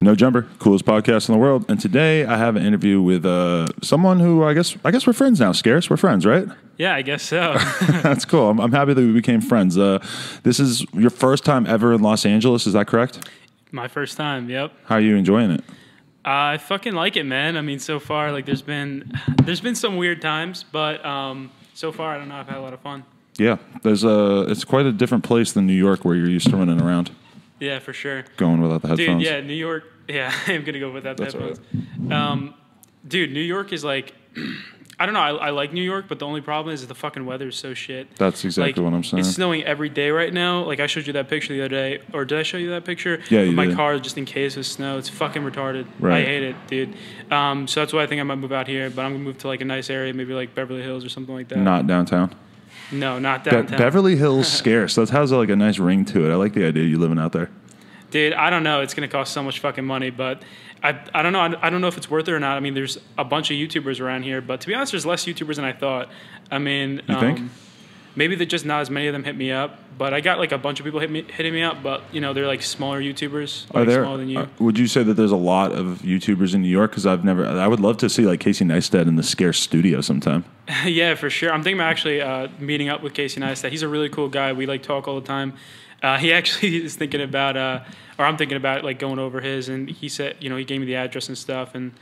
No Jumper, coolest podcast in the world. And today I have an interview with someone who I guess we're friends now. Scarce, we're friends, right? Yeah, I guess so. That's cool. I'm happy that we became friends. This is your first time ever in Los Angeles, is that correct? My first time, yep. How are you enjoying it? I fucking like it, man. I mean, so far, like, there's been some weird times, but so far, I don't know, I've had a lot of fun. Yeah, it's quite a different place than New York where you're used to running around. Yeah, for sure. Going without the headphones. Dude, yeah, New York. Yeah, I'm going to go without the headphones. Right. Dude, New York is like, I don't know, I like New York, but the only problem is the fucking weather is so shit. That's exactly what I'm saying. It's snowing every day right now. Like, I showed you that picture the other day. Or did I show you that picture? Yeah, you my did. car, just in case of snow. It's fucking retarded. Right. I hate it, dude. So that's why I think I might move out here, but I'm going to move to, like, a nice area, maybe, like, Beverly Hills or something like that. Not downtown? No, not downtown. Beverly Hills Scarce. That has, like, a nice ring to it. I like the idea of you living out there. Dude, I don't know. It's going to cost so much fucking money, but I don't know. I don't know if it's worth it or not. I mean, there's a bunch of YouTubers around here, but to be honest, there's less YouTubers than I thought. I mean, you think? Maybe that just not as many of them hit me up, but I got like a bunch of people hitting me up, but you know, they're like smaller YouTubers, like smaller than you. Would you say that there's a lot of YouTubers in New York? Because I would love to see like Casey Neistat in the Scarce studio sometime. Yeah, for sure. I'm thinking about actually meeting up with Casey Neistat. He's a really cool guy. We like talk all the time. He actually is thinking about, or I'm thinking about like going over his, and he said, you know, he gave me the address and stuff, and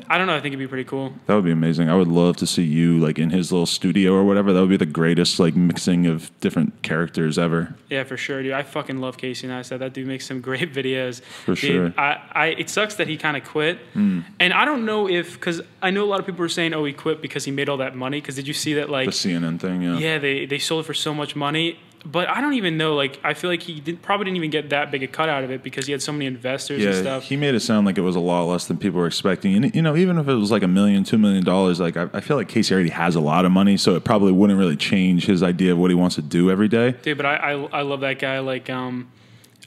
I don't know, I think it'd be pretty cool. That would be amazing. I would love to see you like in his little studio or whatever. That would be the greatest like mixing of different characters ever. Yeah, for sure, dude. I fucking love Casey Neistat. That dude makes some great videos. For sure. It sucks that he kind of quit, and I don't know if, because I know a lot of people were saying, oh, he quit because he made all that money. Because did you see that, like the CNN thing? Yeah. Yeah, they sold it for so much money. But I don't even know, like, I feel like he probably didn't even get that big a cut out of it because he had so many investors and stuff. He made it sound like it was a lot less than people were expecting. And, you know, even if it was like $1 million, $2 million, like, I feel like Casey already has a lot of money, so it probably wouldn't really change his idea of what he wants to do every day. Dude, but I love that guy. Like,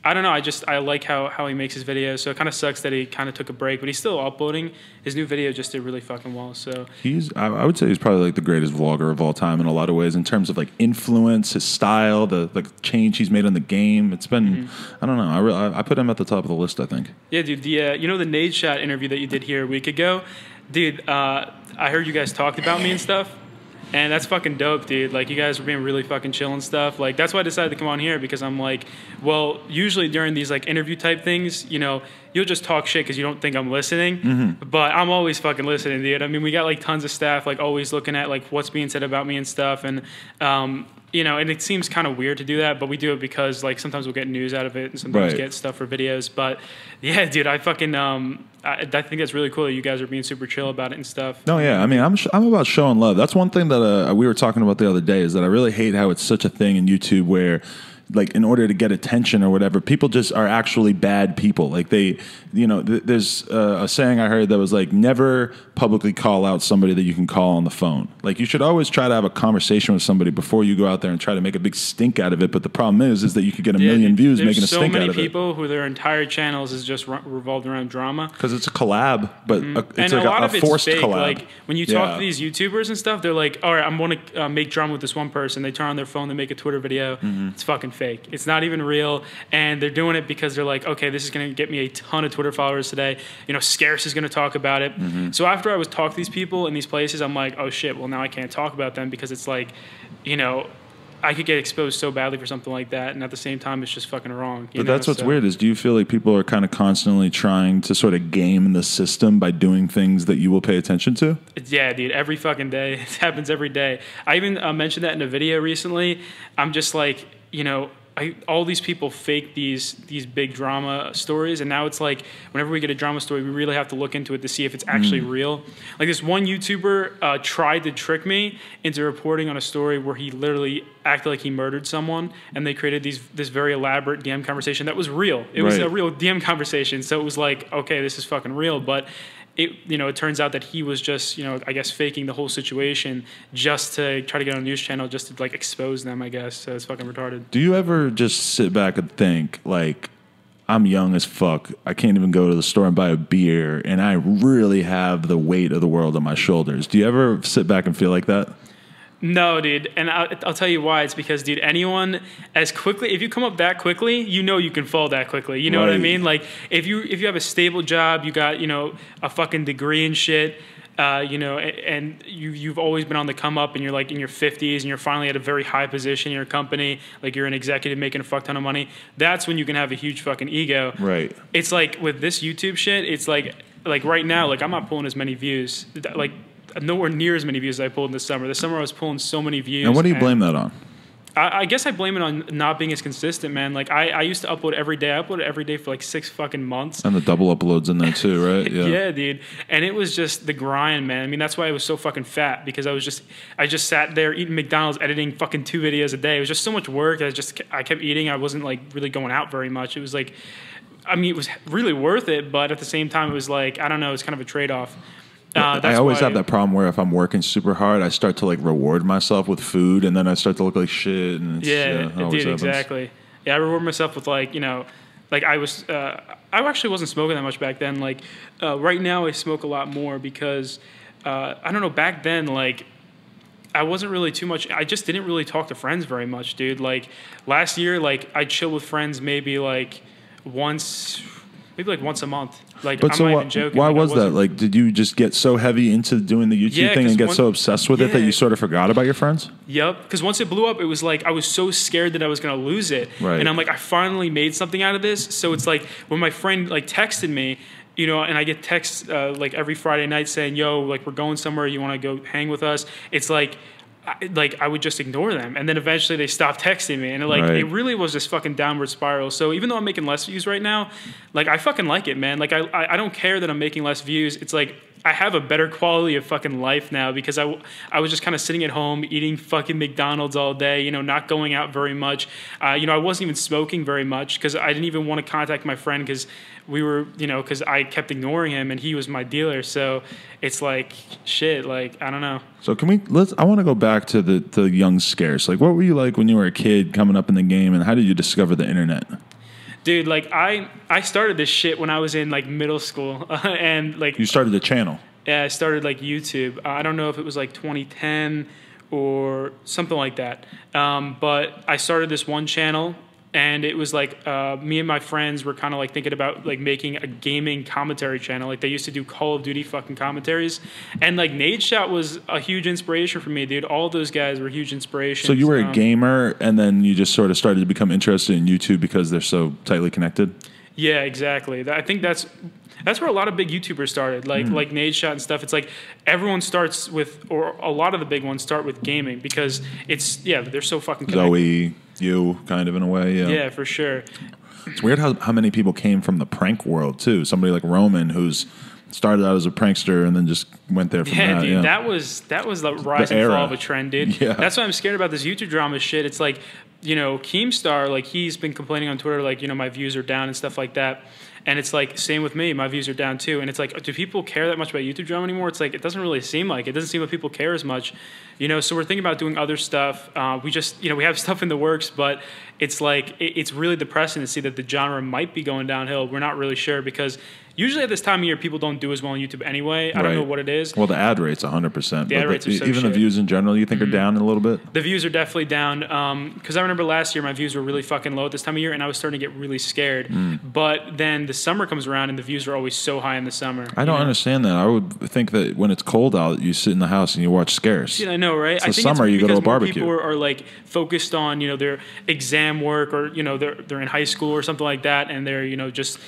I don't know. I like how he makes his videos. So it kind of sucks that he kind of took a break, but he's still uploading. His new video just did really fucking well. So I would say he's probably like the greatest vlogger of all time in a lot of ways in terms of like influence, his style, the change he's made on the game. It's been I don't know. I put him at the top of the list, I think. Yeah, dude. You know the Nade Shot interview that you did here a week ago, dude. I heard you guys talked about me and stuff. And that's fucking dope, dude. Like, you guys were being really fucking chill and stuff. Like, that's why I decided to come on here, because I'm like, well, usually during these, like, interview type things, you know, you'll just talk shit because you don't think I'm listening. But I'm always fucking listening, dude. I mean, we got, like, tons of staff, like, always looking at, like, what's being said about me and stuff. And, you know, and it seems kind of weird to do that, but we do it because, like, sometimes we'll get news out of it and sometimes get stuff for videos. But, yeah, dude, I fucking... I think that's really cool that you guys are being super chill about it and stuff. No, yeah. I mean, I'm about showing love. That's one thing that we were talking about the other day, is that I really hate how it's such a thing in YouTube where, like, in order to get attention or whatever, people just are actually bad people. Like, they, you know, there's a saying I heard that was like, never publicly call out somebody that you can call on the phone. Like, you should always try to have a conversation with somebody before you go out there and try to make a big stink out of it. But the problem is that you could get a million views making a stink out of it. There's so many people who their entire channels is just revolved around drama. Because it's a collab, but it's and like a forced collab. Like, when you talk to these YouTubers and stuff, they're like, all right, I'm going to make drama with this one person. They turn on their phone, they make a Twitter video. It's fucking fake. It's not even real, and they're doing it because they're like, okay, this is going to get me a ton of Twitter followers today. You know, Scarce is going to talk about it. So after I was talking to these people in these places, I'm like, oh shit, well now I can't talk about them because it's like, you know, I could get exposed so badly for something like that, and at the same time, it's just fucking wrong. But that's what's weird is, do you feel like people are kind of constantly trying to sort of game the system by doing things that you will pay attention to? Yeah, dude, every fucking day. It happens every day. I even mentioned that in a video recently. I'm just like, you know, all these people fake these big drama stories, and now it's like whenever we get a drama story, we really have to look into it to see if it's actually real. Like, this one YouTuber tried to trick me into reporting on a story where he literally acted like he murdered someone, and they created this very elaborate DM conversation that was real. It was a real DM conversation, so it was like, okay, this is fucking real, but it turns out that he was just, you know, I guess faking the whole situation just to try to get on a news channel, just to like expose them, I guess. So it's fucking retarded. Do you ever just sit back and think, like, I'm young as fuck, I can't even go to the store and buy a beer, and I really have the weight of the world on my shoulders? Do you ever sit back and feel like that? No, dude, and I'll tell you why. It's because, dude, anyone as quickly, if you come up that quickly, you know you can fall that quickly. You know what I mean? Like, if you have a stable job, you got, you know, a fucking degree and shit, you know, and you've always been on the come up, and you're like in your 50s, and you're finally at a very high position in your company, like you're an executive making a fuck ton of money. That's when you can have a huge fucking ego. Right. It's like with this YouTube shit, it's like right now, like I'm not pulling as many views, like nowhere near as many views as I pulled this summer. This summer I was pulling so many views. And what do you blame that on? I guess I blame it on not being as consistent, man. Like I used to upload every day. I uploaded every day for like 6 fucking months. And the double uploads in there too, right? Yeah. Yeah, dude. And it was just the grind, man. I mean, that's why I was so fucking fat, because I just sat there eating McDonald's, editing fucking 2 videos a day. It was just so much work. I kept eating. I wasn't like really going out very much. It was like, I mean, it was really worth it, but at the same time, it was like, I don't know, it's kind of a trade-off. I always have that problem where if I'm working super hard, I start to like reward myself with food, and then I start to look like shit. And it did, exactly. Yeah, I reward myself with like, you know, like I actually wasn't smoking that much back then. Like right now I smoke a lot more because, I don't know, back then, like I wasn't really too much. I just didn't really talk to friends very much, dude. Like last year, like I'd chill with friends maybe like once a month. Like, but I'm so not even joking. Why like, was that? Like, did you just get so heavy into doing the YouTube thing and get so obsessed with it that you sort of forgot about your friends? Yep. Because once it blew up, it was like I was so scared that I was going to lose it. Right. And I'm like, I finally made something out of this. So it's like when my friend like texted me, you know, and I get texts like every Friday night saying, yo, like we're going somewhere. You want to go hang with us? It's like I would just ignore them, and then eventually they stopped texting me, and it really was this fucking downward spiral. So even though I'm making less views right now, like I fucking like it, man. Like I don't care that I'm making less views. It's like I have a better quality of fucking life now because I was just kind of sitting at home eating fucking McDonald's all day, you know, not going out very much. You know, I wasn't even smoking very much because I didn't even want to contact my friend because we were, you know, because I kept ignoring him and he was my dealer. So it's like, shit, like, I don't know. So I want to go back to the young Scarce. Like, what were you like when you were a kid coming up in the game, and how did you discover the internet? Dude, like I started this shit when I was in like middle school, and like you started the channel. Yeah, I started like YouTube. I don't know if it was like 2010 or something like that, but I started this one channel, and it was like me and my friends were kind of like thinking about like making a gaming commentary channel. Like they used to do Call of Duty fucking commentaries, and like Nadeshot was a huge inspiration for me, dude. All those guys were huge inspirations. So you were a gamer, and then you just sort of started to become interested in YouTube because they're so tightly connected? Yeah, exactly. I think that's where a lot of big YouTubers started, like Nadeshot and stuff. It's like everyone starts with, or a lot of the big ones start with gaming because they're so fucking connected. Zoe, you kind of in a way, yeah. Yeah, for sure. It's weird how many people came from the prank world too. Somebody like Roman who's started out as a prankster and then just went there from that. Dude, yeah, that was the rise and fall of a trend, dude. Yeah. That's why I'm scared about this YouTube drama shit. It's like, you know, Keemstar, like he's been complaining on Twitter, like, you know, my views are down and stuff like that. And it's like, same with me, my views are down too. And it's like, do people care that much about YouTube drama anymore? It's like, it doesn't really seem like it. It doesn't seem like people care as much, you know? So we're thinking about doing other stuff. We just, you know, we have stuff in the works, but it's like, it's really depressing to see that the genre might be going downhill. We're not really sure because usually at this time of year, people don't do as well on YouTube anyway. I don't know what it is. Well, the ad rate's 100%. The ad rates are so even the views in general, you think are down a little bit? The views are definitely down. Because I remember last year, my views were really fucking low at this time of year, and I was starting to get really scared. But then the summer comes around, and the views are always so high in the summer. I don't understand that. I would think that when it's cold out, you sit in the house and you watch Scarce. Yeah, I know, right? It's the summer, you go to a barbecue. People are like focused on, you know, their exam work, or, you know, they're in high school or something like that, and they're, you know, just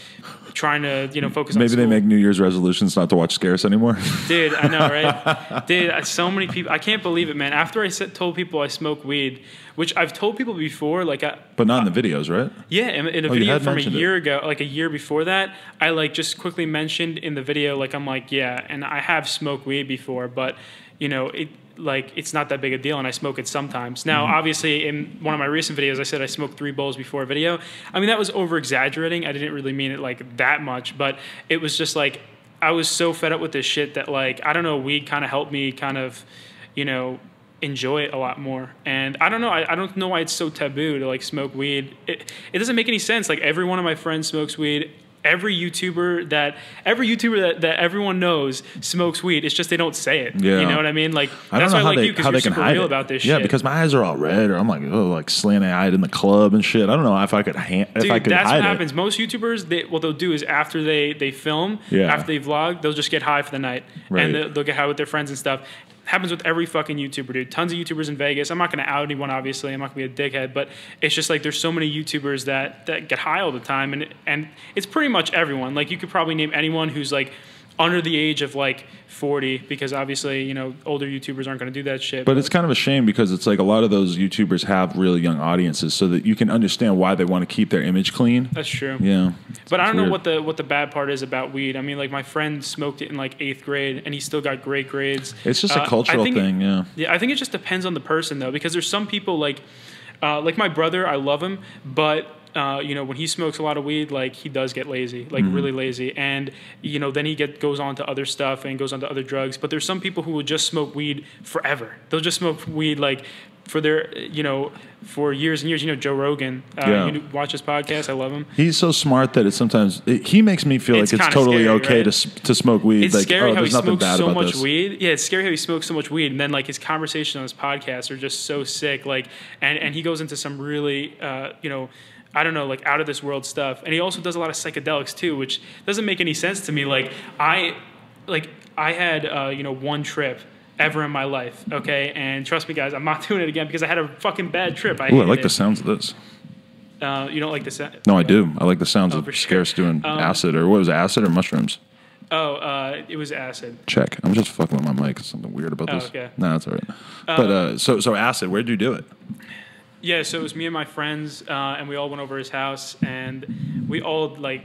trying to, you know, focus on school. Maybe they make New Year's resolutions not to watch Scarce anymore. Dude, I know, right? Dude, so many people, I can't believe it, man. After I told people I smoke weed, which I've told people before, like, but not in the videos, right? Yeah, in a video from a year ago, like a year before that, I like just quickly mentioned in the video, like, I'm like, yeah, and I have smoked weed before, but, you know, it's not that big a deal, and I smoke it sometimes. Now, obviously, in one of my recent videos, I said I smoked 3 bowls before a video. I mean, that was over-exaggerating. I didn't really mean it, like, that much, but it was just, like, I was so fed up with this shit that, like, I don't know, weed kind of helped me kind of, you know, enjoy it a lot more. And I don't know, I don't know why it's so taboo to, like, smoke weed. It doesn't make any sense. Like, every one of my friends smokes weed. every YouTuber that everyone knows smokes weed. It's just they don't say it. Yeah. You know what I mean? Like I that's don't know why I like you how because they you're can super hide real it. about this Yeah, shit. because my eyes are all red, or I'm like, oh, like slanty-eyed in the club and shit. I don't know if I could Dude, hide that's what it. happens. Most YouTubers, what they'll do is after they film, after they vlog, they'll just get high for the night, and they'll get high with their friends and stuff. Happens with every fucking YouTuber, dude. Tons of YouTubers in Vegas. I'm not going to out anyone, obviously. I'm not going to be a dickhead, but it's just like there's so many YouTubers that get high all the time, and it's pretty much everyone. Like you could probably name anyone who's like under the age of like 40, because obviously, you know, older YouTubers aren't going to do that shit. But it's kind of a shame because it's like a lot of those YouTubers have really young audiences, so that you can understand why they want to keep their image clean. That's true. Yeah. But I don't know what the bad part is about weed. I mean, like my friend smoked it in like 8th grade, and he still got great grades. It's just a cultural thing, yeah. Yeah, I think it just depends on the person though, because there's some people like my brother. I love him, but you know, when he smokes a lot of weed, like he does get lazy, like really lazy, and you know, then he goes on to other stuff and goes on to other drugs. But there's some people who will just smoke weed forever. They'll just smoke weed like for their, you know, for years and years. You know, Joe Rogan. You watch his podcast. I love him. He's so smart that he makes me feel like it's totally scary, okay right? to smoke weed. It's like, scary how he there's nothing smokes bad so about much this. weed. Yeah, it's scary how he smokes so much weed, and then like his conversation on his podcast are just so sick. Like, and he goes into some really, you know, I don't know, like out of this world stuff. And he also does a lot of psychedelics too, which doesn't make any sense to me. Like I had, you know, one trip ever in my life. Okay. And trust me guys, I'm not doing it again because I had a fucking bad trip. I like the sounds of this. You don't like the sound? No, I do. I like the sounds of Scarce doing acid, or what was it, acid or mushrooms? It was acid. Check. I'm just fucking with my mic. There's something weird about this. Okay. No, that's all right. But so acid, where'd you do it? Yeah, so it was me and my friends, and we all went over his house, and we all, like,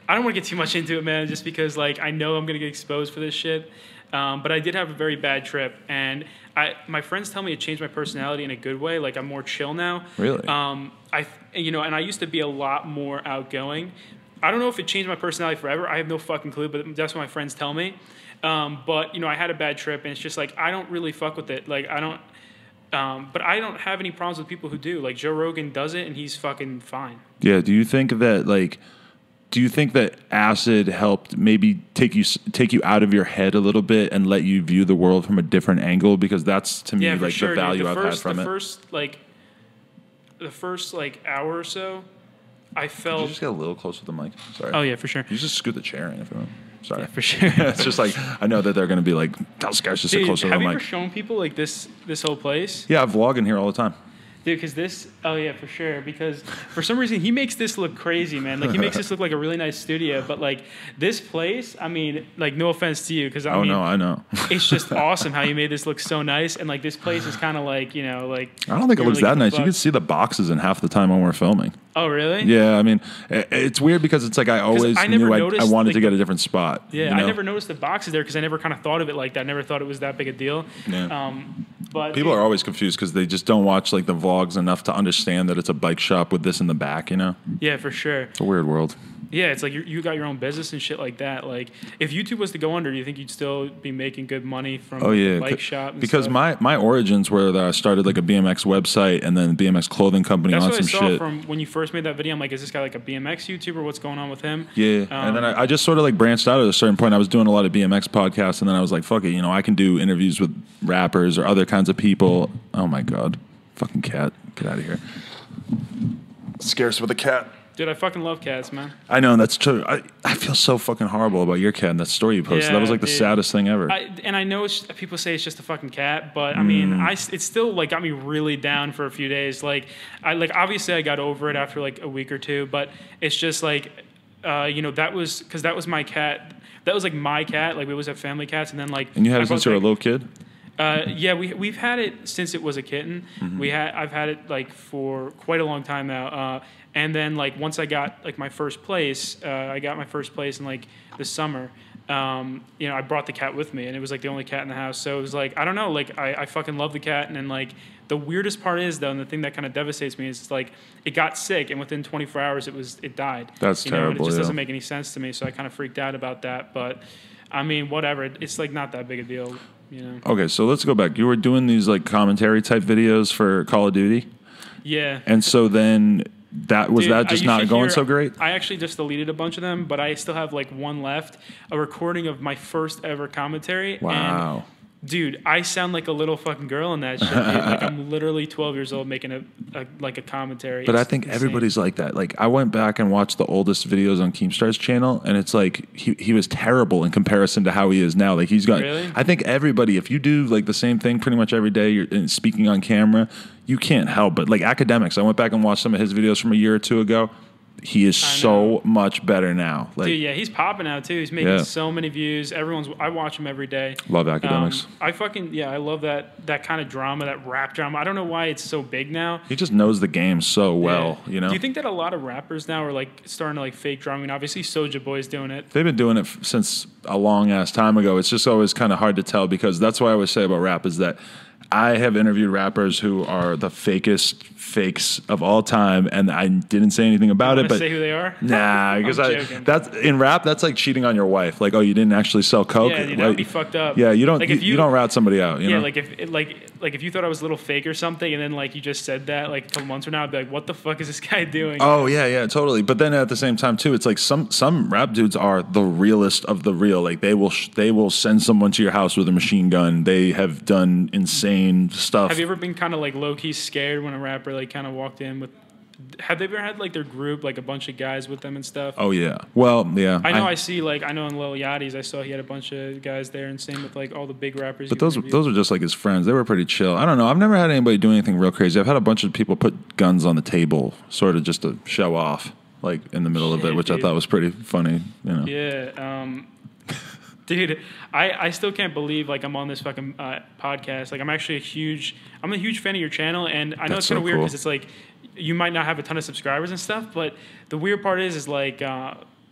I don't want to get too much into it, man, just because, like, I know I'm going to get exposed for this shit, but I did have a very bad trip, and my friends tell me it changed my personality in a good way, like, I'm more chill now. Really? You know, and I used to be a lot more outgoing. I don't know if it changed my personality forever. I have no fucking clue, but that's what my friends tell me. But, you know, I had a bad trip, and it's just, like, I don't really fuck with it. Like, I don't... but I don't have any problems with people who do. Like Joe Rogan does it, and he's fucking fine. Yeah. Do you think that acid helped maybe take you out of your head a little bit and let you view the world from a different angle? Because that's to me like the value I've had from it. The first hour or so, I felt. Could you just get a little closer to the mic? Sorry. Oh yeah, for sure. You just scoot the chair in if you want. Sorry. Yeah, for sure. It's just like I know that they're going to be like, tell Scarce to sit closer to the mic. Have you ever shown people like this whole place? Yeah, I vlog in here all the time. Dude, because this, oh yeah, for sure. Because for some reason he makes this look crazy, man. Like he makes this look like a really nice studio, but like this place, I mean, like no offense to you, because I know. It's just awesome how you made this look so nice, and like this place is kind of like, you know, like. I don't think it looks that nice. You can see the boxes in half the time when we're filming. Oh really? Yeah, I mean, it's weird because it's like I always knew I wanted to get a different spot. Yeah, you know? I never noticed the boxes there because I never kind of thought of it like that. I never thought it was that big a deal. Yeah. But people are always confused because they just don't watch like the vlogs enough to understand that it's a bike shop with this in the back, you know? Yeah, for sure. It's a weird world. Yeah, it's like you got your own business and shit like that. Like, if YouTube was to go under, do you think you'd still be making good money from the bike shop? Because my origins were that I started like a BMX website and then a BMX clothing company on some shit. That's what I saw from when you first made that video. I'm like, is this guy like a BMX YouTuber? What's going on with him? Yeah, and then I just sort of like branched out at a certain point. I was doing a lot of BMX podcasts, and then I was like, fuck it, you know, I can do interviews with rappers or other kinds of people. Oh my God, fucking cat, get out of here. Scarce with a cat. Dude, I fucking love cats, man. I know, that's true. I feel so fucking horrible about your cat and that story you posted. That was like the saddest thing ever. I know people say it's just a fucking cat, but I mean, it's still like got me really down for a few days. Like, obviously I got over it after like a week or two, but it's just like, you know, that was my cat. That was like my cat. Like we always have family cats, and then like. And you had it since you were a little kid? Yeah, we've had it since it was a kitten. Mm-hmm. I've had it like for quite a long time now. And then like once I got like my first place, I got my first place in like the summer. You know, I brought the cat with me, and it was like the only cat in the house. So it was like, I don't know, like I fucking love the cat. And then like the weirdest part is though, and the thing that kind of devastates me is it's like it got sick, and within 24 hours it died. That's terrible. And it just doesn't make any sense to me. So I kind of freaked out about that. But I mean, whatever. It's like not that big a deal. You know? Okay, so let's go back. You were doing these like commentary type videos for Call of Duty. Yeah. And so then that was Dude, that just you not should going hear- so great? I actually just deleted a bunch of them, but I still have like one left, a recording of my first ever commentary. Wow. And dude, I sound like a little fucking girl in that shit, dude. Like I'm literally 12 years old making a commentary. But It's I think insane. everybody's like that. Like I went back and watched the oldest videos on Keemstar's channel, and it's like he was terrible in comparison to how he is now. Like he's got. Really? I think everybody, if you do like the same thing pretty much every day, you're speaking on camera, you can't help but like academics. I went back and watched some of his videos from a year or two ago. He is so much better now. Like, Dude, yeah, he's popping out too. He's making so many views. I watch him every day. Love academics. I love that kind of drama, that rap drama. I don't know why it's so big now. He just knows the game so well, you know? Do you think that a lot of rappers now are like starting to like fake drama? I mean, obviously Soulja Boy's doing it. They've been doing it since a long ass time ago. It's just always kind of hard to tell because that's what I always say about rap is that I have interviewed rappers who are the fakest fakes of all time, and I didn't say anything about it. But say who they are? Nah, because that's in rap. That's like cheating on your wife. Like, oh, you didn't actually sell coke. Yeah, dude, that would be fucked up. Yeah, you don't. Like you don't rat somebody out. You know? like if you thought I was a little fake or something, and then like you just said that like a couple months from now, I'd be like, what the fuck is this guy doing? Oh yeah, totally. But then at the same time too, it's like some rap dudes are the realest of the real. Like they will send someone to your house with a machine gun. They have done insane stuff. Have you ever been kind of like low key scared when a rapper like kind of walked in with? Have they ever had like their group, like a bunch of guys with them and stuff? Oh yeah. Well, yeah. I know. I know in Lil Yachty's, I saw he had a bunch of guys there, and same with like all the big rappers. But those are just like his friends. They were pretty chill. I don't know. I've never had anybody do anything real crazy. I've had a bunch of people put guns on the table, sort of just to show off, like in the middle of it, which I thought was pretty funny. You know. Yeah. Dude, I still can't believe like I'm on this fucking podcast. Like I'm a huge fan of your channel, and I know it's kind of weird because it's like you might not have a ton of subscribers and stuff, but the weird part is like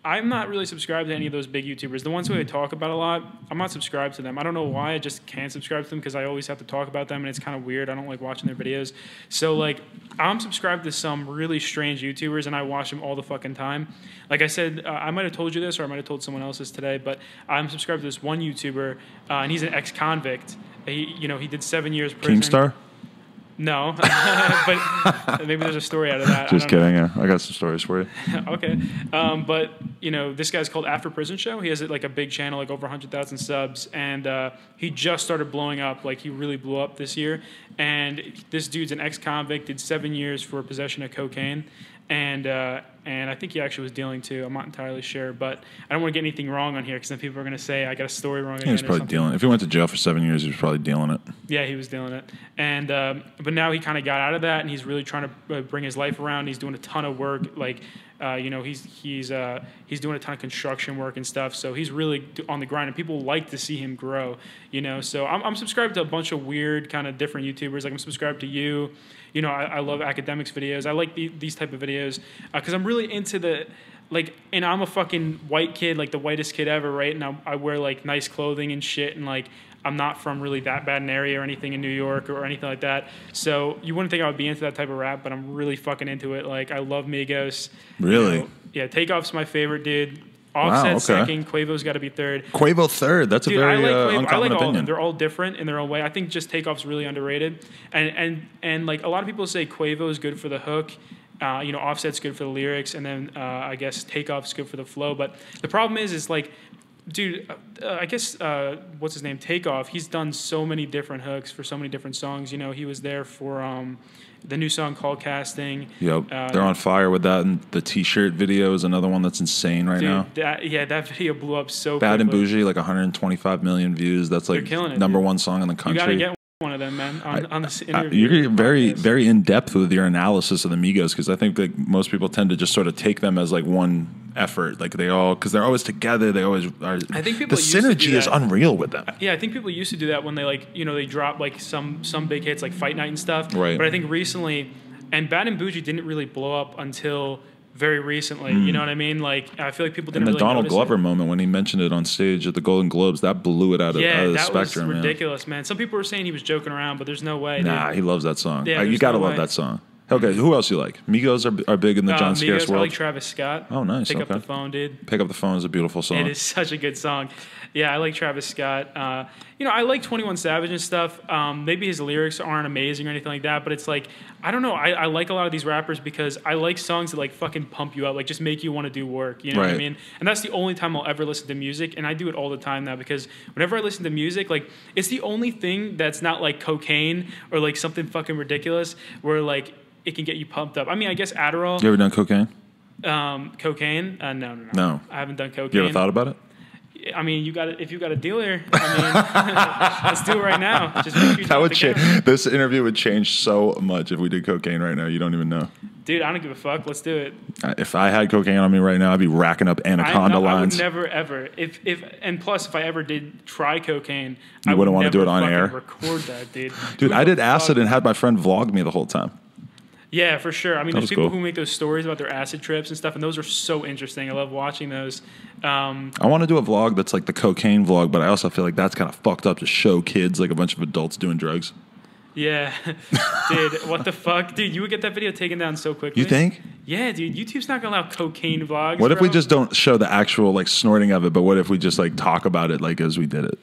I'm not really subscribed to any of those big YouTubers. The ones who I talk about a lot, I'm not subscribed to them. I don't know why. I just can't subscribe to them because I always have to talk about them, and it's kind of weird. I don't like watching their videos. So like I'm subscribed to some really strange YouTubers, and I watch them all the fucking time. Like I said, I might have told you this, or I might have told someone else this today, but I'm subscribed to this one YouTuber, and he's an ex-convict. He did 7 years prison. Keemstar? No, but maybe there's a story out of that. Just kidding. Yeah, I got some stories for you. Okay, but this guy's called After Prison Show. He has like a big channel, like over 100,000 subs, and he just started blowing up. Like he really blew up this year. And this dude's an ex-convict, did 7 years for possession of cocaine, and I think he actually was dealing too. I'm not entirely sure, but I don't want to get anything wrong on here because then people are going to say I got a story wrong. He was probably dealing. If he went to jail for 7 years, he was probably dealing it. Yeah, he was dealing it, and but now he kind of got out of that, and he's really trying to bring his life around. He's doing a ton of work, like he's doing a ton of construction work and stuff. So he's really on the grind, and people like to see him grow. So I'm subscribed to a bunch of weird kind of different YouTubers. Like I'm subscribed to you. I love academics videos. I like these type of videos because I'm really into the and I'm a fucking white kid, like the whitest kid ever, right? And I wear like nice clothing and shit, and like I'm not from really that bad an area or anything in New York or anything like that. So you wouldn't think I would be into that type of rap, but I'm really fucking into it. Like I love Migos. Really? Yeah, Takeoff's my favorite dude. Offset's second. Quavo's got to be third. Quavo third. That's a very uncommon I like opinion. all of them. They're all different in their own way. I think just Takeoff's really underrated. And like a lot of people say Quavo is good for the hook. Offset's good for the lyrics, and then I guess Takeoff's good for the flow. But the problem is like, dude, I guess what's his name? Takeoff. He's done so many different hooks for so many different songs. He was there for the new song called Casting. Yep, they're on fire with that, and the T-shirt video is another one that's insane now. That video blew up so Bad quickly. and Bougie, like 125 million views. That's like number one song in the country. You gotta get one of them, man, on this interview. You're very, very in depth with your analysis of the Migos because I think that most people tend to just sort of take them as like one effort, like because they're always together. They always are. I think people the synergy is unreal with them. Yeah, I think people used to do that when they they drop like some big hits like Fight Night and stuff. Right. But I think recently, and Bad and Bougie didn't really blow up until very recently. You know what I mean? Like I feel like people didn't. And the really Donald notice Glover it. moment when he mentioned it on stage at the Golden Globes, that blew it out of the spectrum. Yeah, that was ridiculous, man. Some people were saying he was joking around, but there's no way. Nah, dude. he loves that song. Yeah, you gotta love that song. Okay, who else you like? Migos are big in the John Scarce world. I like Travis Scott. Oh, nice. Pick Up the Phone, dude. Pick Up the Phone is a beautiful song. It is such a good song. Yeah, I like Travis Scott. I like 21 Savage and stuff. Maybe his lyrics aren't amazing or anything like that, but it's like, I don't know. I like a lot of these rappers because I like songs that like fucking pump you up, like just make you want to do work. You know what I mean? And that's the only time I'll ever listen to music, and I do it all the time now because whenever I listen to music, like it's the only thing that's not like cocaine or like something fucking ridiculous where like it can get you pumped up. I mean, I guess Adderall. You ever done cocaine? Cocaine? No. I haven't done cocaine. You ever thought about it? I mean, if you got a dealer, I mean, let's do it right now. Just make sure you that would change. This interview would change so much if we did cocaine right now. You don't even know. Dude, I don't give a fuck. Let's do it. If I had cocaine on me right now, I'd be racking up anaconda lines. I would never ever. And plus, if I ever did try cocaine, I wouldn't want to do it on air. Record that, dude. Dude, I did acid and had my friend vlog me the whole time. Yeah, for sure. I mean, there's people cool. who make those stories about their acid trips and stuff, and those are so interesting. I love watching those. I want to do a vlog that's like the cocaine vlog, but I also feel like that's kind of fucked up to show kids like a bunch of adults doing drugs. Yeah. Dude, what the fuck? Dude, you would get that video taken down so quickly. You think? Yeah, dude. YouTube's not going to allow cocaine vlogs, What if we just don't show the actual like snorting of it, but what if we just like talk about it like as we did it?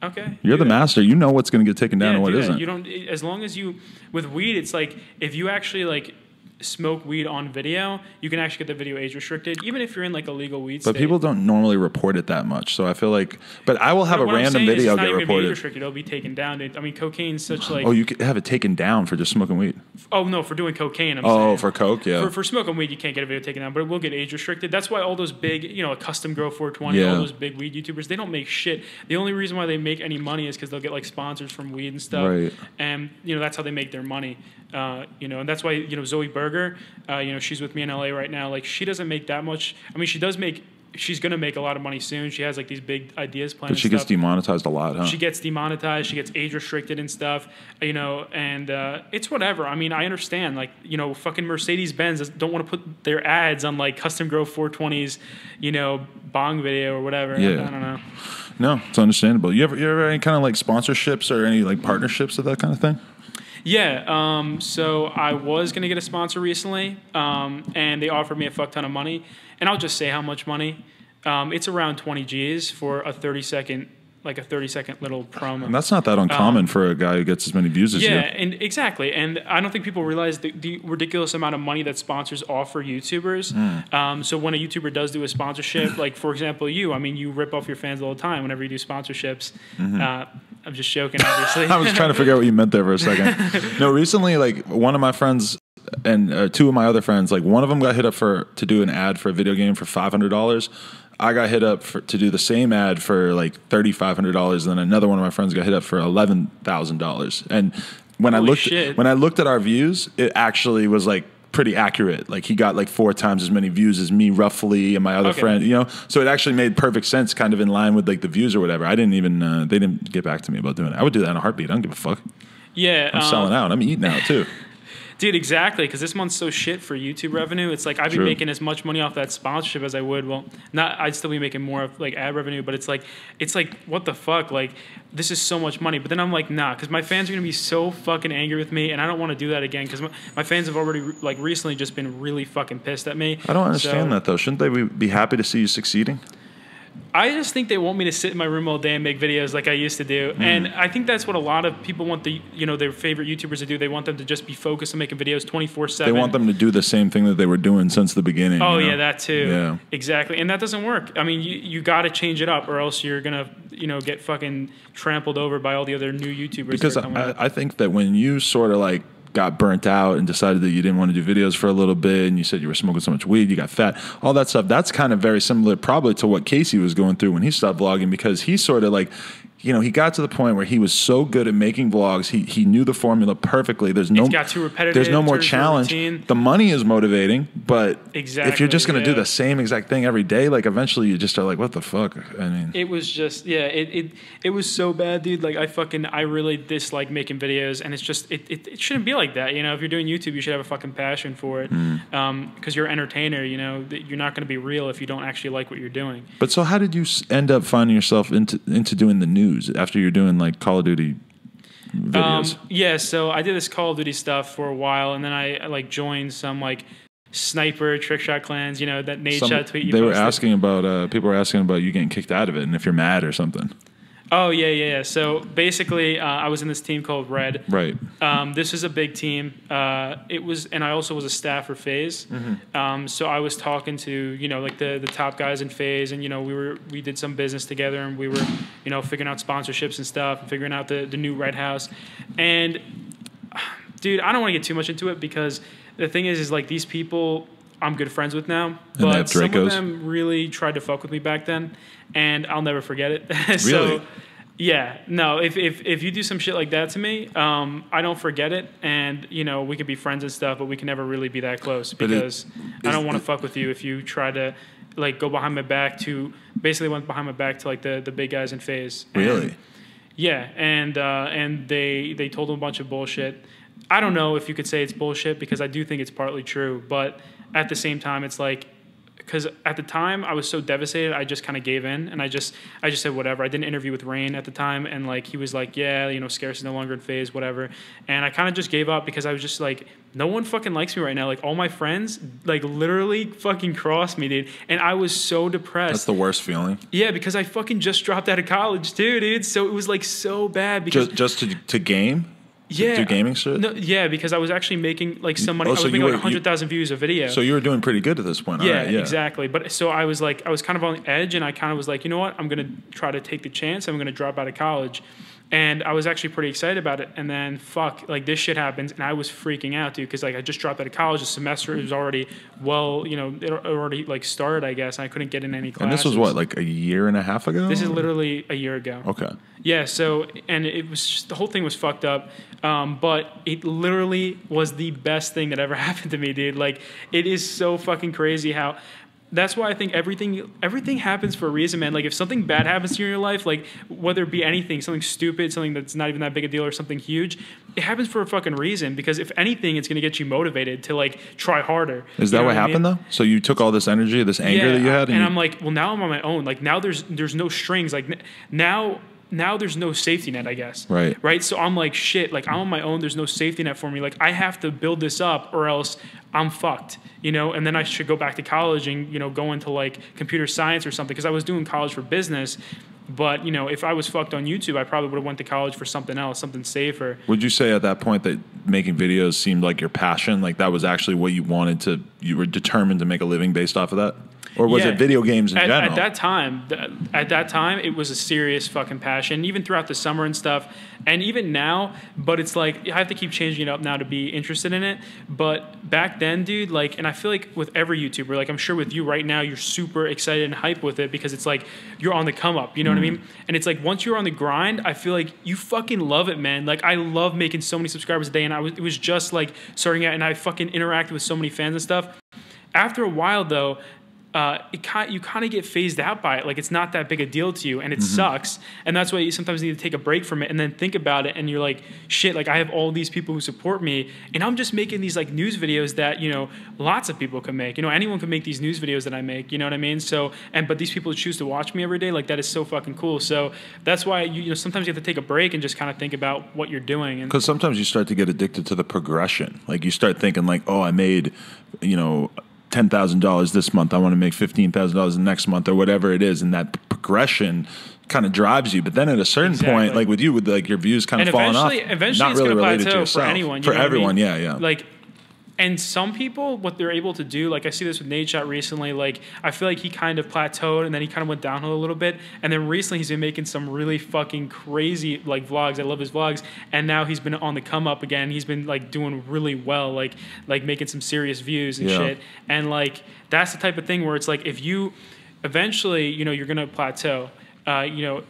Okay. You're the master. You know what's going to get taken down and what isn't. You don't. As long as you, with weed, it's like if you actually like smoke weed on video, you can actually get the video age restricted, even if you're in like a legal weed state. But people don't normally report it that much, so I feel like. But I will have a random video get reported. Age restricted, it'll be taken down. I mean, cocaine's such like. Oh, you could have it taken down for just smoking weed. Oh no, for doing cocaine. I'm saying. Oh, for coke, yeah. For smoking weed, you can't get a video taken down, but it will get age restricted. That's why all those big, a Custom Grow 420, all those big weed YouTubers, they don't make shit. The only reason why they make any money is because they'll get like sponsors from weed and stuff, right? And that's how they make their money. And that's why Zoe Berger, she's with me in LA right now. Like she doesn't make that much. I mean, she's gonna make a lot of money soon. She has like these big ideas planned. But she gets demonetized a lot, huh? She gets demonetized. She gets age restricted and stuff. And it's whatever. I mean, I understand. Like fucking Mercedes-Benz don't want to put their ads on like Custom Grow 420s, bong video or whatever. Yeah. I don't know. No, it's understandable. You ever any kind of like sponsorships or any like partnerships or that kind of thing? Yeah, so I was going to get a sponsor recently, and they offered me a fuck ton of money. And I'll just say how much money. It's around 20 G's for a 30-second little promo. And that's not that uncommon for a guy who gets as many views as you. Yeah, and exactly. And I don't think people realize the ridiculous amount of money that sponsors offer YouTubers. So when a YouTuber does do a sponsorship, like, for example, you rip off your fans all the time whenever you do sponsorships. I'm just joking, obviously. I was trying to figure out what you meant there for a second. No, recently, like, one of my friends and two of my other friends, like, one of them got hit up to do an ad for a video game for $500. I got hit up to do the same ad for like $3,500, and then another one of my friends got hit up for $11,000. And when I looked at our views, it actually was like pretty accurate. Like he got like 4 times as many views as me roughly, and my other friend, so it actually made perfect sense, kind of in line with like the views or whatever. I didn't even they didn't get back to me about doing it. I would do that in a heartbeat. I don't give a fuck. Yeah, I'm selling out. I'm eating out too. Dude, exactly, because this month's so shit for YouTube revenue. It's like I'd be making as much money off that sponsorship as I would. Well, I'd still be making more of like ad revenue, but it's like what the fuck? Like this is so much money. But then I'm like, nah, because my fans are gonna be so fucking angry with me, and I don't want to do that again because my fans have already like recently just been really fucking pissed at me. I don't understand that though. Shouldn't they be happy to see you succeeding? I just think they want me to sit in my room all day and make videos like I used to do. And I think that's what a lot of people want their favorite YouTubers to do. They want them to just be focused on making videos 24/7. They want them to do the same thing that they were doing since the beginning. Oh, yeah, that too. Yeah. Exactly. And that doesn't work. I mean, you got to change it up or else you're going to, get fucking trampled over by all the other new YouTubers. Because I think that when you sort of like got burnt out and decided that you didn't want to do videos for a little bit, and you said you were smoking so much weed, you got fat, all that stuff, that's kind of very similar probably to what Casey was going through when he stopped vlogging, because he sort of like, he got to the point where he was so good at making vlogs, he knew the formula perfectly. It got too repetitive. There's no more challenge. The money is motivating, but if you're just going to do the same exact thing every day, like eventually you just are like, what the fuck? I mean, it was just it was so bad, dude. Like I really dislike making videos, and it's just it shouldn't be like that. If you're doing YouTube, you should have a fucking passion for it, because you're an entertainer. You're not going to be real if you don't actually like what you're doing. But so how did you end up finding yourself into doing the news after you're doing like Call of Duty videos? So I did this Call of Duty stuff for a while, and then I like joined some like sniper trick shot clans, that Nate shot tweet you they posted. were asking about people were asking about you getting kicked out of it and if you're mad or something. Oh yeah. So basically, I was in this team called Red. Right. This is a big team. It was, and I also was a staff for Faze. So I was talking to like the top guys in Faze, and we did some business together, and we were figuring out sponsorships and stuff, and figuring out the new Red House. And dude, I don't want to get too much into it because the thing is like these people I'm good friends with now, but some of them really tried to fuck with me back then, and I'll never forget it. So, really? Yeah, no. If you do some shit like that to me, I don't forget it, and we could be friends and stuff, but we can never really be that close because I don't want to fuck with you if you try to like go behind my back to basically went behind my back to like the big guys in Faze. Really? Yeah, and they told them a bunch of bullshit. I don't know if you could say it's bullshit because I do think it's partly true, but at the same time, it's like, because at the time I was so devastated, I just kind of gave in, and I just said whatever. I did an interview with Rain at the time, and like he was like, yeah, Scarce is no longer in Faze, whatever. And I kind of just gave up because I was just like, no one fucking likes me right now. Like all my friends, like literally fucking crossed me, dude. And I was so depressed. That's the worst feeling. Yeah, because I fucking just dropped out of college too, dude. So it was like so bad because just to game. Yeah, do gaming shit? No, yeah, because I was actually making like some money. I was making like 100,000 views a video. So you were doing pretty good at this point. Yeah, right, yeah, exactly. But so I was kind of on the edge, and I kind of was like, you know what? I'm gonna try to take the chance. I'm gonna drop out of college, and I was actually pretty excited about it. And then like this shit happens, and I was freaking out, dude, because like I just dropped out of college. The semester was already it already like started, I guess. And I couldn't get in any classes. And this was what, like a year and a half ago? This is literally a year ago. Okay. Yeah, so, and it was just, the whole thing was fucked up, but it literally was the best thing that ever happened to me, dude. Like, it is so fucking crazy how, that's why I think everything happens for a reason, man. Like, if something bad happens to you in your life, like, whether it be anything, something stupid, something that's not even that big a deal, or something huge, it happens for a fucking reason, because if anything, it's going to get you motivated to, like, try harder. Is that what happened, though? So you took all this energy, this anger that you had? And I'm like, well, now I'm on my own. Like, now there's no strings. Like, now there's no safety net, I guess. Right. So I'm like, shit, like I'm on my own. There's no safety net for me. Like I have to build this up or else I'm fucked, and then I should go back to college and, go into like computer science or something. Cause I was doing college for business, but if I was fucked on YouTube, I probably would have went to college for something else, something safer. Would you say at that point that making videos seemed like your passion? Like that was actually what you you were determined to make a living based off of that? Or was it video games in general? At that time, it was a serious fucking passion, even throughout the summer and stuff, and even now. But it's like I have to keep changing it up now to be interested in it. But back then, dude, like, and I feel like with every YouTuber, like I'm sure with you right now, you're super excited and hyped with it because it's like you're on the come up. You know what I mean? And it's like once you're on the grind, I feel like you fucking love it, man. Like I love making so many subscribers a day, and it was just like starting out, and I fucking interacted with so many fans and stuff. After a while, though. You kind of get phased out by it. Like it's not that big a deal to you, and it sucks. And that's why you sometimes need to take a break from it and then think about it. And you're like, shit, like I have all these people who support me, and I'm just making these like news videos that lots of people can make. Anyone can make these news videos that I make. You know what I mean? So but these people choose to watch me every day. Like that is so fucking cool. So that's why sometimes you have to take a break and just kind of think about what you're doing. Because sometimes you start to get addicted to the progression. Like you start thinking like, oh, I made $10,000 this month. I want to make $15,000 the next month or whatever it is. And that progression kind of drives you. But then at a certain point, like with you, with like your views kind of falling off, eventually not really related to yourself. For anyone. For everyone, yeah. Like, and some people, what they're able to do, like I see this with Nate Shot recently, like I feel like he kind of plateaued and then he kind of went downhill a little bit. And then recently he's been making some really fucking crazy like vlogs. I love his vlogs. And now he's been on the come up again. He's been like doing really well, like making some serious views and shit. And like, that's the type of thing where it's like, if you eventually, you're going to plateau.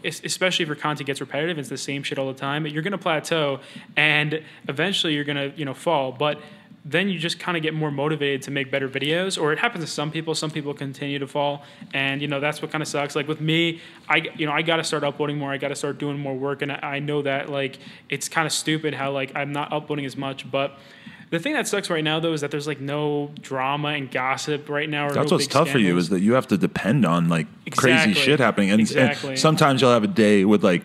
Especially if your content gets repetitive, it's the same shit all the time, you're going to plateau and eventually you're going to, fall. But then you just kind of get more motivated to make better videos, or it happens to some people continue to fall. And, that's what kind of sucks. Like with me, I got to start uploading more. I got to start doing more work. And I know that like, it's kind of stupid how like I'm not uploading as much, but the thing that sucks right now, though, is that there's like no drama and gossip right now. That's what's tough for you, is that you have to depend on like crazy shit happening. And sometimes you'll have a day with like,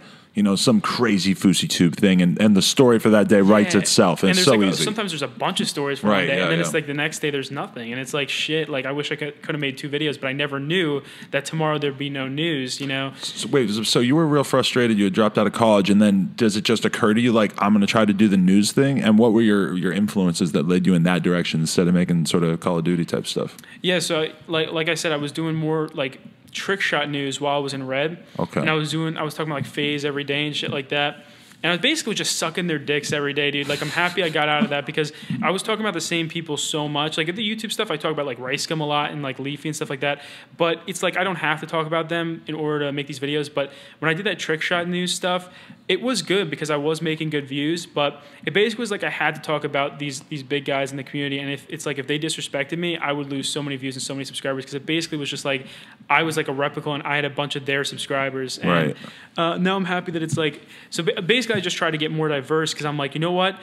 some crazy Fousey Tube thing, and the story for that day writes itself. And it's so easy. Sometimes there's a bunch of stories for one day, and then it's like the next day there's nothing, and it's like shit. Like I wish I could have made 2 videos, but I never knew that tomorrow there'd be no news. So, wait, so you were real frustrated. You had dropped out of college, and then does it just occur to you like I'm going to try to do the news thing? And what were your influences that led you in that direction instead of making sort of Call of Duty type stuff? Yeah, so like I said, I was doing more like trick shot news while I was in Red. Okay. And I was talking about like Faze every day and shit like that. And I was basically just sucking their dicks every day, dude. Like, I'm happy I got out of that because I was talking about the same people so much. Like, at the YouTube stuff, I talk about, like, Rice Gum a lot and, like, Leafy and stuff like that. But it's like I don't have to talk about them in order to make these videos. But when I did that trick shot news stuff, it was good because I was making good views. But it basically was like I had to talk about these big guys in the community. And if they disrespected me, I would lose so many views and so many subscribers because it basically was just like I was like a replica and I had a bunch of their subscribers. And now I'm happy that it's like – so basically I just try to get more diverse because I'm like, you know what?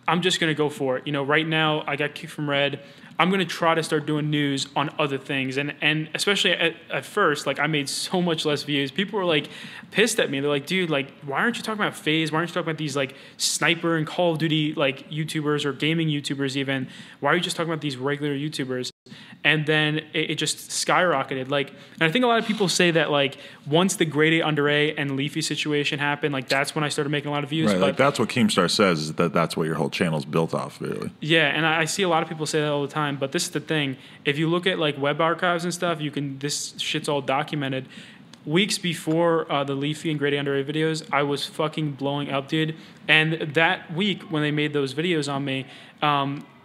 I'm just going to go for it. Right now I got kicked from Red. I'm going to try to start doing news on other things. And especially at first, like I made so much less views. People were like pissed at me. They're like, dude, like, why aren't you talking about Faze? Why aren't you talking about these like sniper and Call of Duty like YouTubers or gaming YouTubers even? Why are you just talking about these regular YouTubers? And then it just skyrocketed. Like, and I think a lot of people say that like once the grade A under A and Leafy situation happened, like that's when I started making a lot of views. Right, but like that's what Keemstar says is that's what your whole channel's built off, really. Yeah, and I see a lot of people say that all the time. But this is the thing: if you look at like web archives and stuff, this shit's all documented. Weeks before the Leafy and grade A under A videos, I was fucking blowing up, dude. And that week when they made those videos on me.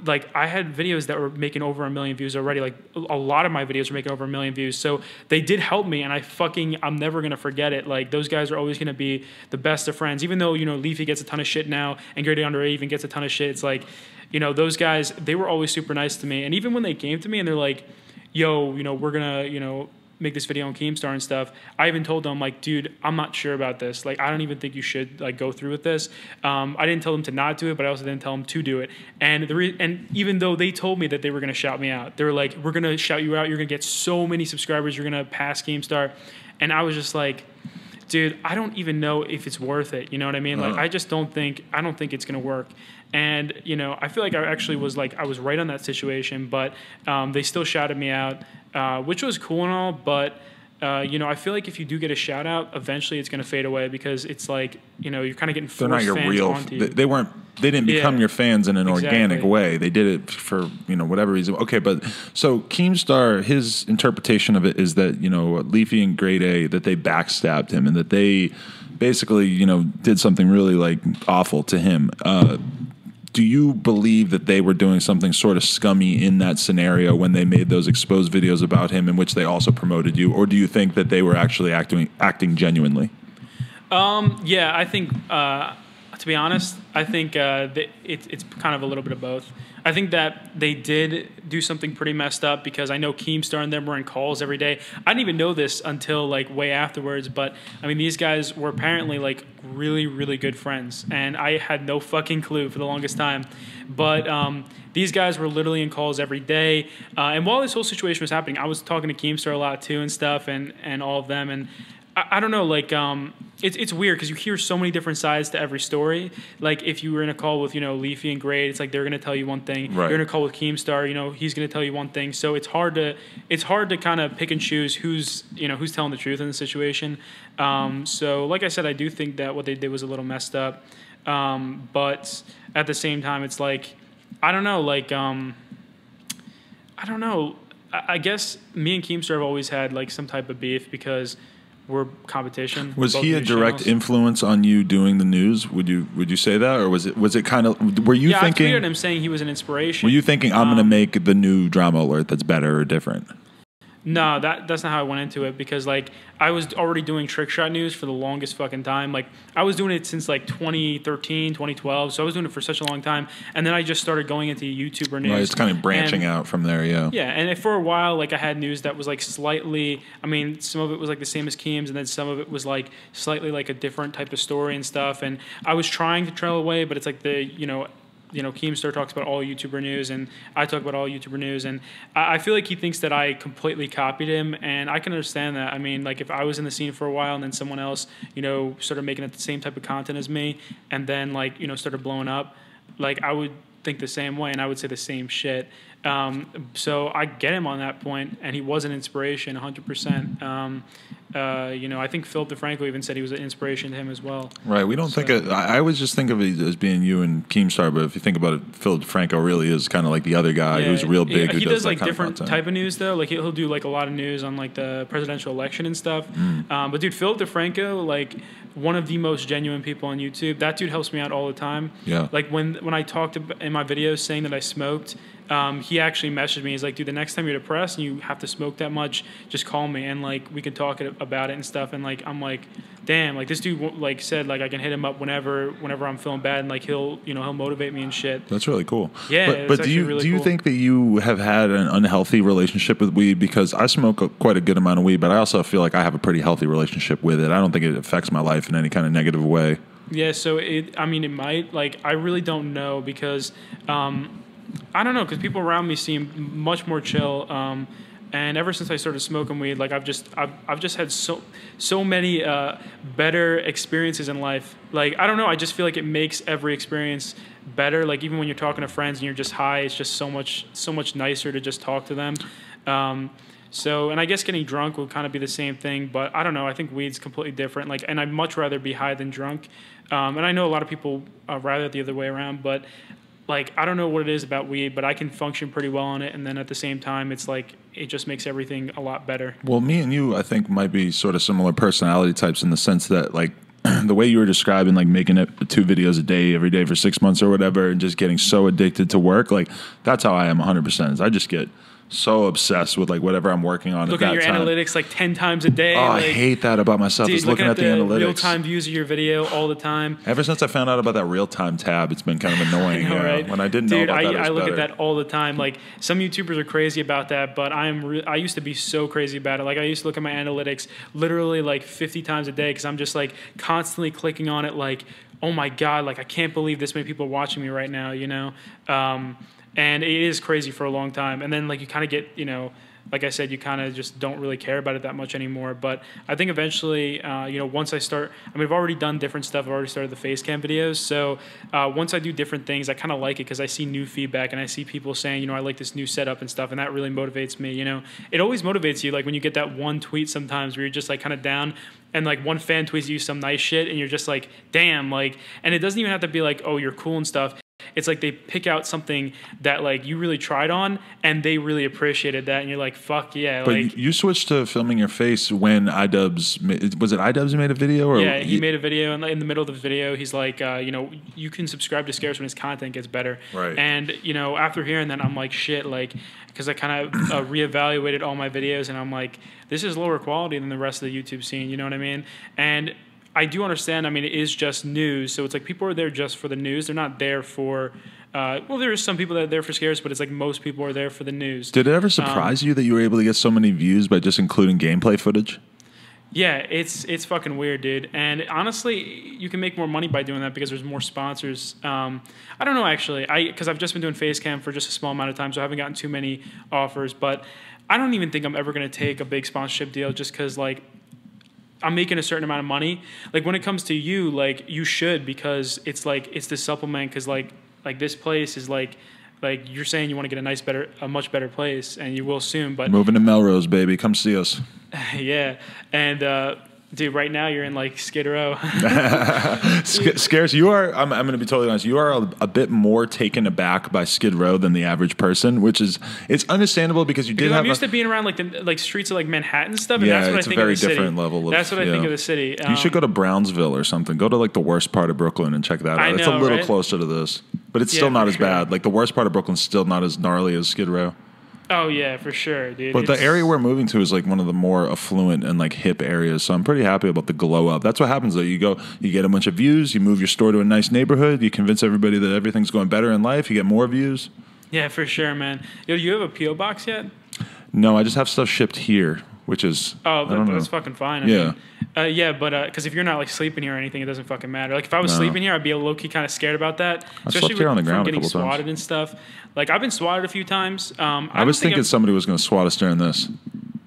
Like I had videos that were making over 1 million views already. Like a lot of my videos were making over 1 million views. So they did help me, and I'm never gonna forget it. Like those guys are always gonna be the best of friends. Even though Leafy gets a ton of shit now, and Grady Under A even gets a ton of shit. It's like, those guys, they were always super nice to me. And even when they came to me and they're like, "Yo, we're gonna make this video on Keemstar and stuff," I even told them like, dude, I'm not sure about this. Like, I don't even think you should like go through with this. I didn't tell them to not do it, but I also didn't tell them to do it. And and even though they told me that they were going to shout me out, they were like, we're going to shout you out. You're going to get so many subscribers. You're going to pass Keemstar. And I was just like, dude, I don't even know if it's worth it. You know what I mean? Like, I don't think it's going to work. And, I feel like I actually was like, I was right on that situation, but they still shouted me out, which was cool and all. But, I feel like if you do get a shout out, eventually it's going to fade away because it's like, you're kind of getting forced. They're not your real. They didn't become your fans in an organic way. They did it for, whatever reason. Okay. But so Keemstar, his interpretation of it is that, Leafy and Grade A, that they backstabbed him and that they basically, did something really like awful to him. Do you believe that they were doing something sort of scummy in that scenario when they made those exposed videos about him in which they also promoted you? Or do you think that they were actually acting genuinely? Yeah, I think, to be honest, I think it's kind of a little bit of both. I think that they did do something pretty messed up because I know Keemstar and them were in calls every day. I didn't even know this until like way afterwards, but I mean, these guys were apparently like really, really good friends, and I had no fucking clue for the longest time. But these guys were literally in calls every day, and while this whole situation was happening, I was talking to Keemstar a lot too and stuff, and all of them, and I don't know, like, it's weird because you hear so many different sides to every story. Like, if you were in a call with, Leafy and Grade, it's like they're going to tell you one thing. Right. You're in a call with Keemstar, he's going to tell you one thing. So it's hard to kind of pick and choose who's telling the truth in the situation. So, like I said, I do think that what they did was a little messed up. But at the same time, it's like, I don't know, like, I don't know. I guess me and Keemstar have always had, like, some type of beef because we're competition. Was he a direct influence on you doing the news? Would you say that, or was it kind of? Were you thinking? I tweeted him saying he was an inspiration. Were you thinking I'm going to make the new drama alert that's better or different? No, that's not how I went into it because like I was already doing trick shot news for the longest fucking time. Like I was doing it since like 2013, 2012. So I was doing it for such a long time. And then I just started going into YouTuber news. Right, it's kind of branching out from there, yeah. Yeah, and for a while like I had news that was like slightly, I mean, some of it was like the same as Keem's and then some of it was like slightly like a different type of story and stuff. And I was trying to trail away, but it's like Keemstar talks about all YouTuber news, and I talk about all YouTuber news, and I feel like he thinks that I completely copied him, and I can understand that. I mean, like, if I was in the scene for a while and then someone else, started making the same type of content as me, and then, like, started blowing up, like, I would think the same way, and I would say the same shit. So I get him on that point, and he was an inspiration, 100%. I think Philip DeFranco even said he was an inspiration to him as well. Right. We don't think it. I always just think of it as being you and Keemstar, but if you think about it, Philip DeFranco really is kind of like the other guy who's real big. He who does that like kind of different content. type of news though. Like he'll do like a lot of news on like the presidential election and stuff. But dude, Philip DeFranco, like one of the most genuine people on YouTube. That dude helps me out all the time. Yeah. Like when I talked in my videos saying that I smoked. He actually messaged me. He's like, dude, the next time you're depressed and you have to smoke that much, just call me and like we can talk about it and stuff. And like I'm like, damn, like this dude like said like I can hit him up whenever I'm feeling bad and like he'll motivate me and shit. That's really cool. Yeah, but do you think that you have had an unhealthy relationship with weed? Because I smoke quite a good amount of weed, but I also feel like I have a pretty healthy relationship with it. I don't think it affects my life in any kind of negative way. Yeah, so it might. Like I really don't know because. I don't know, because people around me seem much more chill. And ever since I started smoking weed, like I've just had so many better experiences in life. Like I don't know, I just feel like it makes every experience better. Like even when you're talking to friends and you're just high, it's just so much nicer to just talk to them. And I guess getting drunk would kind of be the same thing, but I don't know. I think weed's completely different. Like, and I'd much rather be high than drunk. And I know a lot of people rather it the other way around, but. Like, I don't know what it is about weed, but I can function pretty well on it. And then at the same time, it's like, it just makes everything a lot better. Well, me and you, I think, might be sort of similar personality types in the sense that, like, the way you were describing, like, making it 2 videos a day, every day for 6 months or whatever, and just getting so addicted to work, like, that's how I am 100%. I just get so obsessed with like whatever I'm working on looking at that your time. Analytics like 10 times a day. Oh, like, I hate that about myself. Dude, is looking at the analytics. Real-time views of your video all the time. Ever since I found out about that real-time tab, it's been kind of annoying. I know, right? When I didn't know about that, I look better. at that all the time. Like some YouTubers are crazy about that, but I used to be so crazy about it. Like I used to look at my analytics literally like 50 times a day because I'm just like constantly clicking on it. Like, oh my god, like I can't believe this many people are watching me right now. And it is crazy for a long time. And then like you kind of get, like I said, you kind of just don't really care about it that much anymore. But I think eventually, once I start, I've already done different stuff. I've already started the Facecam videos. So once I do different things, I kind of like it because I see new feedback and I see people saying, I like this new setup and stuff. And that really motivates me, It always motivates you. Like when you get that one tweet sometimes where you're just like kind of down and like one fan tweets you some nice shit and you're just like, damn, like, and it doesn't even have to be like, oh, you're cool and stuff. It's like they pick out something that like you really tried on and they really appreciated that and you're like, fuck yeah. But like, you switched to filming your face when iDubbbz, was it iDubbbz who made a video? Or yeah, he made a video and in the middle of the video, he's like, you can subscribe to Scarce when his content gets better. Right. And, after hearing that, I'm like, shit, like, because I kind of reevaluated all my videos and I'm like, this is lower quality than the rest of the YouTube scene, you know what I mean? And I do understand. It is just news, so it's like people are there just for the news. They're not there for. There are some people that are there for Scarce, but it's like most people are there for the news. Did it ever surprise you that you were able to get so many views by just including gameplay footage? Yeah, it's fucking weird, dude. And honestly, you can make more money by doing that because there's more sponsors. I don't know actually, because I've just been doing Facecam for just a small amount of time, so I haven't gotten too many offers. But I don't even think I'm ever going to take a big sponsorship deal just because like. I'm making a certain amount of money. Like when it comes to you, like you should because it's like it's the supplement because like this place is like you're saying you want to get a much better place and you will soon. But moving to Melrose, baby, come see us. Yeah, and dude, right now you're in like Skid Row. Scarce, you are. I'm going to be totally honest. You are a bit more taken aback by Skid Row than the average person, which is it's understandable because you did have. I'm used to being around like the streets of like Manhattan and stuff. And yeah, that's what it's I think a very of the different city. level. That's what I think of the city. You should go to Brownsville or something. Go to like the worst part of Brooklyn and check that out. It's a little closer to this, but it's still not as bad. Like the worst part of Brooklyn's still not as gnarly as Skid Row. Oh yeah, for sure, dude. But the area we're moving to is like one of the more affluent and like hip areas, so I'm pretty happy about the glow up. That's what happens though. You get a bunch of views, you move your store to a nice neighborhood, you convince everybody that everything's going better in life, you get more views. Yeah, for sure, man. Yo, you have a PO box yet? No, I just have stuff shipped here, which is that's fucking fine. I mean, Yeah, but because if you're not like sleeping here or anything, it doesn't fucking matter. Like if I was sleeping here, I'd be low key kind of scared about that, especially here on the ground from getting a couple swatted times. and stuff. Like I've been swatted a few times. I was thinking somebody was going to swat us during this.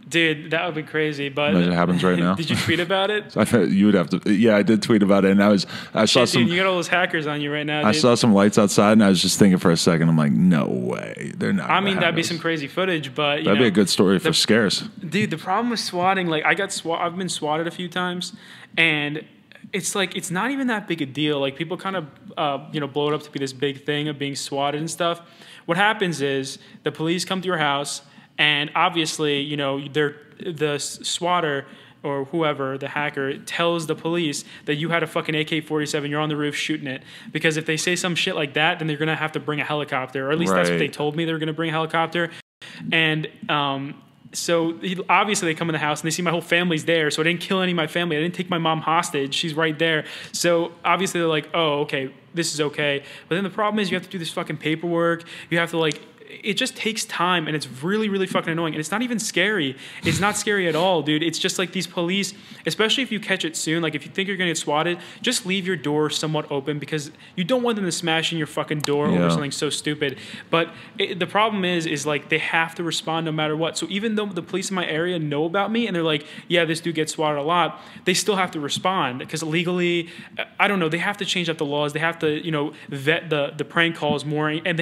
Dude, that would be crazy. But it happens right now. Did you tweet about it? You would have to. Yeah, I did tweet about it, and I saw some. Dude, you got all those hackers on you right now. Dude. I saw some lights outside, and I was just thinking for a second. I'm like, no way, they're not. I mean, that'd be some crazy footage, but that'd be a good story for Scarce. Dude, the problem with swatting, like I've been swatted a few times, and it's like it's not even that big a deal. Like people kind of blow it up to be this big thing of being swatted and stuff. What happens is the police come to your house. And obviously, the swatter or whoever, the hacker, tells the police that you had a fucking AK-47, you're on the roof shooting it. Because if they say some shit like that, then they're going to have to bring a helicopter. Or at least that's what they told me they were going to bring a helicopter. And so obviously they come in the house and they see my whole family's there. So I didn't kill any of my family. I didn't take my mom hostage. She's right there. So obviously they're like, oh, okay, this is okay. But then the problem is you have to do this fucking paperwork. You have to it just takes time, and it's really, really fucking annoying. And it's not even scary. It's not scary at all, dude. It's just like these police, especially if you catch it soon, like if you think you're going to get swatted, just leave your door somewhat open because you don't want them to smash in your fucking door over something so stupid. But the problem is like they have to respond no matter what. So even though the police in my area know about me and they're like, yeah, this dude gets swatted a lot, they still have to respond because legally, I don't know, they have to change up the laws. They have to, vet the prank calls more, and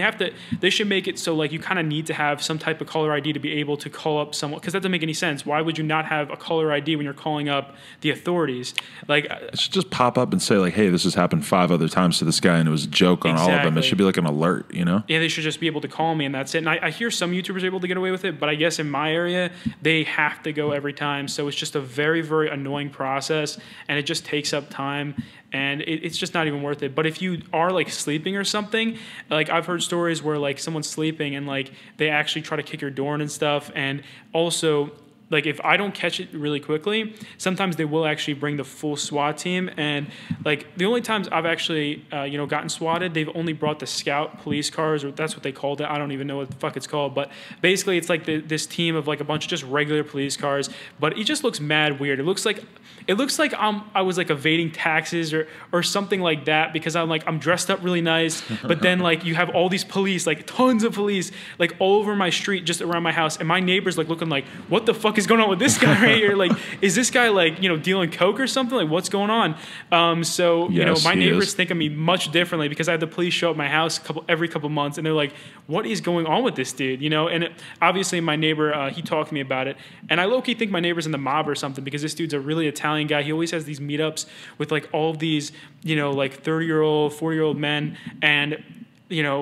they should make it so like you kind of need to have some type of caller ID to be able to call up someone, because that doesn't make any sense. Why would you not have a caller ID when you're calling up the authorities? Like it should just pop up and say like, hey, this has happened 5 other times to this guy and it was a joke on all of them. It should be like an alert, Yeah, they should just be able to call me and that's it. And I hear some YouTubers are able to get away with it, but I guess in my area they have to go every time. So it's just a very, very annoying process, and it just takes up time. And it's just not even worth it. But if you are like sleeping or something, like I've heard stories where like someone's sleeping and like they actually try to kick your door in and stuff. And also, like if I don't catch it really quickly, sometimes they will actually bring the full SWAT team. And like the only times I've actually gotten swatted, they've only brought the scout police cars, or that's what they called it. I don't even know what the fuck it's called, but basically it's like this team of like a bunch of just regular police cars. But it just looks mad weird. It looks like I was like evading taxes or something like that, because I'm dressed up really nice, but then like you have all these police, like tons of police, like all over my street, just around my house, and my neighbors like looking like, what the fuck is going on with this guy right here? Like, is this guy like dealing coke or something? Like, what's going on? My neighbors think of me much differently because I have the police show up at my house every couple months, and they're like, what is going on with this dude? And obviously my neighbor, he talked to me about it, and I low-key think my neighbor's in the mob or something, because this dude's a really Italian guy. He always has these meetups with like all of these, like 30-year-old, 40-year-old men, and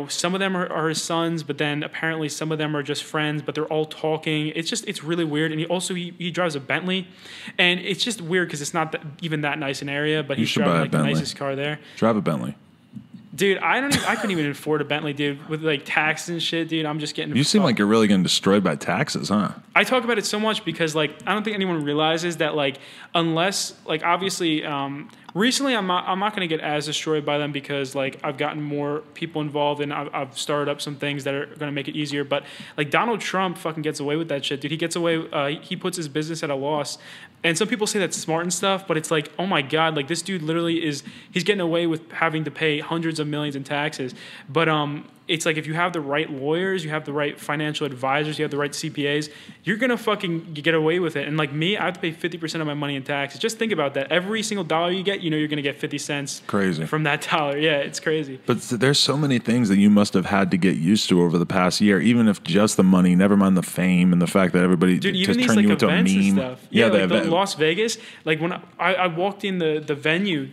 some of them are his sons, but then apparently some of them are just friends, but they're all talking. It's really weird. And he drives a Bentley, and it's just weird because it's not even that nice an area, but he's driving like the nicest car there. Drive a Bentley. Dude, I couldn't even afford a Bentley, dude, with like taxes and shit, dude. I'm just getting. You seem like you're really getting destroyed by taxes, huh? I talk about it so much because like I don't think anyone realizes that like unless like obviously recently I'm not going to get as destroyed by them because like I've gotten more people involved and I've started up some things that are going to make it easier. But like Donald Trump fucking gets away with that shit, dude. He gets away. He puts his business at a loss. And some people say that's smart and stuff, but it's like, oh my God, like this dude literally he's getting away with having to pay hundreds of millions in taxes. But it's like if you have the right lawyers, you have the right financial advisors, you have the right CPAs, you're going to fucking get away with it. And like me, I have to pay 50% of my money in taxes. Just think about that. Every single dollar you get, you're going to get 50 cents crazy from that dollar. Yeah, it's crazy. But there's so many things that you must have had to get used to over the past year, even if just the money, never mind the fame and the fact that everybody just turn you into a meme. And stuff. Yeah, like the Las Vegas. Like when I walked in the venue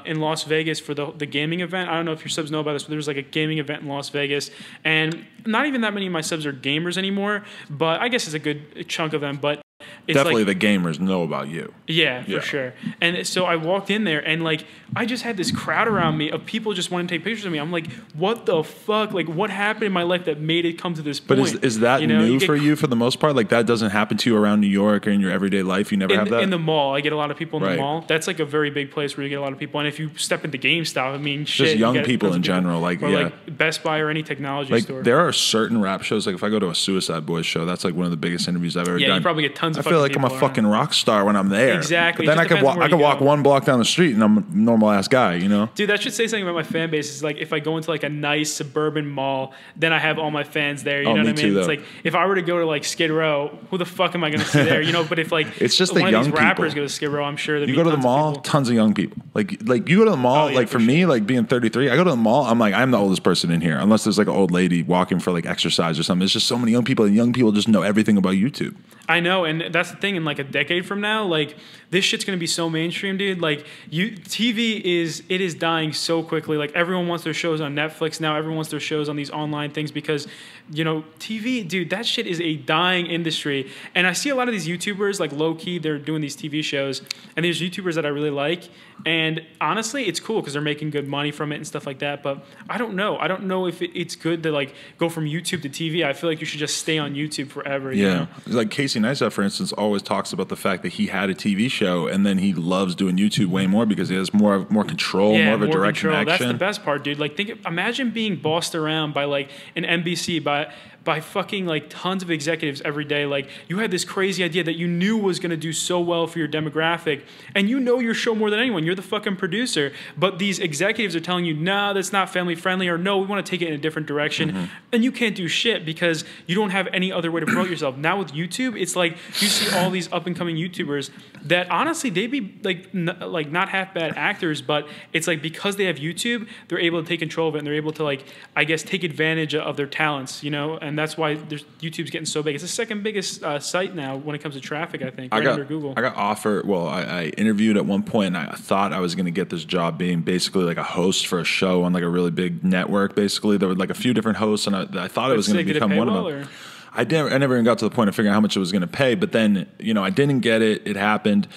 in Las Vegas for the gaming event. I don't know if your subs know about this, but there was like a gaming event in Las Vegas. And not even that many of my subs are gamers anymore, but I guess it's a good chunk of them. But it's definitely like, the gamers know about you. Yeah, for sure. And so I walked in there, and like I just had this crowd around me of people just wanting to take pictures of me. I'm like, what the fuck? Like, what happened in my life that made it come to this point? But is that new for you for the most part? Like that doesn't happen to you around New York or in your everyday life? You never have that? In the mall. I get a lot of people in the mall. That's like a very big place where you get a lot of people. And if you step into GameStop, I mean, shit. Just young people in general. Like, like Best Buy or any technology store. There are certain rap shows. Like if I go to a Suicide Boys show, that's like one of the biggest interviews I've ever done. Yeah, you probably get tons of fucking feel like I'm a fucking rock star when I'm there. Exactly. But then I could walk one block down the street and I'm a normal ass guy, you know? Dude, that should say something about my fan base. It's like if I go into like a nice suburban mall, then I have all my fans there. You know what I mean? Too, it's like if I were to go to like Skid Row, who the fuck am I going to see there? You know, but if like it's just one the of young these rappers people. go to Skid Row, I'm sure you go to the mall, tons of young people. Like you go to the mall, like for me, like being 33, I go to the mall, I'm like, I'm the oldest person in here, unless there's like an old lady walking for like exercise or something. There's just so many young people, and young people just know everything about YouTube. I know, and that's the thing. In like a decade from now, like this shit's gonna be so mainstream, dude. Like TV is dying so quickly. Like everyone wants their shows on Netflix now. Everyone wants their shows on these online things because, you know, TV, dude, that shit is a dying industry. And I see a lot of these YouTubers, like low key, they're doing these TV shows, and there's YouTubers that I really like. And honestly, it's cool because they're making good money from it and stuff like that. But I don't know. I don't know if it's good to like go from YouTube to TV. I feel like you should just stay on YouTube forever. Yeah, you know? Like Casey Neistat, for instance, always talks about the fact that he had a TV show and then he loves doing YouTube way more because he has more control, more of a direct connection. That's the best part, dude. Like, imagine being bossed around by like an NBC by fucking like tons of executives every day. Like you had this crazy idea that you knew was going to do so well for your demographic, and you know your show more than anyone. You're the fucking producer, but these executives are telling you, nah, that's not family friendly, or no, we want to take it in a different direction, and you can't do shit because you don't have any other way to promote yourself. Now with YouTube, it's like you see all these up and coming YouTubers that honestly they be like not half bad actors, but it's like because they have YouTube, they're able to take control of it and they're able to like I guess take advantage of their talents, you know, and that's why YouTube's getting so big. It's the second biggest site now when it comes to traffic, I think, under Google. I got offered, well, I interviewed at one point and I thought I was going to get this job being basically like a host for a show on like a really big network, basically. There were like a few different hosts and I thought it was going to become one of them. Or? I never even got to the point of figuring out how much it was going to pay, but then, you know, I didn't get it. It happened.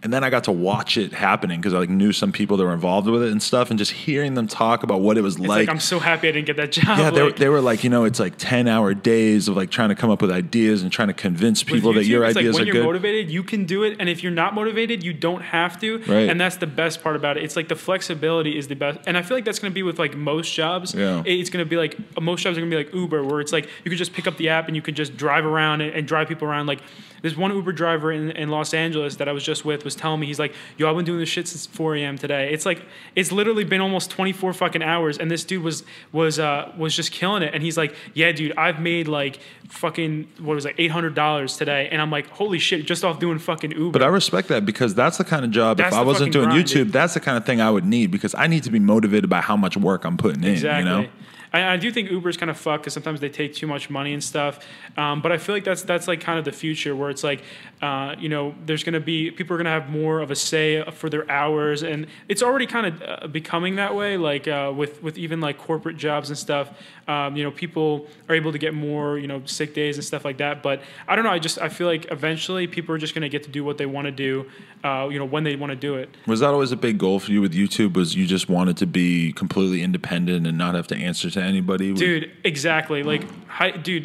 And then I got to watch it happening because I like knew some people that were involved with it and stuff, and just hearing them talk about what it was like. I'm so happy I didn't get that job. Yeah, they were like, you know, it's like 10-hour days of like trying to come up with ideas and trying to convince people that your ideas are good. When you're motivated, you can do it, and if you're not motivated, you don't have to. Right. And that's the best part about it. It's like the flexibility is the best, and I feel like that's going to be with like most jobs. Yeah. It's going to be like most jobs are going to be like Uber, where it's like you can just pick up the app and you can just drive around and drive people around. Like there's one Uber driver in Los Angeles that I was just with was telling me, he's like, yo, I've been doing this shit since 4 a.m. today. It's like, it's literally been almost 24 fucking hours, and this dude was just killing it. And he's like, yeah, dude, I've made like fucking, what was it, $800 today. And I'm like, holy shit, just off doing fucking Uber. But I respect that because that's the kind of job, if I wasn't doing YouTube, dude, that's the kind of thing I would need because I need to be motivated by how much work I'm putting in, you know? I do think Uber's kind of fucked because sometimes they take too much money and stuff. But I feel like that's like kind of the future where it's like, you know, there's going to be, people are going to have more of a say for their hours. And it's already kind of becoming that way, like with even like corporate jobs and stuff. You know, people are able to get more, you know, sick days and stuff like that. But I don't know. I feel like eventually people are just going to get to do what they want to do, you know, when they want to do it. Was that always a big goal for you with YouTube? Was you just wanted to be completely independent and not have to answer to anybody? Dude, exactly. Like,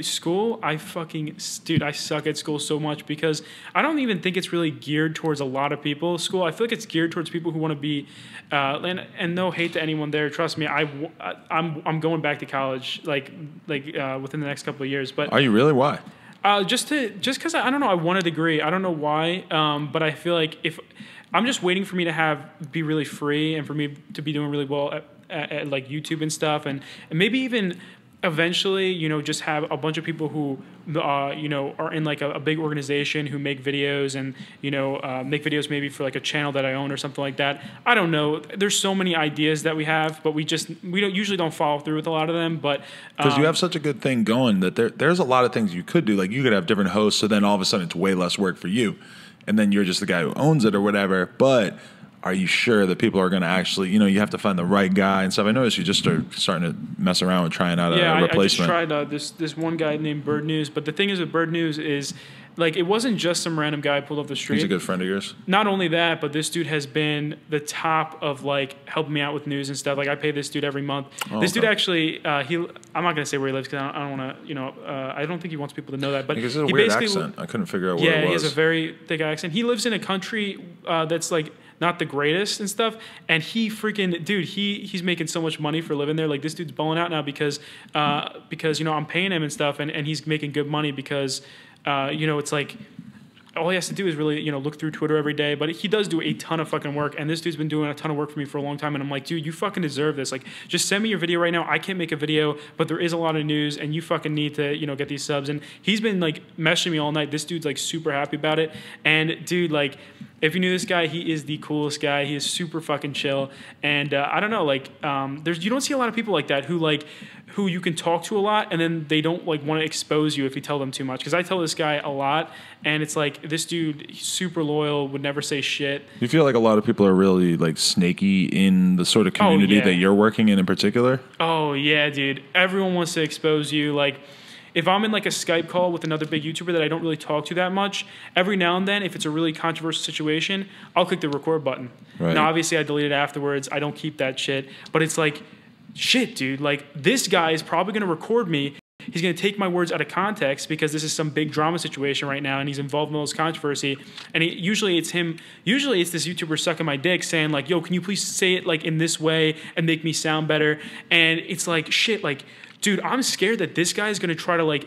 school, I suck at school so much because I don't even think it's really geared towards a lot of people. School, I feel like it's geared towards people who want to be, and no hate to anyone there. Trust me, I'm going back to college like within the next couple of years. But are you really? Why? Just because I don't know. I want a degree. I don't know why, but I feel like if I'm just waiting for me to be really free and for me to be doing really well at like YouTube and stuff, and maybe even eventually, you know, just have a bunch of people who, you know, are in like a big organization who make videos and, you know, make videos maybe for like a channel that I own or something like that. I don't know. There's so many ideas that we have, but we usually don't follow through with a lot of them. But because you have such a good thing going that there's a lot of things you could do. Like you could have different hosts, so then all of a sudden it's way less work for you, and then you're just the guy who owns it or whatever. But are you sure that people are going to actually, you know, you have to find the right guy and stuff. I noticed you just starting to mess around with trying out a replacement. I just tried this one guy named Bird News. But the thing is with Bird News is, like, it wasn't just some random guy pulled off the street. He's a good friend of yours. Not only that, but this dude has been the top of, like, helping me out with news and stuff. Like, I pay this dude every month. Dude actually, I'm not going to say where he lives because I don't want to, you know, I don't think he wants people to know that. But because it's a weird accent. I couldn't figure out what it was. Yeah, he has a very thick accent. He lives in a country that's, like, not the greatest and stuff, and he freaking, dude, he's making so much money for living there. Like, this dude's balling out now because you know, I'm paying him and stuff, and he's making good money because you know, it's like all he has to do is really, look through Twitter every day. But he does do a ton of fucking work, and this dude's been doing a ton of work for me for a long time. And I'm like, dude, you fucking deserve this. Like, just send me your video right now. I can't make a video, but there is a lot of news, and you fucking need to, get these subs. And he's been like messaging me all night. This dude's like super happy about it. And dude, like, if you knew this guy, he is the coolest guy. He is super fucking chill. And I don't know, like, you don't see a lot of people like that who you can talk to a lot, and then they don't like want to expose you if you tell them too much. Because I tell this guy a lot, and it's like, this dude, he's super loyal, would never say shit. You feel like a lot of people are really like snaky in the sort of community that you're working in particular? Oh yeah, dude. Everyone wants to expose you. Like, if I'm in like a Skype call with another big YouTuber that I don't really talk to that much, every now and then, if it's a really controversial situation, I'll click the record button. Right. Now, obviously, I delete it afterwards. I don't keep that shit. But it's like, shit, dude. Like, this guy is probably going to record me. He's going to take my words out of context because this is some big drama situation right now, and he's involved in all this controversy. And usually it's this YouTuber sucking my dick saying, like, yo, can you please say it like in this way and make me sound better? And it's like, shit, like, dude, I'm scared that this guy is going to try to like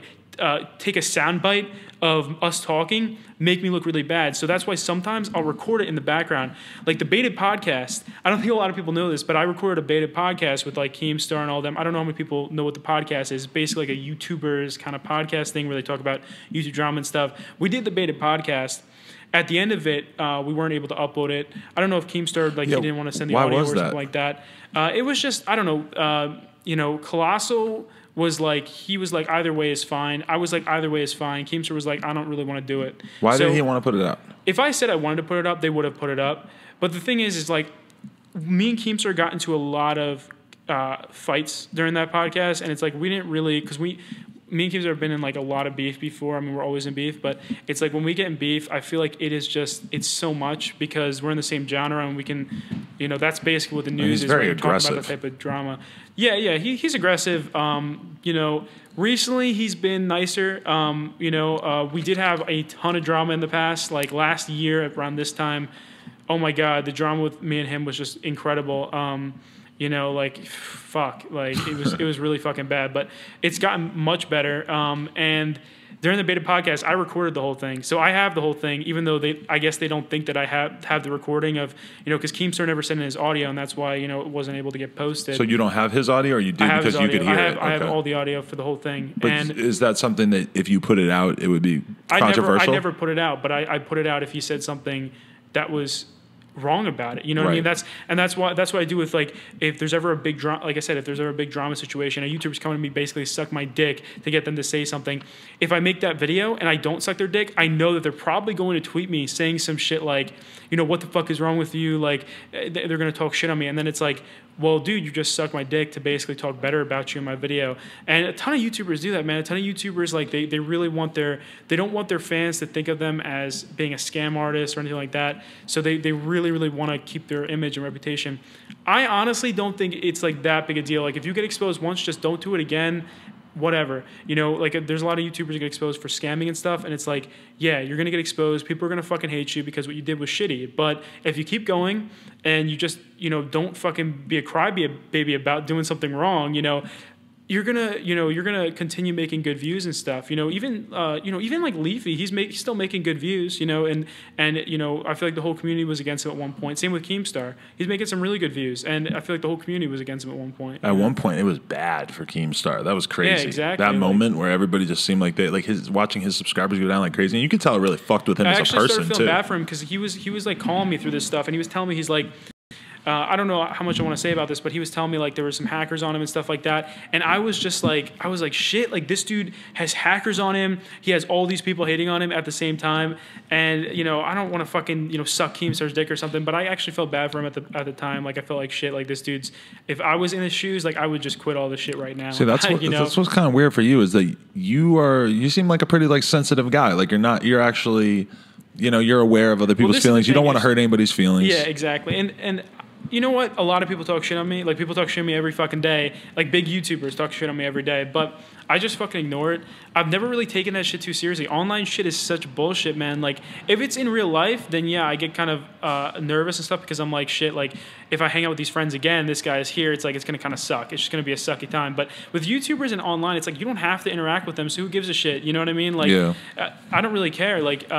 take a soundbite of us talking, make me look really bad. So that's why sometimes I'll record it in the background. Like the Baited podcast, I don't think a lot of people know this, but I recorded a Baited podcast with like Keemstar and all them. I don't know how many people know what the podcast is. Basically like a YouTuber's kind of podcast thing where they talk about YouTube drama and stuff. We did the Baited podcast. At the end of it, we weren't able to upload it. I don't know if Keemstar, like, he didn't want to send the audio or something like that. It was just, I don't know, Colossal was like, he was like, either way is fine. I was like, either way is fine. Keemstar was like, I don't really want to do it. Why did he want to put it up? If I said I wanted to put it up, they would have put it up. But the thing is like, me and Keemstar got into a lot of fights during that podcast, and it's like, we didn't really, because me and Keemstar have been in like a lot of beef before. I mean, we're always in beef, but it's like when we get in beef, I feel like it's so much because we're in the same genre and we can, that's basically what the news is. Very aggressive. Talking about that type of drama. Yeah, he's aggressive. Recently he's been nicer. We did have a ton of drama in the past, like last year around this time. Oh my God, the drama with me and him was just incredible. Fuck, like it was really fucking bad, but it's gotten much better. And during the Beta podcast, I recorded the whole thing, so I have the whole thing. Even though I guess they don't think that I have the recording of, because Keemstar never sent in his audio, and that's why it wasn't able to get posted. So you don't have his audio, or you do because you could hear it? I have all the audio for the whole thing. But and is that something that if you put it out, it would be controversial? I never put it out, but I put it out if he said something that was wrong about it, what I mean? That's what I do with, like, if there's ever a big drama, like I said, if there's ever a big drama situation, a YouTuber's coming to me basically suck my dick to get them to say something. If I make that video and I don't suck their dick, I know that they're probably going to tweet me saying some shit like, what the fuck is wrong with you? Like, they're going to talk shit on me. And then it's like, well, dude, you just sucked my dick to basically talk better about you in my video. And a ton of YouTubers do that, man. A ton of YouTubers, like, they really they don't want their fans to think of them as being a scam artist or anything like that. So they really, really want to keep their image and reputation. I honestly don't think it's like that big a deal. Like, if you get exposed once, just don't do it again. Whatever, like, there's a lot of YouTubers that get exposed for scamming and stuff, and it's like, yeah, you're gonna get exposed. People are gonna fucking hate you because what you did was shitty. But if you keep going and you just, don't fucking be a crybaby about doing something wrong, you're gonna continue making good views and stuff. Even like Leafy, he's still making good views. And I feel like the whole community was against him at one point. Same with Keemstar, he's making some really good views, and I feel like the whole community was against him at one point. At one point, it was bad for Keemstar. That was crazy. Yeah, exactly. That moment where everybody just seemed like watching his subscribers go down like crazy, and you could tell it really fucked with him as a person too. I actually started feeling bad for him because he was like calling me through this stuff, and he was telling me, he's like, I don't know how much I want to say about this, but he was telling me like there were some hackers on him and stuff like that. And I was like, shit, like, this dude has hackers on him. He has all these people hating on him at the same time. And, I don't want to fucking, suck Keemstar's dick or something, but I actually felt bad for him at the time. Like, I felt like shit, like, this dude's, if I was in his shoes, like, I would just quit all this shit right now. See, that's what's kind of weird for you is that you seem like a pretty, like, sensitive guy. Like, you're actually, you're aware of other people's feelings. You don't want to hurt anybody's feelings. Yeah, exactly. And you know what? A lot of people talk shit on me. Like, people talk shit on me every fucking day. Like, big YouTubers talk shit on me every day. But I just fucking ignore it. I've never really taken that shit too seriously. Online shit is such bullshit, man. Like, if it's in real life, then yeah, I get kind of nervous and stuff because I'm like, shit, like, if I hang out with these friends again, this guy is here, it's like, it's going to kind of suck. It's just going to be a sucky time. But with YouTubers and online, it's like, you don't have to interact with them, so who gives a shit? You know what I mean? Like, yeah. I don't really care. Like,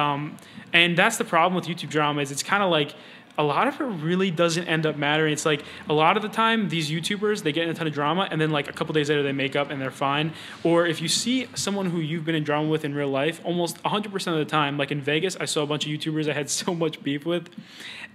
And that's the problem with YouTube drama is it's kind of like a lot of it really doesn't end up mattering. It's like a lot of the time these YouTubers, they get in a ton of drama and then like a couple days later they make up and they're fine. Or if you see someone who you've been in drama with in real life, almost 100% of the time, like in Vegas, I saw a bunch of YouTubers I had so much beef with.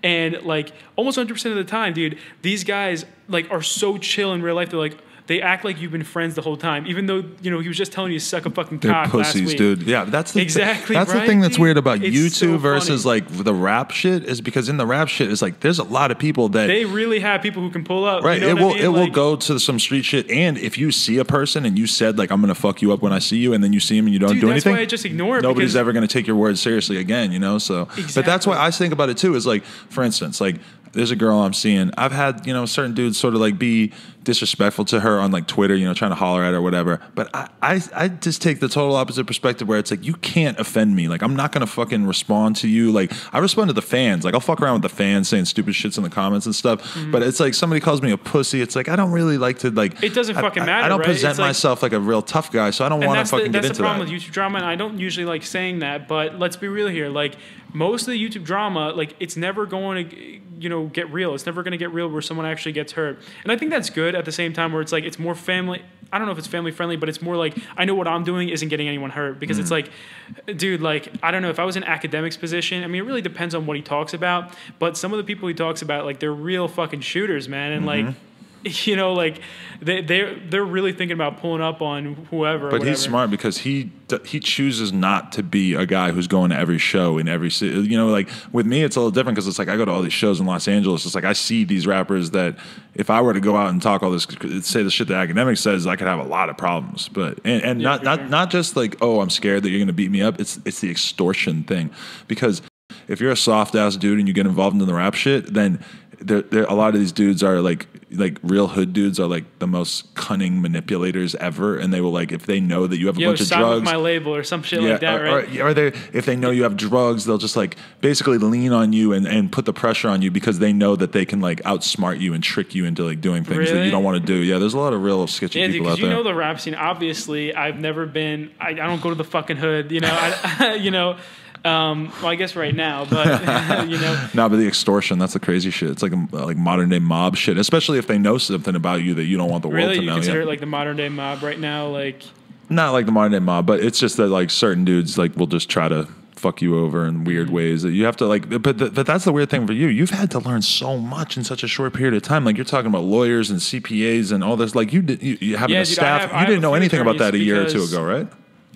And like almost 100% of the time, dude, these guys like are so chill in real life. They're like, they act like you've been friends the whole time, even though, you know, he was just telling you to suck a fucking cock last week. They're pussies, dude. Yeah, that's the exactly that's right, the thing that's dude? weird about It's YouTube so versus funny. like the rap shit is because in the rap shit is like there's a lot of people that They really have people who can pull up. right. You know It will what I mean? it will Like, go to some street shit. And if you see a person and you said like I'm gonna fuck you up when I see you, and then you see him and you don't dude, do that's anything, why I just ignore it. nobody's because ever gonna take your words seriously again. You know. So, but that's why I think about it too. Is like, for instance, like there's a girl I'm seeing. I've had, you know, certain dudes sort of like be disrespectful to her on like Twitter, you know, trying to holler at her or whatever. But I just take the total opposite perspective where it's like, you can't offend me. Like, I'm not going to fucking respond to you. Like, I respond to the fans. Like, I'll fuck around with the fans saying stupid shits in the comments and stuff. Mm-hmm. But it's like somebody calls me a pussy. It's like, I don't really like to like. It doesn't fucking matter. I don't right? present It's like, myself like a real tough guy. So I don't want to fucking get into that. That's the problem with YouTube drama. And I don't usually like saying that. But let's be real here. Like, most of the YouTube drama, like, it's never going to, you know, get real. It's never going to get real where someone actually gets hurt. And I think that's good at the same time where it's like, it's more family. I don't know if it's family friendly, but it's more like, I know what I'm doing isn't getting anyone hurt. Because it's like, dude, like, I don't know, if I was in academics position, I mean, it really depends on what he talks about. But some of the people he talks about, like, they're real fucking shooters, man. And like, you know, like they're really thinking about pulling up on whoever. But he's smart because he chooses not to be a guy who's going to every show in every city. You know, like with me, it's a little different because it's like I go to all these shows in Los Angeles. It's like I see these rappers that if I were to go out and talk all this, say the shit that academic says, I could have a lot of problems. But and yeah, not just like, oh, I'm scared that you're going to beat me up. It's the extortion thing, because if you're a soft ass dude and you get involved in the rap shit, then a lot of these dudes are like real hood dudes are like the most cunning manipulators ever, and they will like if they know that you have a bunch of drugs, with my label or some shit like that, right? Or if they know you have drugs, they'll just like basically lean on you and put the pressure on you because they know that they can like outsmart you and trick you into like doing things that you don't want to do. Yeah, there's a lot of real sketchy people out there. You know the rap scene. Obviously, I've never been. I don't go to the fucking hood. You know, you know. Well, I guess right now, but you know. No, but the extortion, that's the crazy shit. It's like modern day mob shit, especially if they know something about you that you don't want the world to know. Really? You consider it like the modern day mob right now? Like, not like the modern day mob, but it's just that like certain dudes like will just try to fuck you over in weird ways that you have to like, but that's the weird thing for you. You've had to learn so much in such a short period of time. Like you're talking about lawyers and CPAs and all this. Like you having a staff. You didn't know anything about that a year or two ago, right?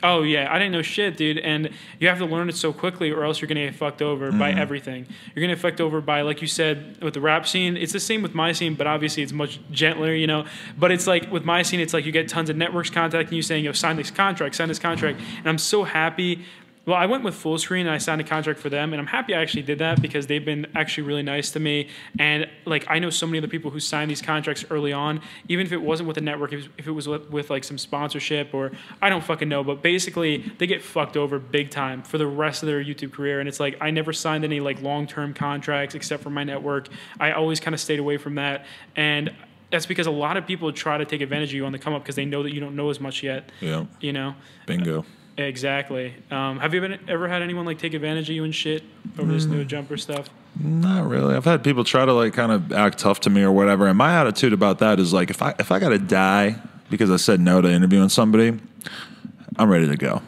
Oh, yeah. I didn't know shit, dude. And you have to learn it so quickly or else you're going to get fucked over by everything. You're going to get fucked over by, like you said, with the rap scene. It's the same with my scene, but obviously it's much gentler, you know. But it's like with my scene, it's like you get tons of networks contacting you saying, yo, sign this contract. And I'm so happy. Well, I went with Full Screen and I signed a contract for them, and I'm happy I actually did that because they've been actually really nice to me. And like I know so many other people who signed these contracts early on, even if it wasn't with a network, if it was with like some sponsorship or I don't fucking know, but basically they get fucked over big time for the rest of their YouTube career. And it's like I never signed any like long-term contracts except for my network. I always kind of stayed away from that, and that's because a lot of people try to take advantage of you on the come up because they know that you don't know as much yet. Yeah, you know. Bingo. Exactly. Have you ever had anyone like take advantage of you and shit over this new jumper stuff? Not really. I've had people try to like kind of act tough to me or whatever. And my attitude about that is like if I gotta die because I said no to interviewing somebody, I'm ready to go.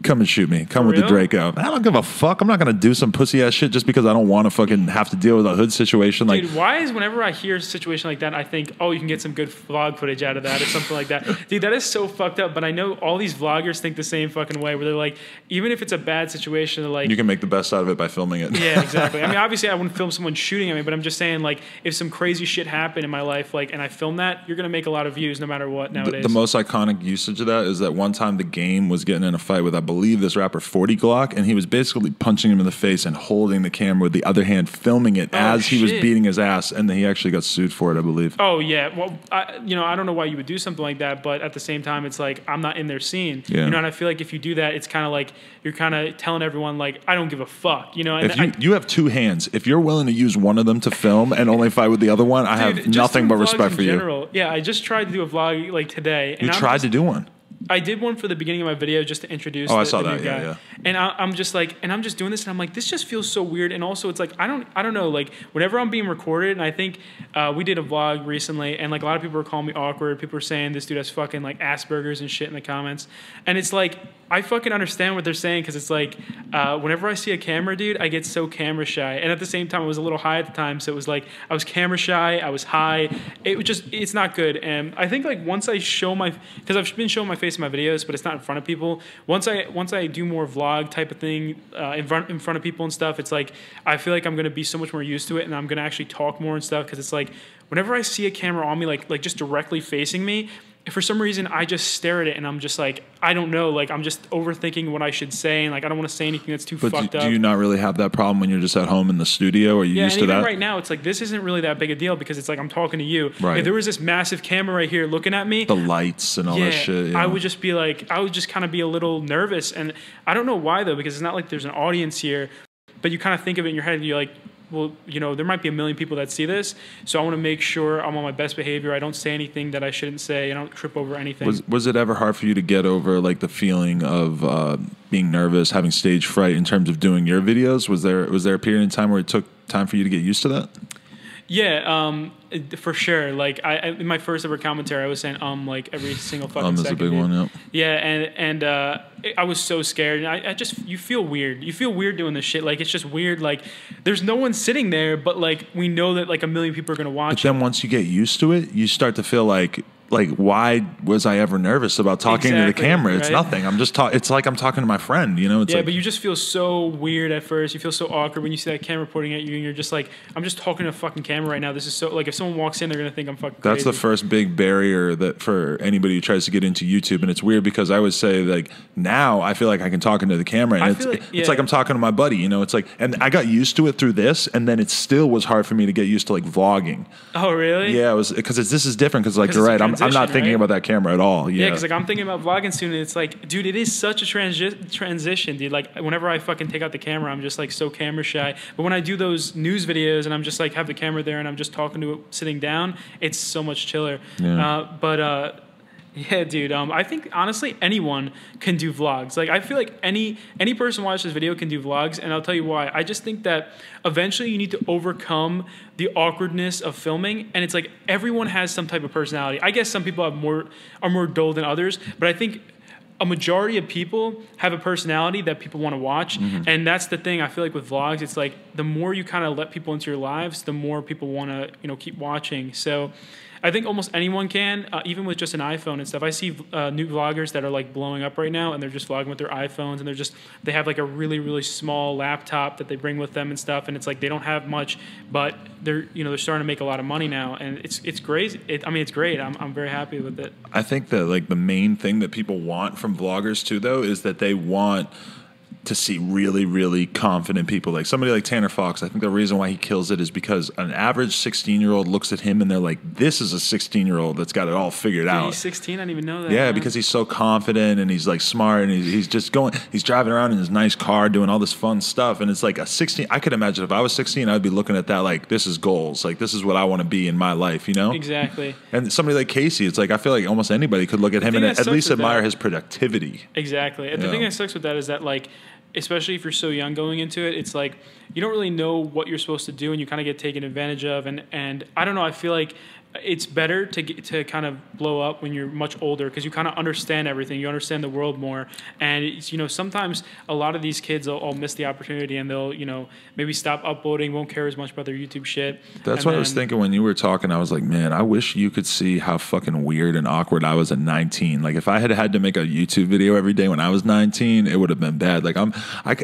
Come and shoot me. Come with the Draco. I don't give a fuck. I'm not going to do some pussy ass shit just because I don't want to fucking have to deal with a hood situation. Like, dude, why is whenever I hear a situation like that, I think, oh, you can get some good vlog footage out of that or something like that. Dude, that is so fucked up. But I know all these vloggers think the same fucking way where they're like, even if it's a bad situation, they're like, you can make the best out of it by filming it. Yeah, exactly. I mean, obviously I wouldn't film someone shooting at me, but I'm just saying like if some crazy shit happened in my life, like, and I film that, you're going to make a lot of views no matter what nowadays. The most iconic usage of that is that one time the Game was getting in a fight with, I believe, this rapper 40 Glock, and he was basically punching him in the face and holding the camera with the other hand, filming it as he was beating his ass, and then he actually got sued for it, I believe. Oh, yeah. Well, I don't know why you would do something like that, but at the same time, it's like, I'm not in their scene. Yeah. You know, and I feel like if you do that, it's kind of like, you're kind of telling everyone, like, I don't give a fuck, you know? And if you have two hands, if you're willing to use one of them to film and only fight with the other one, I have nothing but respect for you. Yeah, I just tried to do a vlog, like, today. And you tried to do one? I did one for the beginning of my video just to introduce I the, saw the that. new guy. Yeah. And I'm just like, and I'm just doing this, and I'm like, this just feels so weird. And also, it's like, I don't know, like, whenever I'm being recorded, and I think we did a vlog recently, and like a lot of people were calling me awkward. People were saying this dude has fucking like Asperger's and shit in the comments. And it's like, I fucking understand what they're saying, because it's like, whenever I see a camera, dude, I get so camera shy. And at the same time, I was a little high at the time, so it was like, I was camera shy, I was high. It was just, it's not good. And I think like once I show because I've been showing my face in my videos, but it's not in front of people. Once I do more vlog type of thing in front of people and stuff, it's like I feel like I'm gonna be so much more used to it, and I'm gonna actually talk more and stuff, because it's like whenever I see a camera on me, like just directly facing me, for some reason I just stare at it, and I'm just like, I don't know, like I'm just overthinking what I should say, and like I don't want to say anything that's too fucked up. Do you not really have that problem when you're just at home in the studio? Are you used to that? Right now, it's like this isn't really that big a deal, because it's like I'm talking to you. Right. If there was this massive camera right here looking at me, the lights and all that shit. Yeah. I would just be like, I would just kind of be a little nervous, and I don't know why though, because it's not like there's an audience here, but you kind of think of it in your head, and you're like, well, you know, there might be a million people that see this, so I want to make sure I'm on my best behavior. I don't say anything that I shouldn't say. I don't trip over anything. Was it ever hard for you to get over like the feeling of being nervous, having stage fright in terms of doing your videos? Was there a period in time where it took time for you to get used to that? Yeah, for sure. Like in my first ever commentary, I was saying like every single fucking second. Is a big one, yeah. Yeah, and I was so scared. And I just, you feel weird. You feel weird doing this shit. Like it's just weird. Like there's no one sitting there, but like we know that like a million people are gonna watch. But then once you get used to it, you start to feel like why was I ever nervous about talking to the camera? It's nothing. I'm just it's like I'm talking to my friend, you know? It's but you just feel so weird at first. You feel so awkward when you see that camera pointing at you, and you're just like, I'm just talking to a fucking camera right now. This is so, like, if someone walks in, they're gonna think I'm fucking crazy. That's the first big barrier that for anybody who tries to get into YouTube. And it's weird because I would say, like, now I feel like I can talk into the camera, and it's like I'm talking to my buddy, you know? It's like, and I got used to it through this, and then it still was hard for me to get used to like vlogging. Oh, really? Yeah, it was, because this is different, because like you're right, I'm not thinking about that camera at all. Yeah, because like I'm thinking about vlogging soon, and it's like, dude, it is such a transition, dude. Like whenever I fucking take out the camera, I'm just like so camera shy. But when I do those news videos and I'm just like have the camera there and I'm just talking to it sitting down, it's so much chiller. Yeah. Yeah, dude. I think honestly anyone can do vlogs. Like I feel like any person watching this video can do vlogs, and I'll tell you why. I just think that eventually you need to overcome the awkwardness of filming, and it's like everyone has some type of personality. I guess some people are more dull than others, but I think a majority of people have a personality that people want to watch, and that's the thing. I feel like with vlogs, it's like the more you kind of let people into your lives, the more people want to keep watching. So I think almost anyone can, even with just an iPhone and stuff. I see new vloggers that are like blowing up right now, and they're just vlogging with their iPhones, and they have like a really, really small laptop that they bring with them and stuff, and it's like they don't have much, but they're starting to make a lot of money now, and it's crazy. It's great. I'm very happy with it. I think that like the main thing that people want from vloggers too, though, is that they want to see really, really confident people. Like somebody like Tanner Fox, I think the reason why he kills it is because an average 16-year-old looks at him and they're like, this is a 16-year-old that's got it all figured out. He's 16? I didn't even know that. Yeah, man. Because he's so confident and he's like smart, and he's just he's driving around in his nice car doing all this fun stuff. And it's like a 16, I could imagine if I was 16, I'd be looking at that like, this is goals. Like, this is what I want to be in my life, you know? Exactly. And somebody like Casey, it's like, I feel like almost anybody could look at him and at least admire his productivity. Exactly. And the thing that sucks with that is that, like, especially if you're so young going into it, it's like you don't really know what you're supposed to do, and you kind of get taken advantage of. And I don't know, I feel like it's better to kind of blow up when you're much older, because you kind of understand everything. You understand the world more. And it's, sometimes a lot of these kids will miss the opportunity, and they'll maybe stop uploading, won't care as much about their YouTube shit. That's what I was thinking when you were talking. I was like, man, I wish you could see how fucking weird and awkward I was at 19. Like if I had to make a YouTube video every day when I was 19, it would have been bad. Like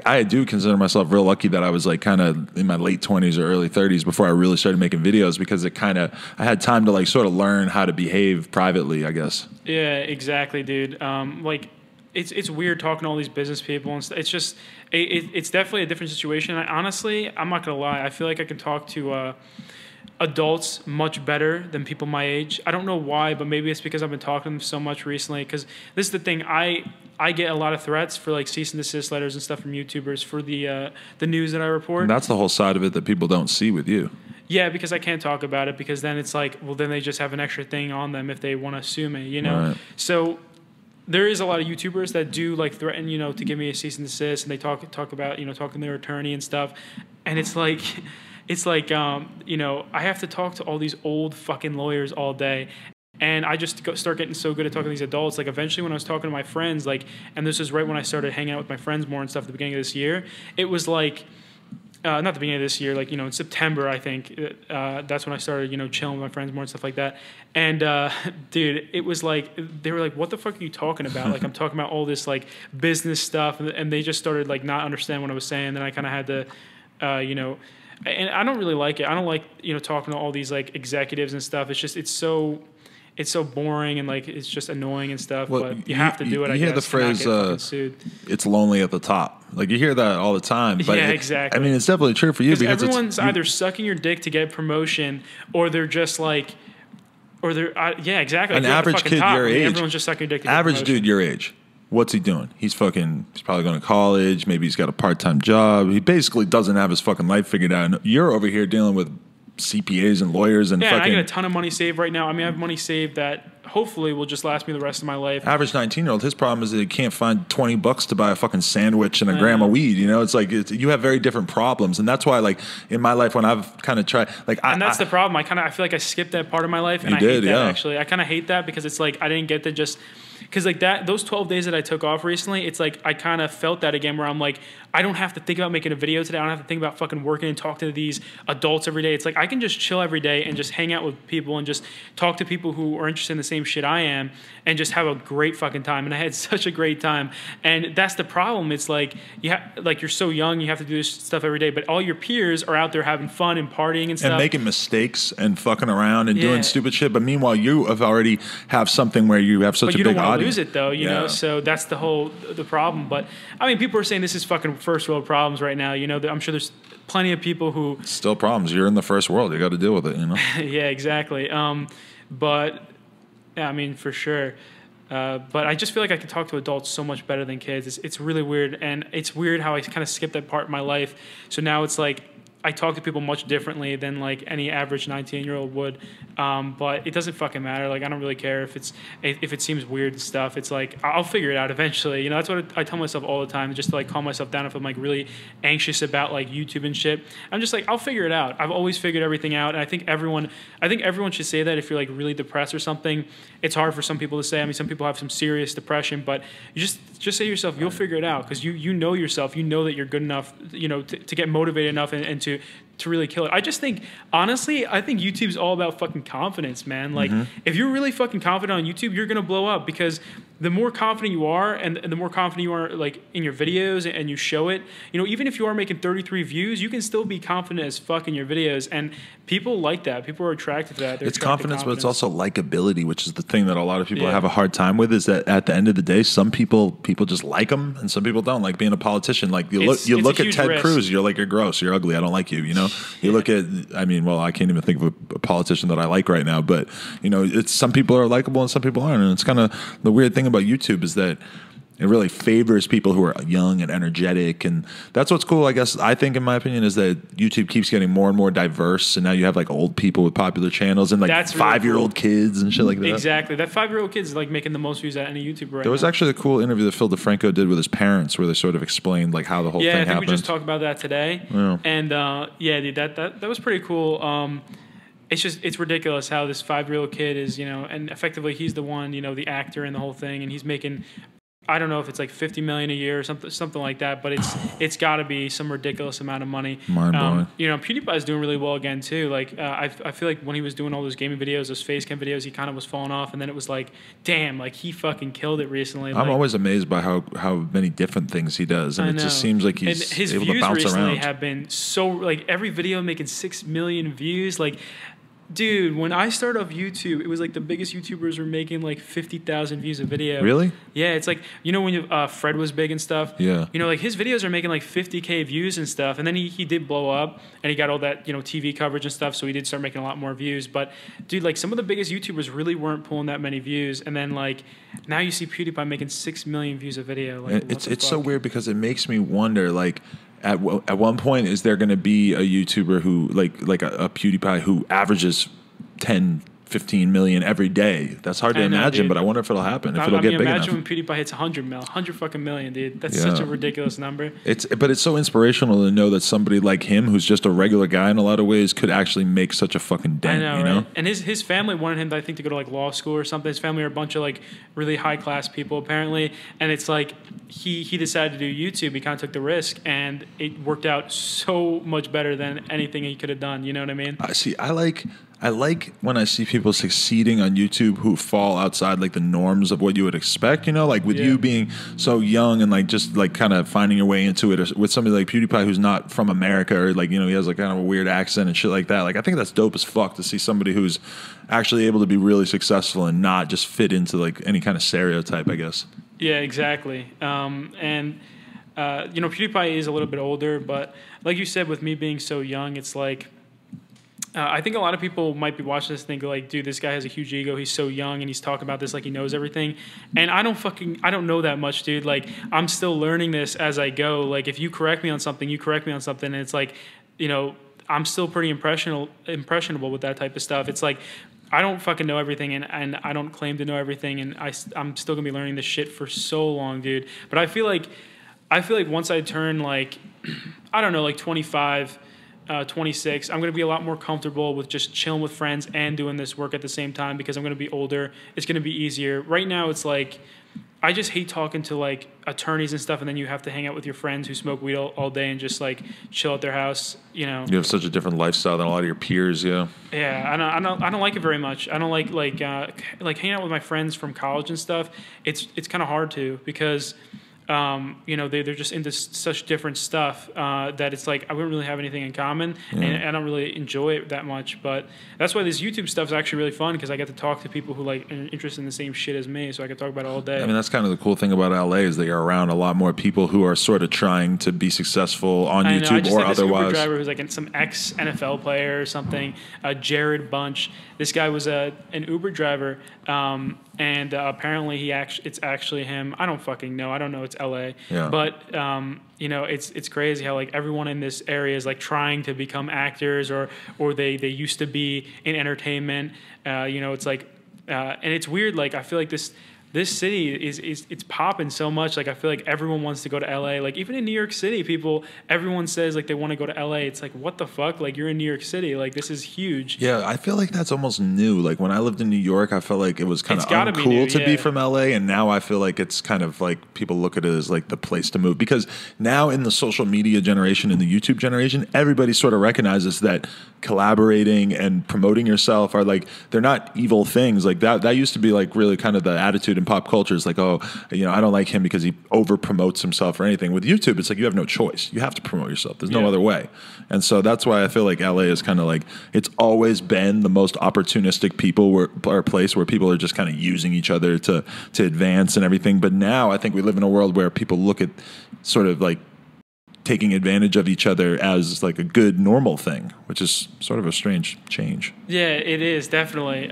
I do consider myself real lucky that I was like kind of in my late 20s or early 30s before I really started making videos, because I had time to like sort of learn how to behave privately, I guess. Yeah, exactly, dude. Like it's weird talking to all these business people, and it's just it's definitely a different situation. Honestly, I'm not gonna lie, I feel like I can talk to adults much better than people my age. I don't know why, but maybe it's because I've been talking to them so much recently. Because this is the thing, I get a lot of threats for like cease and desist letters and stuff from YouTubers for the news that I report. And that's the whole side of it that people don't see with you. Yeah, because I can't talk about it, because then it's like, well, then they just have an extra thing on them if they want to sue me, Right. So there is a lot of YouTubers that do like threaten, to give me a cease and desist, and they talk about, talking to their attorney and stuff, and it's like, I have to talk to all these old fucking lawyers all day. And I just start getting so good at talking to these adults. Like, eventually when I was talking to my friends, like, and this is right when I started hanging out with my friends more and stuff at the beginning of this year, it was like, not the beginning of this year, like, in September, I think, that's when I started, chilling with my friends more and stuff like that. And, dude, it was like, they were like, what the fuck are you talking about? Like, I'm talking about all this, like, business stuff. And they just started, like, not understanding what I was saying. Then I kind of had to, and I don't really like it. I don't like, talking to all these, like, executives and stuff. It's just, it's so boring and like it's just annoying and stuff. Well, but you have to do it. I guess. You hear the phrase, "It's lonely at the top." Like you hear that all the time. But yeah, exactly. I mean, it's definitely true for you because everyone's either sucking your dick to get promotion, or they're just like, or they're yeah, exactly. An average kid your age, everyone's just sucking your dick. To average get dude your age. What's he doing? He's probably going to college. Maybe he's got a part-time job. He basically doesn't have his fucking life figured out. And you're over here dealing with CPAs and lawyers and fucking... I got a ton of money saved right now. I mean, I have money saved that hopefully will just last me the rest of my life. Average 19-year-old, his problem is that he can't find $20 to buy a fucking sandwich and a gram of weed. It's like you have very different problems, and that's why, like, in my life when I've kind of tried, like, and that's the problem. I feel like I skipped that part of my life, and I hate that actually. I kind of hate that because it's like I didn't get to just. Because like those 12 days that I took off recently, it's like I kind of felt that again where I'm like, I don't have to think about making a video today. I don't have to think about fucking working and talking to these adults every day. It's like I can just chill every day and just hang out with people and just talk to people who are interested in the same shit I am and just have a great fucking time. And I had such a great time. And that's the problem. It's like you're so young, you have to do this stuff every day, but all your peers are out there having fun and partying and stuff. And making mistakes and fucking around and doing stupid shit. But meanwhile, you have already have something where you have such a big audience. But you don't want to lose it though, you know? So that's the problem. But I mean, people are saying this is fucking first world problems right now. I'm sure there's plenty of people who... Still problems. You're in the first world. You got to deal with it, Yeah, exactly. But, yeah, I mean, for sure. But I just feel like I can talk to adults so much better than kids. It's really weird. And it's weird how I kind of skipped that part in my life. So now it's like I talk to people much differently than like any average 19-year-old would. But it doesn't fucking matter. Like I don't really care if it seems weird and stuff. It's like I'll figure it out eventually. That's what I tell myself all the time, just to like calm myself down if I'm like really anxious about like YouTube and shit. I'm just like I'll figure it out. I've always figured everything out, and I think everyone should say that if you're like really depressed or something. It's hard for some people to say. I mean, some people have some serious depression, but you just say to yourself, you'll figure it out because you know yourself. You know that you're good enough, to get motivated enough and to really kill it. I just think, honestly, I think YouTube's all about fucking confidence, man. Like, if you're really fucking confident on YouTube, you're going to blow up because the more confident you are and the more confident you are, like, in your videos and you show it, even if you are making 33 views, you can still be confident as fuck in your videos. And people like that. People are attracted to that. It's confidence, but it's also likability, which is the thing that a lot of people have a hard time with, is that at the end of the day, some people just like them and some people don't. Like being a politician, like you look at Ted Cruz, you're like, you're gross, you're ugly, I don't like you, You look at, I can't even think of a politician that I like right now, but it's some people are likable and some people aren't. And it's kind of the weird thing about YouTube is that it really favors people who are young and energetic, and that's what's cool, I guess. I think, in my opinion, is that YouTube keeps getting more and more diverse, and now you have like old people with popular channels and like 5-year-old kids and shit like that. Exactly, that 5-year-old kid is like making the most views at any YouTuber right now. There was actually a cool interview that Phil DeFranco did with his parents, where they sort of explained like how the whole thing happened. Yeah, I think we just talked about that today. Yeah. And dude, that was pretty cool. It's ridiculous how this 5-year-old kid is, and effectively he's the one, the actor in the whole thing, and he's making, I don't know if it's like $50 million a year or something like that, but it's got to be some ridiculous amount of money. Mind-blowing. PewDiePie's doing really well again too. Like I feel like when he was doing all those gaming videos, those Facecam videos, he kind of was falling off, and then it was like, damn, like he fucking killed it recently. I'm always amazed by how many different things he does, and it just seems like he's his able views to bounce recently around. Have been so like every video making 6 million views, like. Dude, when I started off YouTube, it was like the biggest YouTubers were making like 50,000 views a video. Really? Yeah, it's like, when Fred was big and stuff. Yeah. Like his videos are making like 50K views and stuff. And then he did blow up and he got all that, TV coverage and stuff. So he did start making a lot more views. But dude, like some of the biggest YouTubers really weren't pulling that many views. And then like now you see PewDiePie making 6 million views a video. Like, it's so weird because it makes me wonder, like, at one point, is there going to be a YouTuber who like a PewDiePie who averages 10, 15 million every day. That's hard to imagine, but I wonder if it'll happen, if it'll get big enough. Imagine when PewDiePie hits 100 fucking million, dude. That's such a ridiculous number. But it's so inspirational to know that somebody like him, who's just a regular guy in a lot of ways, could actually make such a fucking dent. I know, you know? Right? And his family wanted him, I think, to go to like law school or something. His family are a bunch of like really high class people apparently, and it's like he decided to do YouTube. He kind of took the risk, and it worked out so much better than anything he could have done. You know what I mean? I like when I see people succeeding on YouTube who fall outside like the norms of what you would expect, you know, like with you being so young and like just like kind of finding your way into it, or with somebody like PewDiePie who's not from America, or like, you know, he has like kind of a weird accent and shit like that. Like I think that's dope as fuck to see somebody who's actually able to be really successful and not just fit into like any kind of stereotype, I guess. Yeah, exactly. You know, PewDiePie is a little bit older, but like you said, with me being so young, it's like, I think a lot of people might be watching this and think like, dude, this guy has a huge ego. He's so young and he's talking about this like he knows everything. And I don't know that much, dude. Like I'm still learning this as I go. Like if you correct me on something, you correct me on something. And it's like, you know, I'm still pretty impressionable with that type of stuff. It's like, I don't fucking know everything, and I don't claim to know everything. And I'm still gonna be learning this shit for so long, dude. But I feel like once I turn like, I don't know, like 25, 26, I'm going to be a lot more comfortable with just chilling with friends and doing this work at the same time, because I'm going to be older. It's going to be easier. Right now, it's like, I just hate talking to like attorneys and stuff, and then you have to hang out with your friends who smoke weed all day and just like chill at their house, you know. You have such a different lifestyle than a lot of your peers, yeah. Yeah, I don't like it very much. I don't like hanging out with my friends from college and stuff. It's kind of hard to, because you know, they're just into such different stuff that it's like I wouldn't really have anything in common, and I don't really enjoy it that much. But that's why this YouTube stuff is actually really fun, because I get to talk to people who like are interested in the same shit as me, so I can talk about it all day. I mean, that's kind of the cool thing about LA, is that you're around a lot more people who are sort of trying to be successful on YouTube or otherwise. This Uber driver who's like some ex-NFL player or something, Jared Bunch. This guy was an Uber driver. And apparently it's actually him. I don't fucking know. I don't know. It's LA. Yeah. But you know, it's crazy how like everyone in this area is like trying to become actors, or they used to be in entertainment. You know, it's like and it's weird. Like I feel like this city it's popping so much. Like I feel like everyone wants to go to LA. Like even in New York City, everyone says like they want to go to LA. It's like, what the fuck? Like you're in New York City. Like this is huge. Yeah, I feel like that's almost new. Like when I lived in New York, I felt like it was kind of uncool to be from LA, and now I feel like it's kind of like people look at it as like the place to move, because now in the social media generation, in the YouTube generation, everybody sort of recognizes that collaborating and promoting yourself are like, they're not evil things. Like that used to be like really kind of the attitude in pop culture, is like, oh, you know, I don't like him because he over promotes himself or anything. With YouTube, it's like you have no choice. You have to promote yourself. There's no other way. And so that's why I feel like LA is kind of like, it's always been the most opportunistic place where people are just kind of using each other to advance and everything. But now I think we live in a world where people look at sort of like taking advantage of each other as like a good normal thing, which is sort of a strange change. Yeah, it is, definitely.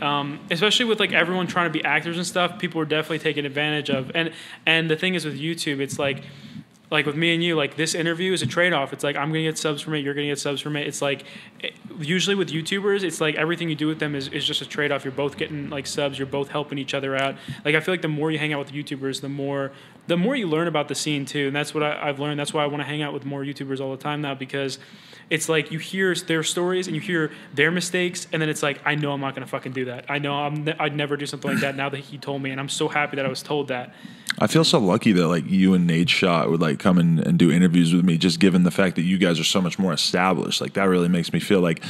Especially with like everyone trying to be actors and stuff, people are definitely taking advantage of. And the thing is with YouTube, it's like with me and you, like this interview is a trade-off. It's like I'm going to get subs from it, you're going to get subs from it. It's like usually with YouTubers, it's like everything you do with them is just a trade-off. You're both getting like subs, you're both helping each other out. Like I feel like the more you hang out with YouTubers, the more you learn about the scene too. And that's what I've learned. That's why I want to hang out with more YouTubers all the time now, because it's like you hear their stories and you hear their mistakes, and then it's like, I know I'm not going to fucking do that. I know I'd never do something like that now that he told me, and I'm so happy that I was told that. I feel so lucky that like you and Nate Shot would like come and do interviews with me, just given the fact that you guys are so much more established. Like that really makes me feel like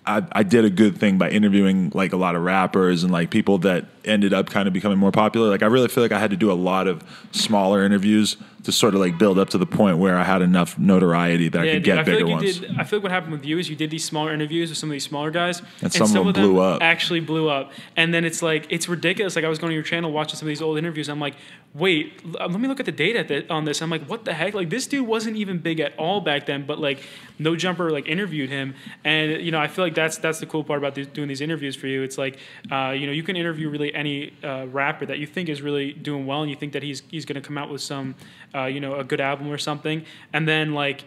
I did a good thing by interviewing like a lot of rappers and like people that ended up kind of becoming more popular. Like I really feel like I had to do a lot of smaller interviews to sort of like build up to the point where I had enough notoriety that I could get bigger ones. I feel like what happened with you is you did these smaller interviews with some of these smaller guys, and some of them blew up. Actually blew up, and then it's like, it's ridiculous. Like I was going to your channel watching some of these old interviews. I'm like, wait, let me look at the data on this. I'm like, what the heck? Like this dude wasn't even big at all back then, but like No Jumper like interviewed him, and you know I feel like that's the cool part about doing these interviews for you. It's like you know, you can interview really any rapper that you think is really doing well, and you think that he's going to come out with some, a good album or something, and then like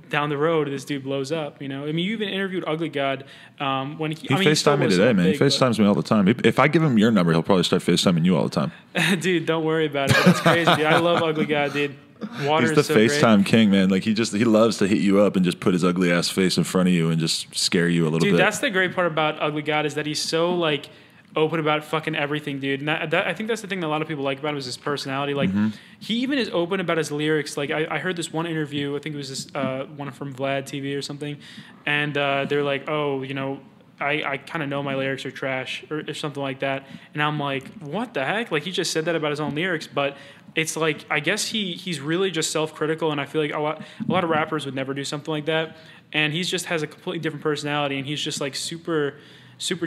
down the road this dude blows up. I mean, you even interviewed Ugly God when he FaceTimed me today, man. He FaceTimes me all the time. If I give him your number, he'll probably start FaceTiming you all the time. Dude, don't worry about it. That's crazy, dude. I love Ugly God, dude. Water He's the so FaceTime great. king, man. Like he loves to hit you up and just put his ugly ass face in front of you and just scare you a little bit. Dude, that's the great part about Ugly God is that he's so like open about fucking everything, dude. And I think that's the thing that a lot of people like about him is his personality. Like he even is open about his lyrics. Like I heard this one interview, I think it was this one from Vlad TV or something, and they're like, oh, I kind of know my lyrics are trash or something like that. And I'm like, what the heck? Like he just said that about his own lyrics, but it's like I guess he's really just self-critical, and I feel like a lot of rappers would never do something like that. And he just has a completely different personality, and he's just like super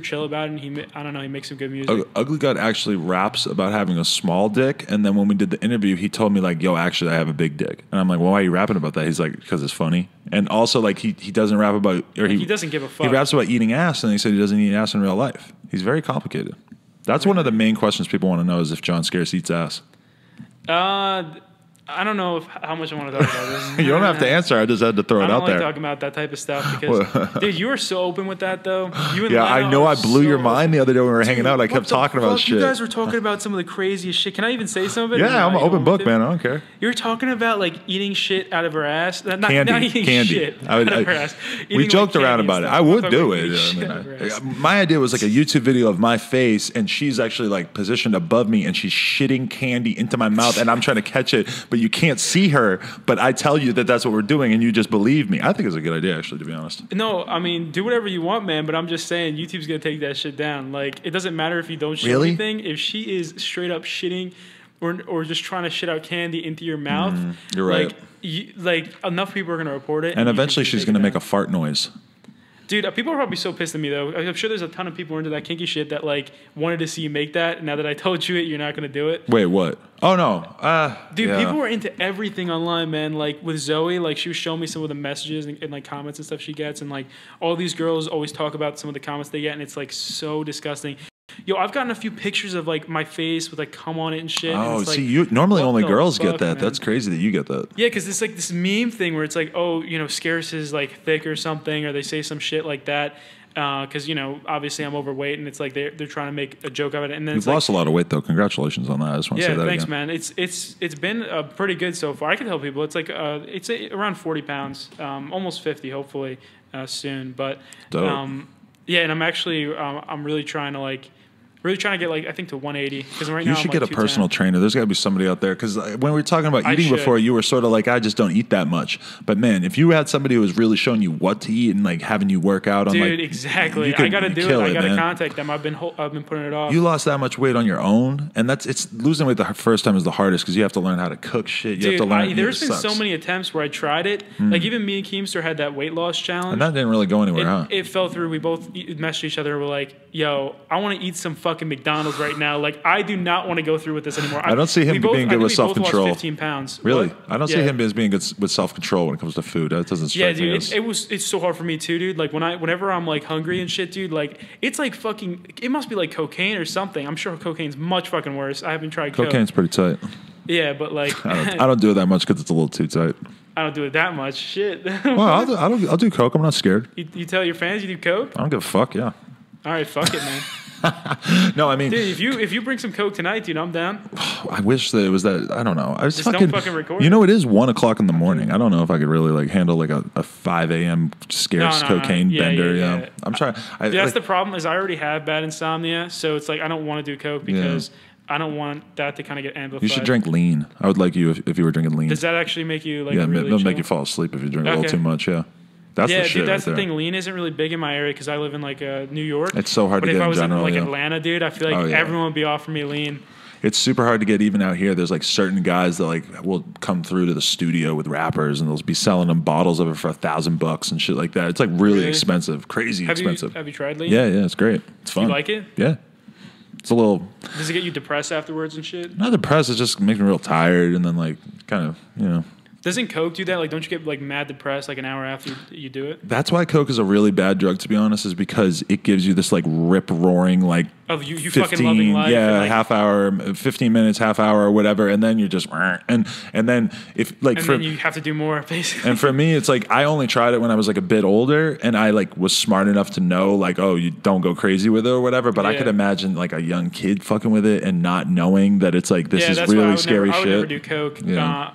chill about it. And I don't know, he makes some good music. Ugly God actually raps about having a small dick, and then when we did the interview, he told me like, "Yo, actually, I have a big dick." And I'm like, "Well, why are you rapping about that?" He's like, "Because it's funny." And also, like, he doesn't rap about, or he doesn't give a fuck. He raps about eating ass, and he said he doesn't eat ass in real life. He's very complicated. That's one of the main questions people want to know is if John Scarce eats ass. I don't know how much I want to talk about this. You don't have to answer. I just had to throw it out there. I don't like talking about that type of stuff because, dude, you were so open with that, though. You and yeah, Leno I know. I blew your so mind the other day when we were hanging out. I kept talking about shit. You guys were talking about some of the craziest shit. Can I even say some of it? Yeah, I'm an open book, man. I don't care. You were talking about like eating shit out of her ass. Not eating candy. Shit out of her ass. We joked around about it. I would do it. My idea was like a YouTube video of my face, and she's actually like positioned above me, and she's shitting candy into my mouth, and I'm trying to catch it, but you can't see her. But I tell you that that's what we're doing, and you just believe me. I think it's a good idea, actually, to be honest. No, I mean, do whatever you want, man. But I'm just saying, YouTube's gonna take that shit down. Like, it doesn't matter if you don't show anything. If she is straight up shitting, or just trying to shit out candy into your mouth, you're right. Like enough people are gonna report it, and eventually she's gonna make a fart noise. Dude, people are probably so pissed at me, though. I'm sure there's a ton of people into that kinky shit that, like, wanted to see you make that. And now that I told you it, you're not going to do it. Wait, what? Oh, no. Dude, people were into everything online, man. Like, with Zoe, like, she was showing me some of the messages and like, comments and stuff she gets. And, like, all these girls always talk about some of the comments they get. And it's, like, so disgusting. Yo, I've gotten a few pictures of, like, my face with, like, cum on it and shit. Oh, and see, like, you normally only girls get that. Man? That's crazy that you get that. Yeah, because it's, like, this meme thing where it's like, oh, Scarce is, like, thick or something. Or they say some shit like that. Because obviously I'm overweight, and it's like they're trying to make a joke of it. And then you've lost a lot of weight though. Congratulations on that. I just want to say that thanks, again. man. It's been pretty good so far. I can tell people it's like it's around 40 pounds, almost 50, hopefully soon. But yeah, and I'm actually I'm really trying to get like I think to 180 because right now you should I'm get a personal trainer. There's got to be somebody out there because when we were talking about eating before, you were sort of like I just don't eat that much. But man, if you had somebody who was really showing you what to eat and like having you work out on, dude, exactly. I got to do it. I got to contact them. I've been putting it off. You lost that much weight on your own, and it's losing weight the first time is the hardest because you have to learn how to cook shit. You have to learn. There's been so many attempts where I tried it. Like even me and Keemstar had that weight loss challenge, and that didn't really go anywhere, huh? It fell through. We both messaged each other. We're like, "Yo, I want to eat some fucking McDonald's right now. Like, I do not want to go through with this anymore." I don't see him being good with self-control. Both lost 15 pounds. Really? What? I don't see him as being good with self-control when it comes to food. That doesn't strike me as... It's so hard for me too, dude. Like whenever I'm like hungry and shit, dude, like it's like fucking, it must be like cocaine or something. I'm sure cocaine's much fucking worse. I haven't tried coke. Cocaine's pretty tight. Yeah, but like... I don't do it that much because it's a little too tight. I don't do it that much. Shit. Well, I'll do coke. I'm not scared. You tell your fans you do coke? I don't give a fuck, yeah. All right, fuck it, man. No, I mean, dude, if you bring some coke tonight, dude, I'm down. I wish that it was that. I don't know. Just don't fucking record. It is 1 o'clock in the morning. I don't know if I could really like handle like a 5 a.m. Scarce cocaine bender. Yeah. I'm trying. That's the problem. Is I already have bad insomnia, so it's like I don't want to do coke because I don't want that to kind of get amplified. You should drink lean. I would like you if you were drinking lean. Does that actually make you like? Yeah, really it'll make you fall asleep if you drink a little too much. Yeah. That's the shit dude, that's right the thing. Lean isn't really big in my area because I live in like New York. It's so hard to get in general. But if I was in like Atlanta, dude, I feel like everyone would be offering me lean. It's super hard to get even out here. There's like certain guys that like will come through to the studio with rappers and they'll be selling them bottles of it for $1,000 and shit like that. It's like really expensive, crazy expensive. Have you tried lean? Yeah, it's great. It's fun. You like it? Yeah. It's a little... Does it get you depressed afterwards and shit? Not depressed. It just makes me real tired and then like kind of, Doesn't coke do that? Like, don't you get like mad depressed like an hour after you do it? That's why coke is a really bad drug, to be honest, is because it gives you this like rip roaring like you 15, fucking loving life. Yeah, like, half hour, 15 minutes, half hour, or whatever, and then you're just and then if like and then you have to do more basically. And for me, it's like I only tried it when I was like a bit older, and I like was smart enough to know like, oh, you don't go crazy with it or whatever. But I could imagine like a young kid fucking with it and not knowing that it's like this is really scary shit. I would never do coke. Yeah.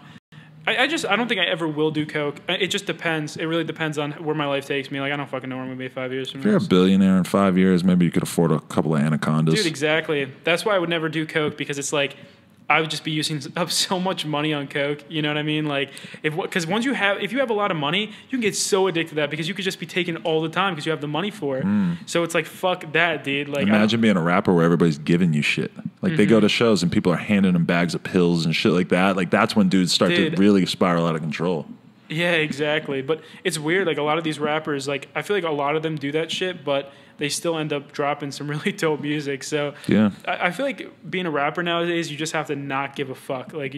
I don't think I ever will do coke. It just depends. It really depends on where my life takes me. Like, I don't fucking know where I'm going to be 5 years from now. If you're a billionaire in 5 years, maybe you could afford a couple of anacondas. Dude, exactly. That's why I would never do coke, because it's like I would just be using up so much money on coke. You know what I mean? Like, because if you have a lot of money, you can get so addicted to that because you could just be taking it all the time because you have the money for it. So it's like, fuck that, dude. Like, imagine being a rapper where everybody's giving you shit. Like they go to shows and people are handing them bags of pills and shit like that. Like that's when dudes start to really spiral out of control. Yeah, exactly. But it's weird. Like a lot of these rappers, like I feel like a lot of them do that shit, but they still end up dropping some really dope music. So yeah, I feel like being a rapper nowadays, you just have to not give a fuck. Like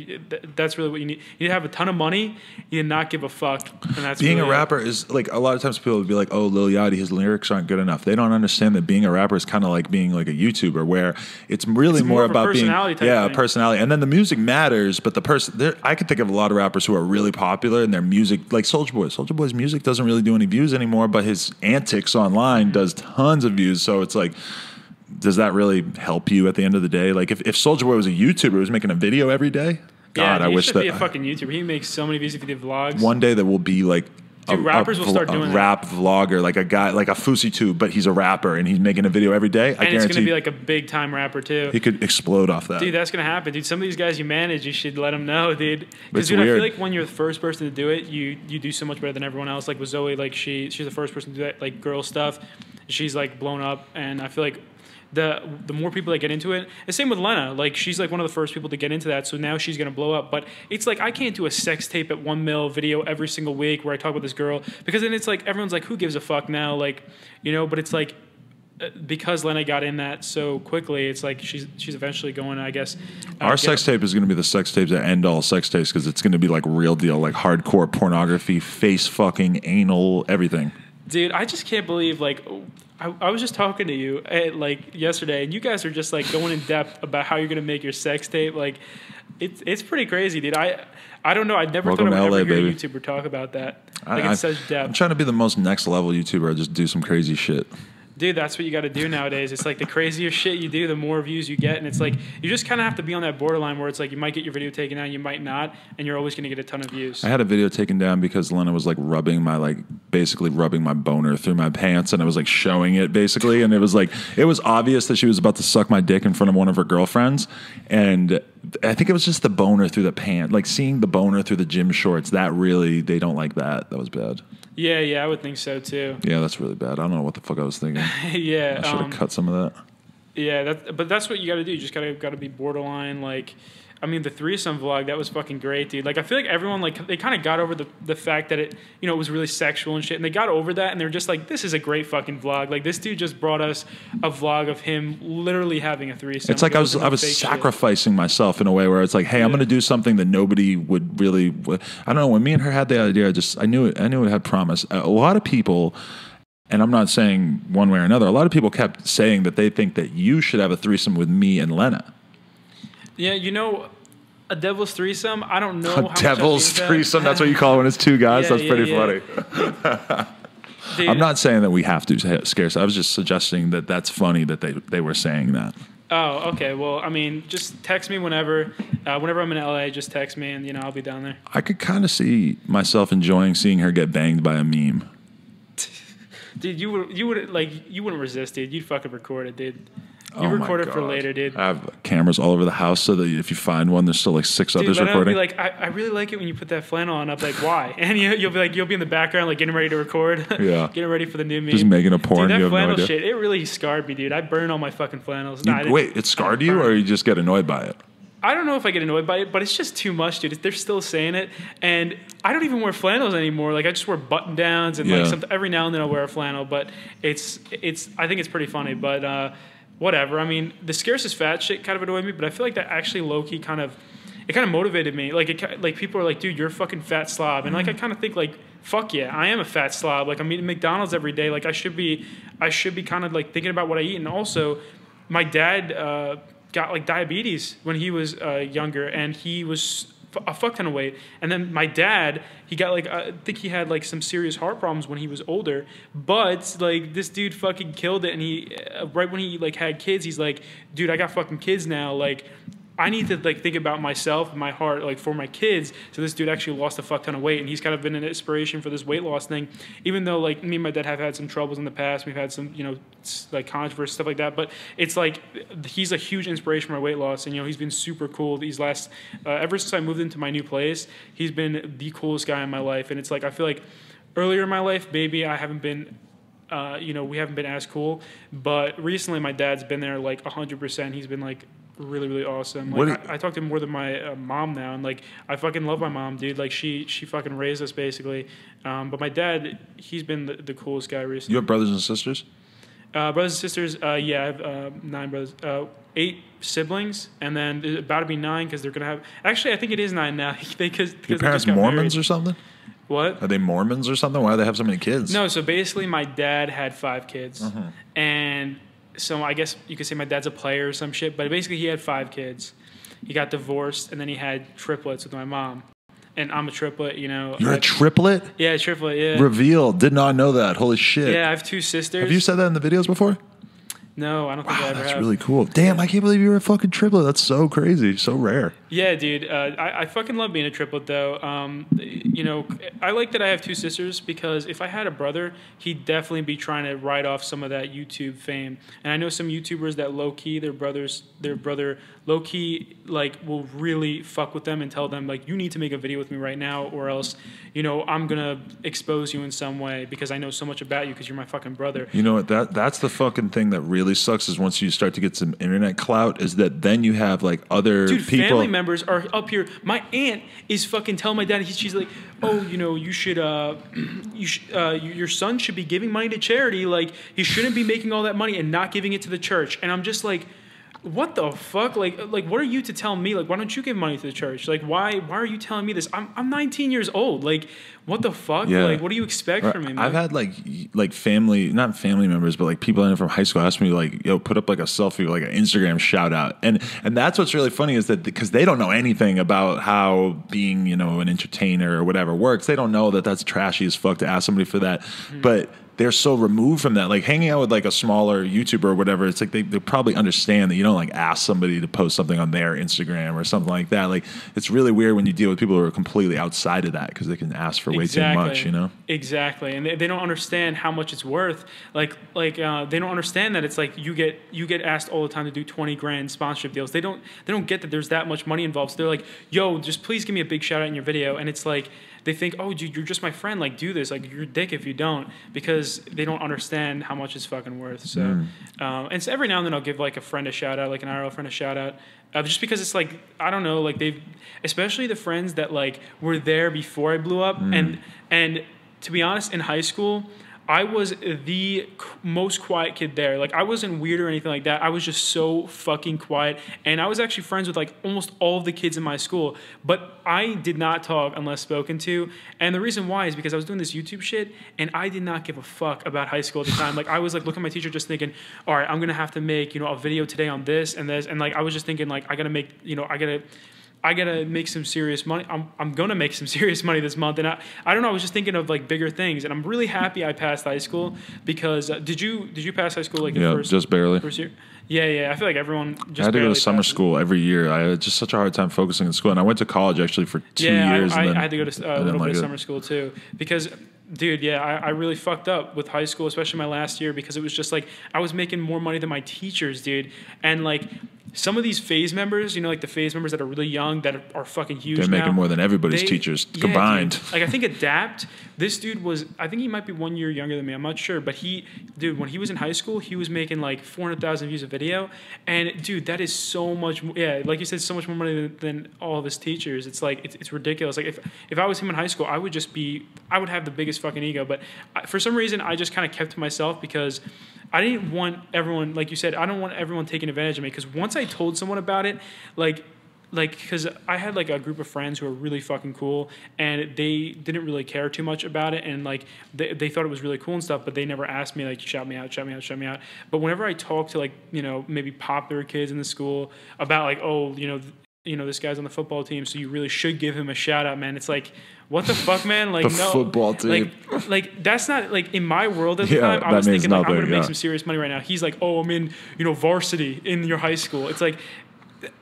that's really what you need. You need to have a ton of money. You need to not give a fuck. And that's being really a rapper is like a lot of times people would be like, "Oh, Lil Yachty, his lyrics aren't good enough." They don't understand that being a rapper is kind of like being like a YouTuber, where it's really more about being personality. And then the music matters, but the person. I could think of a lot of rappers who are really popular and their music, like Soulja Boy. Soulja Boy's music doesn't really do any views anymore, but his antics online does tons of views. So it's like, does that really help you at the end of the day? Like if Soulja Boy was a YouTuber who was making a video every day, God, I wish that. He should be a fucking YouTuber. He makes so many music video vlogs. One day there will be like rappers will start doing a rap vlogger, like a guy like a FouseyTube, but he's a rapper and he's making a video every day. I guarantee it's gonna be like a big time rapper too. He could explode off that. Dude, that's gonna happen, dude. Some of these guys you manage, you should let them know, dude. Because dude, I feel like when you're the first person to do it, you do so much better than everyone else. Like with Zoe, like she's the first person to do that, like girl stuff. She's like blown up, and I feel like the more people that get into it, the same with Lena. Like she's like one of the first people to get into that, so now she's gonna blow up. But it's like I can't do a sex tape at 1 mil video every single week where I talk about this girl, because then it's like everyone's like, who gives a fuck now? Like, you know. But it's like because Lena got in that so quickly, it's like she's eventually going, I guess. Our sex tape is going to be the sex tapes that end all sex tapes, because it's going to be like real deal, like hardcore pornography, face fucking, anal, everything. Dude, I just can't believe, like, I was just talking to you, like, yesterday, and you guys are just, like, going in depth about how you're going to make your sex tape. Like, it's pretty crazy, dude. I don't know. I never thought I would ever hear a YouTuber talk about that. Like, in such depth. I'm trying to be the most next level YouTuber. I just do some crazy shit. Dude, that's what you got to do nowadays. It's like the crazier shit you do, the more views you get. And it's like you just kind of have to be on that borderline where it's like you might get your video taken down, you might not, and you're always going to get a ton of views. I had a video taken down because Lena was like basically rubbing my boner through my pants, and I was like showing it basically. And it was obvious that she was about to suck my dick in front of one of her girlfriends. And I think it was just the boner through the pant, like seeing the boner through the gym shorts. That really, they don't like that. That was bad. Yeah, I would think so too. Yeah, that's really bad. I don't know what the fuck I was thinking. Yeah, I should have cut some of that. Yeah, but that's what you got to do. You just got to be borderline. Like, I mean, the threesome vlog, that was fucking great, dude. Like, I feel like everyone, like, they kind of got over the fact that it, you know, it was really sexual and shit, and they got over that, and they're just like, this is a great fucking vlog. Like, this dude just brought us a vlog of him literally having a threesome. It's like I was sacrificing myself in a way where it's like, hey, I'm going to do something that nobody would really. I don't know. When me and her had the idea, I knew it had promise. A lot of people. And I'm not saying one way or another. A lot of people kept saying that they think that you should have a threesome with me and Lena. Yeah, you know, a devil's threesome, I don't know. A devil's threesome, that's what you call it when it's two guys? That's pretty funny. Dude. I'm not saying that we have to, Scarce. I was just suggesting that that's funny that they were saying that. Oh, okay. Well, I mean, just text me whenever. Whenever I'm in LA, just text me and, you know, I'll be down there. I could kind of see myself enjoying seeing her get banged by a meme. Dude, you wouldn't resist, dude. You'd fucking record it, dude. You record it for later, dude. I have cameras all over the house so that if you find one, there's still like six others recording. Be like, I really like it when you put that flannel on. I'm like, why? And you'll be in the background like getting ready to record. Yeah. Getting ready for the new meme. Just making a porn. Dude, that you have flannel no idea. shit, it really scarred me, dude. I burn all my fucking flannels. Wait, it scarred you, or you just get annoyed by it? I don't know if I get annoyed by it, but it's just too much, dude. They're still saying it, and I don't even wear flannels anymore. Like, I just wear button downs, and like every now and then I'll wear a flannel. But it's I think it's pretty funny. But whatever. I mean, the Scarce's fat shit kind of annoyed me, but I feel like that actually low key kind of it kind of motivated me. Like people are like, dude, you're a fucking fat slob, and like I kind of think like, fuck yeah, I am a fat slob. Like I'm eating McDonald's every day. Like I should be kind of like thinking about what I eat. And also, my dad got like diabetes when he was younger, and he was a fuck ton of weight. And then my dad, he got like I think he had like some serious heart problems when he was older. But like this dude fucking killed it, and he right when he like had kids, he's like, dude, I got fucking kids now. Like I need to like think about myself and my heart like for my kids. So this dude actually lost a fuck ton of weight, and he's kind of been an inspiration for this weight loss thing. Even though like me and my dad have had some troubles in the past, we've had some like controversy stuff like that. But it's like he's a huge inspiration for my weight loss, and he's been super cool these last ever since I moved into my new place. He's been the coolest guy in my life, and it's like I feel like earlier in my life, maybe I haven't been. We haven't been as cool, but recently my dad's been there like 100%. He's been like really, really awesome. Like I talk to him more than my mom now, and like I fucking love my mom, dude. Like she fucking raised us basically. But my dad, he's been the coolest guy recently. You have brothers and sisters? Brothers and sisters, yeah, I have 9 brothers, 8 siblings, and then there's about to be 9 because they're gonna have. Actually, I think it is 9 now because your parents Mormons or something? What? Are they Mormons or something? Why do they have so many kids? No, so basically my dad had 5 kids. And so I guess you could say my dad's a player or some shit, but basically he had 5 kids. He got divorced, and then he had triplets with my mom. And I'm a triplet, You're a triplet? Yeah, triplet, yeah. Reveal. Did not know that. Holy shit. Yeah, I have 2 sisters. Have you said that in the videos before? No, I don't think I ever have. That's really cool. Damn, I can't believe you were a fucking triplet. That's so crazy. So rare. Yeah, dude. I fucking love being a triplet, though. I like that I have 2 sisters because if I had a brother, he'd definitely be trying to write off some of that YouTube fame. And I know some YouTubers that low-key, their brother low-key, like, will really fuck with them and tell them, like, you need to make a video with me right now or else, I'm going to expose you in some way because I know so much about you because you're my fucking brother. You know what? That's the fucking thing that really sucks is once you start to get some internet clout is that then you have, like, other people. Family members are up here. My aunt is fucking telling my dad, she's like, oh, you should, your son should be giving money to charity. Like, he shouldn't be making all that money and not giving it to the church. And I'm just like, what the fuck? Like, what are you to tell me? Like, why don't you give money to the church? Like, why are you telling me this? I'm 19 years old. Like, what the fuck? Yeah. Like, what do you expect from me, man? I've had like family, not family members, but like people I know from high school ask me like, yo, put up like a selfie, like an Instagram shout out. And that's what's really funny is that because they don't know anything about how being, an entertainer or whatever works. They don't know that that's trashy as fuck to ask somebody for that. But they're so removed from that. Like hanging out with like a smaller YouTuber or whatever, it's like they probably understand that you don't like ask somebody to post something on their Instagram or something like that. Like it's really weird when you deal with people who are completely outside of that because they can ask for way too much, Exactly, and they don't understand how much it's worth. Like they don't understand that it's like you get asked all the time to do 20 grand sponsorship deals. They don't get that there's that much money involved. So they're like, yo, just please give me a big shout out in your video, and it's like. They think, oh, dude, you're just my friend. Like, do this. Like, you're a dick if you don't, because they don't understand how much it's fucking worth. So, and so every now and then I'll give like a friend a shout out, like an IRL friend a shout out, just because it's like I don't know, like especially the friends that like were there before I blew up, and to be honest, in high school. I was the most quiet kid there. Like, I wasn't weird or anything like that. I was just so fucking quiet. And I was actually friends with, like, almost all of the kids in my school. But I did not talk unless spoken to. And the reason why is because I was doing this YouTube shit, and I did not give a fuck about high school at the time. Like, I was, like, looking at my teacher just thinking, all right, I'm going to have to make, a video today on this and this. And, like, I was just thinking, like, I got to make, I gotta make some serious money. I'm gonna make some serious money this month, and I don't know. I was just thinking of like bigger things, and I'm really happy I passed high school because did you pass high school like just barely first year? Yeah. I feel like everyone just I had to go to summer passes. school every year. I had just such a hard time focusing in school, and I went to college actually for 2 years. I had to go to a little bit of summer school too because. Dude, yeah, I really fucked up with high school, especially my last year, because it was just like I was making more money than my teachers, dude. And like some of these Faze members, like the Faze members that are really young, that are fucking huge. They're making more than everybody's teachers combined. Dude. Like I think Adapt, this dude I think he might be 1 year younger than me. I'm not sure, but when he was in high school, he was making like 400,000 views a video, and dude, that is so much. Yeah, like you said, so much more money than all of his teachers. It's like it's ridiculous. Like if I was him in high school, I would have the biggest fucking ego, but for some reason I just kind of kept to myself because I didn't want everyone, like you said, I don't want everyone taking advantage of me, because once I told someone about it, like like, because I had like a group of friends who were really fucking cool, and they didn't really care too much about it, and like they thought it was really cool and stuff, but they never asked me like shout me out, shout me out, shout me out. But whenever I talk to like, you know, maybe popular kids in the school about like, oh, you know, this guy's on the football team, so you really should give him a shout out, man. It's like, what the fuck, man? Like, the no, football team. like that's not like in my world at the time. I was thinking like, I'm gonna make some serious money right now. He's like, oh, I'm in, you know, varsity in your high school. It's like,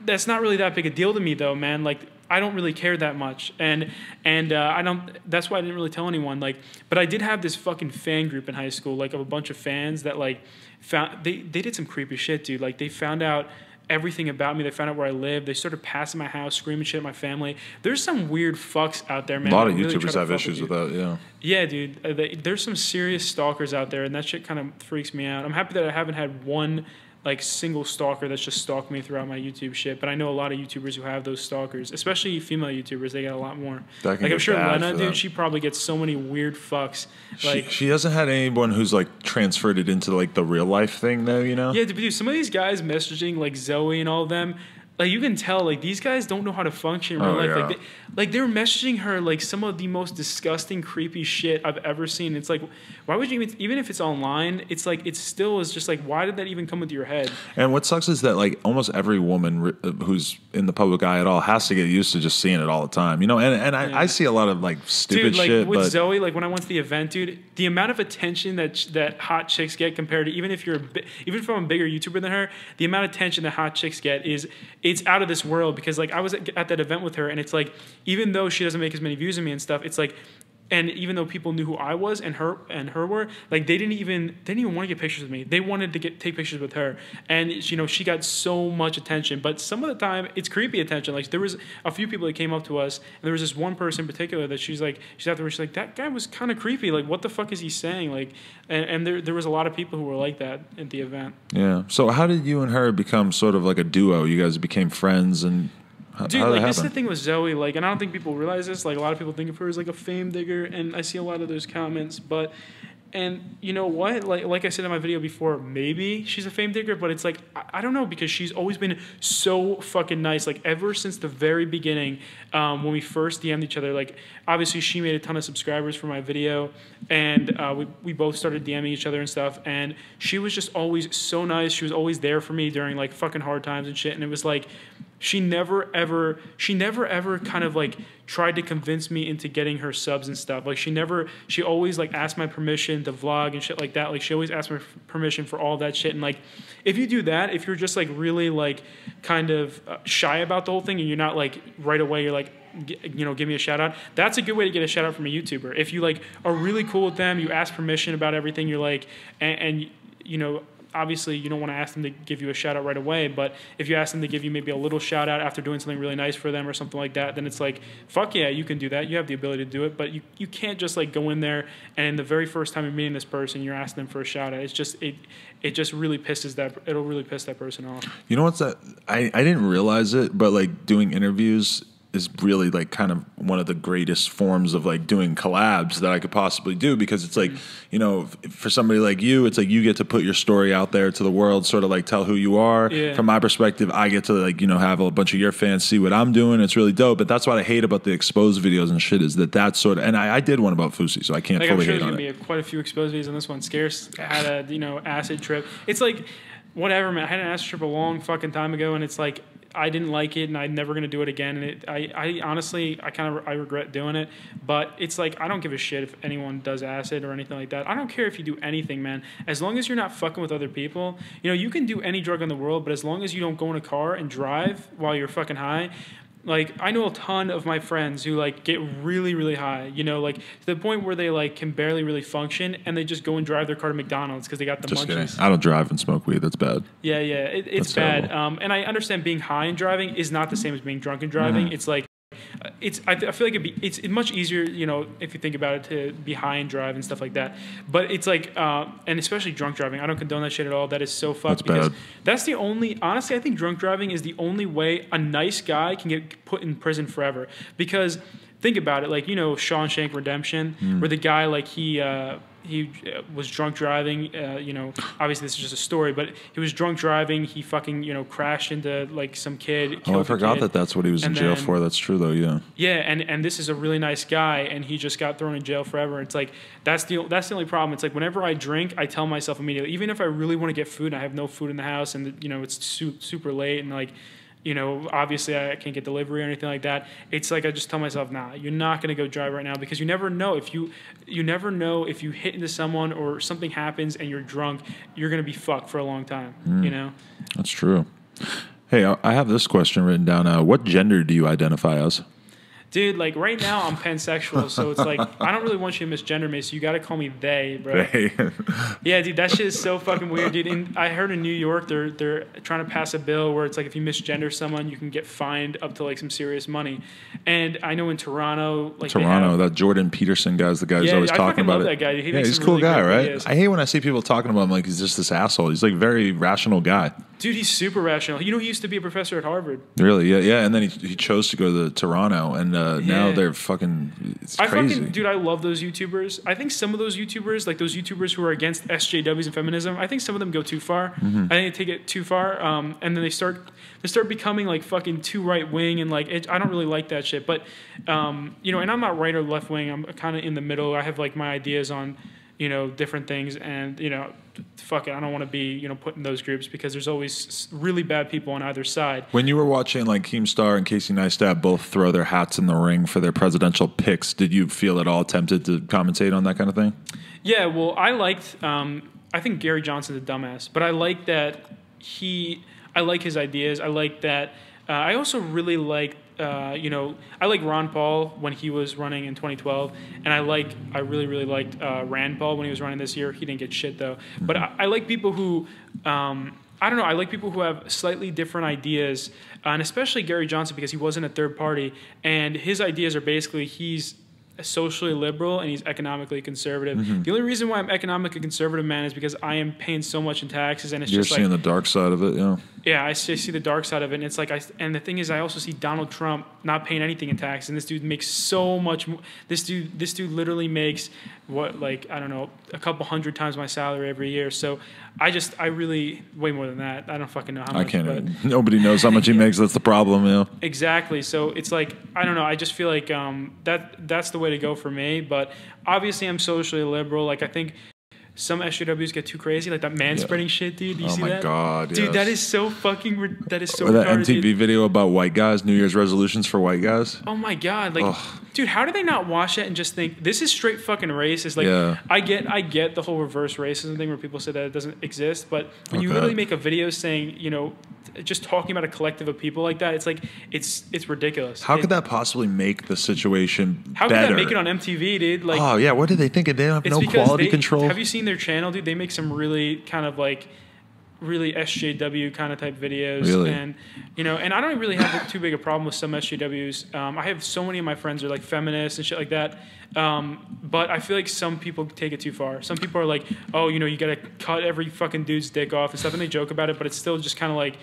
that's not really that big a deal to me, though, man. Like, I don't really care that much, and I don't. That's why I didn't really tell anyone. Like, but I did have this fucking fan group in high school, like of a bunch of fans that like found they did some creepy shit, dude. Like, they found out everything about me. They found out where I lived. They started passing my house, screaming shit at my family. There's some weird fucks out there, man. A lot of YouTubers have issues with that, yeah. Yeah, dude. There's some serious stalkers out there, and that shit kind of freaks me out. I'm happy that I haven't had one like single stalker that's just stalked me throughout my YouTube shit. But I know a lot of YouTubers who have those stalkers, especially female YouTubers. They got a lot more. Like, I'm sure Lena, dude, she probably gets so many weird fucks. Like, she hasn't had anyone who's like transferred it into like the real life thing though, you know? Yeah, dude, some of these guys messaging like Zoe and all of them, like, you can tell, like, these guys don't know how to function in real life. Yeah. Like, they're messaging her, like, some of the most disgusting, creepy shit I've ever seen. It's like, why would you even if it's online, it's like, it still is just like, why did that even come into your head? And what sucks is that, like, almost every woman who's in the public eye at all has to get used to just seeing it all the time, you know? And I see a lot of, like, stupid dude, like, shit. With Zoe, like, when I went to the event, dude, the amount of attention that hot chicks get compared to, even if I'm a bigger YouTuber than her, the amount of attention that hot chicks get it's out of this world. Because like I was at that event with her, and it's like, even though she doesn't make as many views as me and stuff, it's like, and even though people knew who I was and her were, like, they didn't even want to get pictures with me. They wanted to take pictures with her, and you know, she got so much attention. But some of the time, it's creepy attention. Like, there was a few people that came up to us, and there was this one person in particular that she's afterwards, she's like, that guy was kind of creepy. Like, what the fuck is he saying? Like, and there was a lot of people who were like that at the event. Yeah. So how did you and her become sort of like a duo? You guys became friends, and dude, like, this is the thing with Zoe, like, and I don't think people realize this, like, a lot of people think of her as like a fame digger, and I see a lot of those comments, but, and you know what, like I said in my video before, maybe she's a fame digger, but it's like, I don't know, because she's always been so fucking nice, like, ever since the very beginning, when we first DM'd each other. Like, obviously she made a ton of subscribers for my video, and we both started DMing each other and stuff, and she was just always so nice. She was always there for me during like fucking hard times and shit, and it was like, she never ever kind of like tried to convince me into getting her subs and stuff. Like, she always like asked my permission to vlog and shit like that. Like, she always asked my permission for all that shit. And like, if you do that, if you're just like really like kind of shy about the whole thing, and you're not like right away, you're like, you know, give me a shout out. That's a good way to get a shout out from a YouTuber. If you like are really cool with them, you ask permission about everything, you're like, and you know, obviously you don't want to ask them to give you a shout out right away, but if you ask them to give you maybe a little shout out after doing something really nice for them or something like that, then it's like, fuck yeah, you can do that. You have the ability to do it, but you can't just like go in there and the very first time you're meeting this person, you're asking them for a shout out. It's just, it just really it'll really piss that person off. You know what's that? I didn't realize it, but like doing interviews is really like kind of one of the greatest forms of like doing collabs that I could possibly do, because it's like, you know, for somebody like you, it's like you get to put your story out there to the world, sort of like tell who you are. Yeah. From my perspective, I get to like, you know, have a bunch of your fans see what I'm doing. It's really dope. But that's what I hate about the exposed videos and shit, is that sort of, and I did one about Fousey, so I can't fully hate on it. I'm sure there's gonna be quite a few exposed videos on this one. Scarce had a, you know, acid trip. It's like, whatever, man. I had an acid trip a long fucking time ago, and it's like, I didn't like it, and I'm never gonna do it again. And I honestly, I regret doing it. But it's like, I don't give a shit if anyone does acid or anything like that. I don't care if you do anything, man. As long as you're not fucking with other people. You know, you can do any drug in the world, but as long as you don't go in a car and drive while you're fucking high. Like, I know a ton of my friends who like get really, really high, you know, like to the point where they like can barely really function, and they just go and drive their car to McDonald's because they got the munchies. Kidding. I don't drive and smoke weed. That's bad. Yeah, it's bad. And I understand being high and driving is not the same as being drunk and driving. Mm-hmm. It's like, I feel like it's much easier, you know, if you think about it, to be high and drive and stuff like that. But it's like, and especially drunk driving, I don't condone that shit at all. That is so fucked. That's bad. That's the only, honestly, I think drunk driving is the only way a nice guy can get put in prison forever. Because think about it, like, you know, Shawshank Redemption, where the guy, like, he was drunk driving, you know, obviously this is just a story, but he was drunk driving, he fucking, you know, crashed into, like, some kid. Oh, I forgot that that's what he was in jail for. That's true, though, yeah. Yeah, and this is a really nice guy, and he just got thrown in jail forever. It's like, that's the only problem. It's like, whenever I drink, I tell myself immediately, even if I really want to get food and I have no food in the house, and, you know, it's super late, and, like, you know, obviously I can't get delivery or anything like that. It's like I just tell myself, nah, you're not going to go drive right now, because you never know if you hit into someone or something happens and you're drunk, you're going to be fucked for a long time, you know? That's true. Hey, I have this question written down. What gender do you identify as? Dude, like, right now I'm pansexual, so it's like, I don't really want you to misgender me, so you got to call me they, bro. They. Yeah, dude, that shit is so fucking weird, dude. And I heard in New York they're trying to pass a bill where it's like, if you misgender someone, you can get fined up to, like, some serious money. And I know in Toronto, like, that Jordan Peterson guy's the guy who's always talking about it. I fucking love that guy. Yeah, he's a cool guy, right? Videos. I hate when I see people talking about him like he's just this asshole. He's like a very rational guy. Dude, he's super rational. You know, he used to be a professor at Harvard. Really? Yeah. And then he chose to go to Toronto, and now they're fucking. It's crazy. Dude, I love those YouTubers. I think some of those YouTubers, like those YouTubers who are against SJWs and feminism, I think some of them go too far. I think they take it too far, and then they start becoming like fucking too right wing, and like I don't really like that shit. But you know, and I'm not right or left wing. I'm kind of in the middle. I have like my ideas on, you know, different things, and, you know, fuck it, I don't want to be, you know, put in those groups, because there's always really bad people on either side. When you were watching, like, Keemstar and Casey Neistat both throw their hats in the ring for their presidential picks, did you feel at all tempted to commentate on that kind of thing? Yeah, well, I liked, I think Gary Johnson's a dumbass, but I like that I like his ideas. I like that, I also really like, you know, I like Ron Paul when he was running in 2012, and I really, really liked Rand Paul when he was running this year. He didn't get shit, though. But I like people who, I don't know, I like people who have slightly different ideas, and especially Gary Johnson, because he wasn't a third party, and his ideas are basically, he's socially liberal and he's economically conservative. The only reason why I'm economically conservative, man, is because I am paying so much in taxes, and it's You're just seeing like, the dark side of it, yeah. Yeah, I see the dark side of it, and it's like, and the thing is, I also see Donald Trump not paying anything in tax, and this dude makes so much. This dude literally makes what, like, I don't know, a couple hundred times my salary every year. So I really way more than that. I don't fucking know how much. I can't. Even, nobody knows how much he makes. That's the problem, yeah. Exactly. So it's like, I don't know. I just feel like that's the way to go for me. But obviously, I'm socially liberal. Like, I think some SJWs get too crazy, like that manspreading shit, dude. Do you see that? Oh my god, dude, yes. That is so fucking. That is so. Or that MTV dude. Video about white guys, New Year's resolutions for white guys. Oh my god, like, dude, how do they not watch it and just think this is straight fucking racist? Like, I get the whole reverse racism thing where people say that it doesn't exist, but when you literally make a video saying, you know, just talking about a collective of people like that, it's like it's ridiculous. How could that possibly make the situation How better? Could that make it on MTV, dude? Like, oh yeah, what do they think? They have no quality control. Have you seen their channel, dude? They make some really kind of like really SJW kind of type videos, and you know, and I don't really have too big a problem with some SJWs. I have so many of my friends are like feminists and shit like that, but I feel like some people take it too far. Some people are like, oh, you know, you gotta cut every fucking dude's dick off and stuff, and they joke about it, but it's still just kind of like,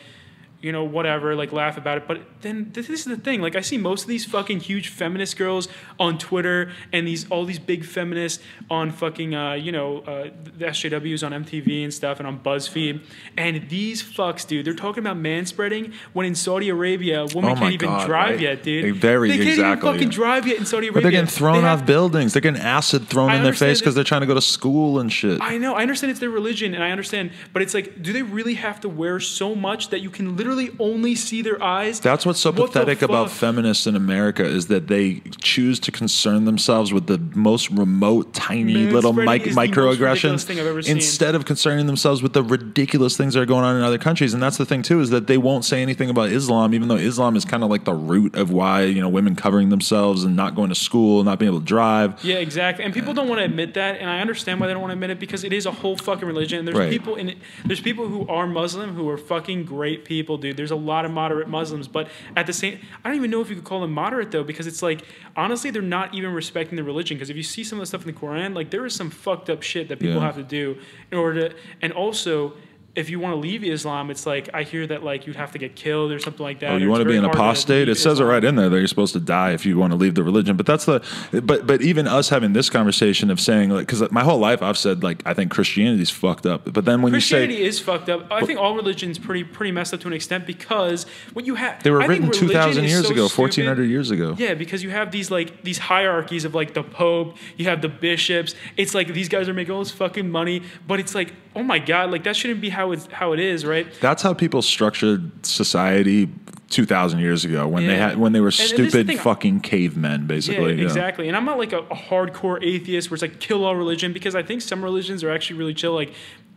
you know, whatever, like, laugh about it. But then this is the thing. Like, I see most of these fucking huge feminist girls on Twitter, and all these big feminists on fucking, you know, the SJWs on MTV and stuff, and on BuzzFeed. And these fucks, dude, they're talking about manspreading when in Saudi Arabia, a woman can't even drive yet, dude. They can't even fucking drive yet in Saudi Arabia. But they're getting thrown off buildings. They're getting acid thrown in their face because they're trying to go to school and shit. I know. I understand it's their religion, and I understand. But it's like, do they really have to wear so much that you can literally only see their eyes? That's what's so pathetic about feminists in America, is that they choose to concern themselves with the most remote, tiny little microaggressions instead of concerning themselves with the ridiculous things that are going on in other countries. And that's the thing too, is that they won't say anything about Islam, even though Islam is kind of like the root of why, you know, women covering themselves and not going to school, not being able to drive. Yeah, exactly. And people don't want to admit that, and I understand why they don't want to admit it, because it is a whole fucking religion. And there's people in it. There's people who are Muslim who are fucking great people, dude. There's a lot of moderate Muslims, but at the same, I don't even know if you could call them moderate, though, because it's like, honestly, they're not even respecting the religion. Because if you see some of the stuff in the Quran, like, there is some fucked up shit that people have to do in order to, and also, if you want to leave Islam, it's like I hear that like you'd have to get killed or something like that. Oh, you want to be an apostate? It says it right in there that you're supposed to die if you want to leave the religion. But that's but even us having this conversation of saying like, because my whole life I've said like I think Christianity's fucked up. But then when Christianity is fucked up. I think all religions pretty messed up to an extent because what you have they were written 2,000 years ago, 1,400 years ago. Yeah, because you have these like these hierarchies of like the Pope, you have the bishops. It's like these guys are making all this fucking money, but it's like, oh my God, like that shouldn't be how it is, right? That's how people structured society 2,000 years ago when they were stupid fucking cavemen, basically. Yeah, exactly. And I'm not like a hardcore atheist where it's like kill all religion, because I think some religions are actually really chill. Like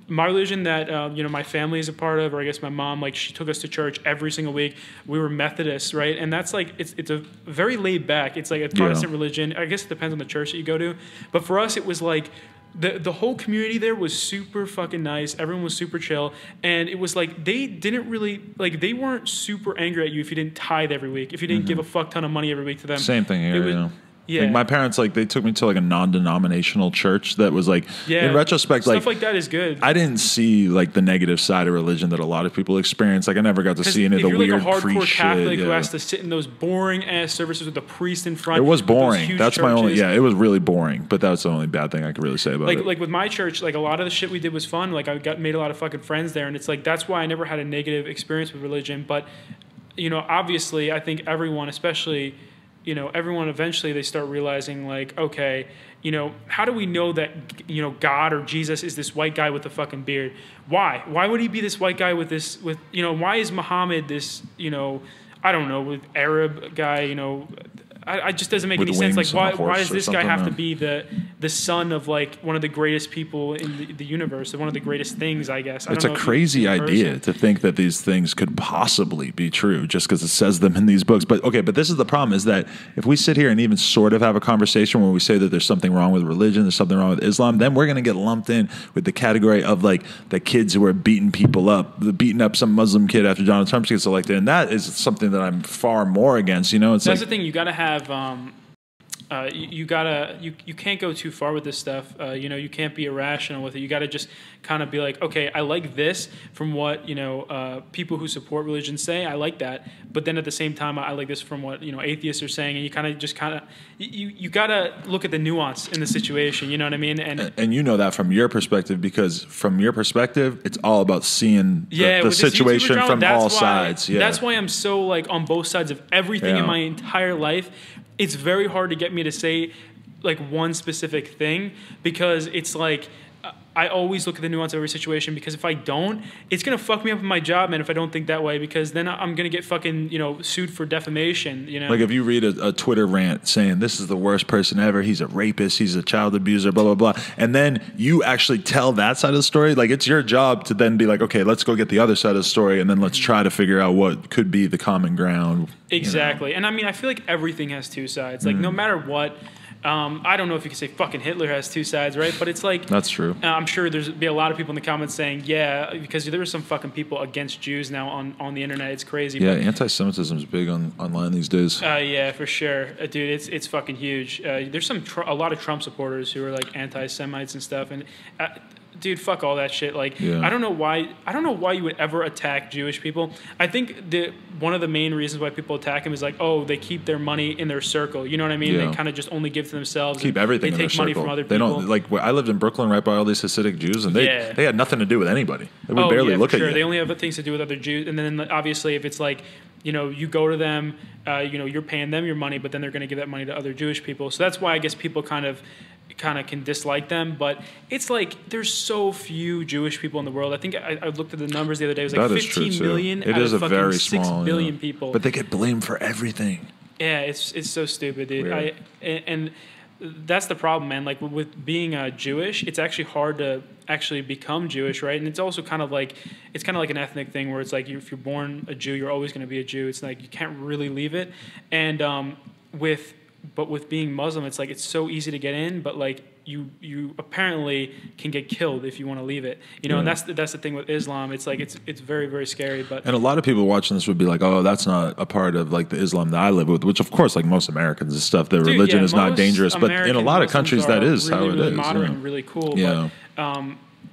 my religion that my family is a part of, or I guess my mom, like she took us to church every single week. We were Methodists, right? And that's like it's a very laid back. It's like a Protestant religion. I guess it depends on the church that you go to, but for us it was like the whole community there was super fucking nice. Everyone was super chill, and it was like they didn't really like they weren't super angry at you if you didn't tithe every week, if you didn't give a fuck ton of money every week to them. Same thing here, Yeah, like my parents they took me to like a non-denominational church that was like in retrospect stuff like that is good. I didn't see like the negative side of religion that a lot of people experience. Like I never got to see any of the weird like a priest hardcore Catholic shit. who has to sit in those boring ass services with the priest in front. It was boring. That's my only. churches. It was really boring. But that's the only bad thing I could really say about it. Like with my church, like a lot of the shit we did was fun. Like I made a lot of fucking friends there, and it's like that's why I never had a negative experience with religion. But obviously, I think everyone, especially. Everyone eventually they start realizing like, okay, how do we know that, God or Jesus is this white guy with a fucking beard? Why? Why would he be this white guy why is Muhammad this, I don't know, with Arab guy, I just doesn't make any sense. Like, why does this guy have to be the son of like one of the greatest people in the universe, one of the greatest things, I guess. It's a crazy idea to think that these things could possibly be true just because it says them in these books. But this is the problem: is that if we sit here and even sort of have a conversation where we say that there's something wrong with religion, there's something wrong with Islam, then we're going to get lumped in with the category of like the kids who are beating people up, beating up some Muslim kid after Donald Trump gets elected, and that is something that I'm far more against. That's the thing. You got to have. You can't go too far with this stuff. You can't be irrational with it. You got to just kind of be like, okay, I like this from what people who support religion say. I like that, but then at the same time, I like this from what atheists are saying. And you kind of you got to look at the nuance in the situation. You know what I mean? And you know that from your perspective, because from your perspective, it's all about seeing the situation drama, from all sides. Yeah, that's why I'm so like on both sides of everything in my entire life. It's very hard to get me to say like one specific thing, because it's like I always look at the nuance of every situation, because if I don't, it's going to fuck me up in my job, man, if I don't think that way, because then I'm going to get fucking, sued for defamation, Like if you read a Twitter rant saying this is the worst person ever, he's a rapist, he's a child abuser, blah, blah, blah, and then you actually tell that side of the story, like it's your job to then be like, okay, let's go get the other side of the story, and then let's try to figure out what could be the common ground. Exactly. And I mean, I feel like everything has two sides. Like no matter what, I don't know if you can say fucking Hitler has two sides, right? But it's like... That's true. I'm sure there's be a lot of people in the comments saying, yeah, because there are some fucking people against Jews now on the internet. It's crazy. Yeah, anti-Semitism is big online these days. Yeah, for sure. Dude, it's fucking huge. There's a lot of Trump supporters who are like anti-Semites and stuff. And... dude, fuck all that shit. Like, I don't know why you would ever attack Jewish people. I think one of the main reasons why people attack them is like, oh, they keep their money in their circle. You know what I mean? Yeah. They kind of just only give to themselves. Keep everything in their circle. They take money from other people. They don't like. I lived in Brooklyn right by all these Hasidic Jews, and they had nothing to do with anybody. They would barely look at you. They only have things to do with other Jews, and then obviously if it's like, you go to them, you're paying them your money, but then they're going to give that money to other Jewish people. So that's why I guess people kind of can dislike them, but it's like there's so few Jewish people in the world. I think I looked at the numbers the other day. It was like 15 million out of fucking 6 billion people. But they get blamed for everything. Yeah, it's so stupid, dude. And that's the problem, man. Like with being Jewish, it's actually hard to actually become Jewish, right? And it's also kind of like an ethnic thing where it's like if you're born a Jew, you're always going to be a Jew. It's like you can't really leave it. And with being Muslim, it's like it's so easy to get in, but like you apparently can get killed if you want to leave it. And that's the thing with Islam. It's like it's very, very scary. But and a lot of people watching this would be like, oh, that's not a part of like the Islam that I live with, which of course, like most Americans and stuff, their religion is not dangerous. But in a lot of countries, that is really, how it is. Modern and really cool. Yeah. But,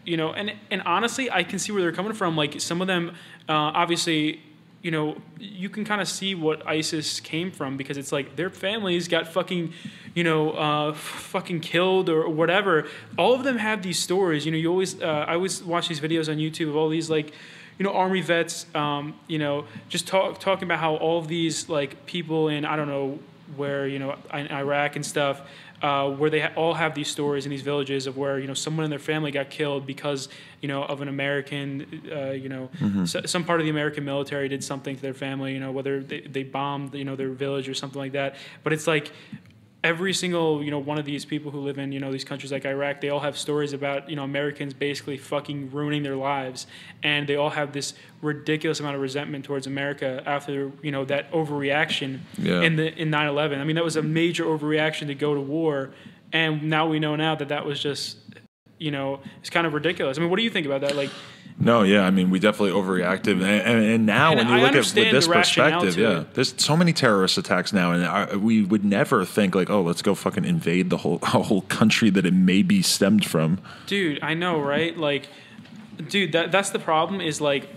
you know, and honestly, I can see where they're coming from. Like some of them, obviously, you know, you can kind of see what ISIS came from because it's like their families got fucking, you know, fucking killed or whatever. All of them have these stories. You know, you always, I always watch these videos on YouTube of all these like, you know, army vets, you know, just talking about how all of these like people in, I don't know where, you know, in Iraq and stuff, where they all have these stories in these villages of where, you know, someone in their family got killed because, you know, of an American, you know, some part of the American military did something to their family, you know, whether they bombed, you know, their village or something like that. But it's like every single, you know, one of these people who live in, you know, these countries like Iraq, they all have stories about, you know, Americans basically fucking ruining their lives. And they all have this ridiculous amount of resentment towards America after, you know, that overreaction in 9/11. I mean, that was a major overreaction to go to war. And now we know now that was just, you know, it's kind of ridiculous. I mean, what do you think about that? Like, no, yeah, I mean, we definitely overreacted, and now when you look at with this perspective, there's so many terrorist attacks now, and we would never think like, oh, let's go fucking invade the whole country that it may be stemmed from. Dude, I know, right? Like, dude, that's the problem is like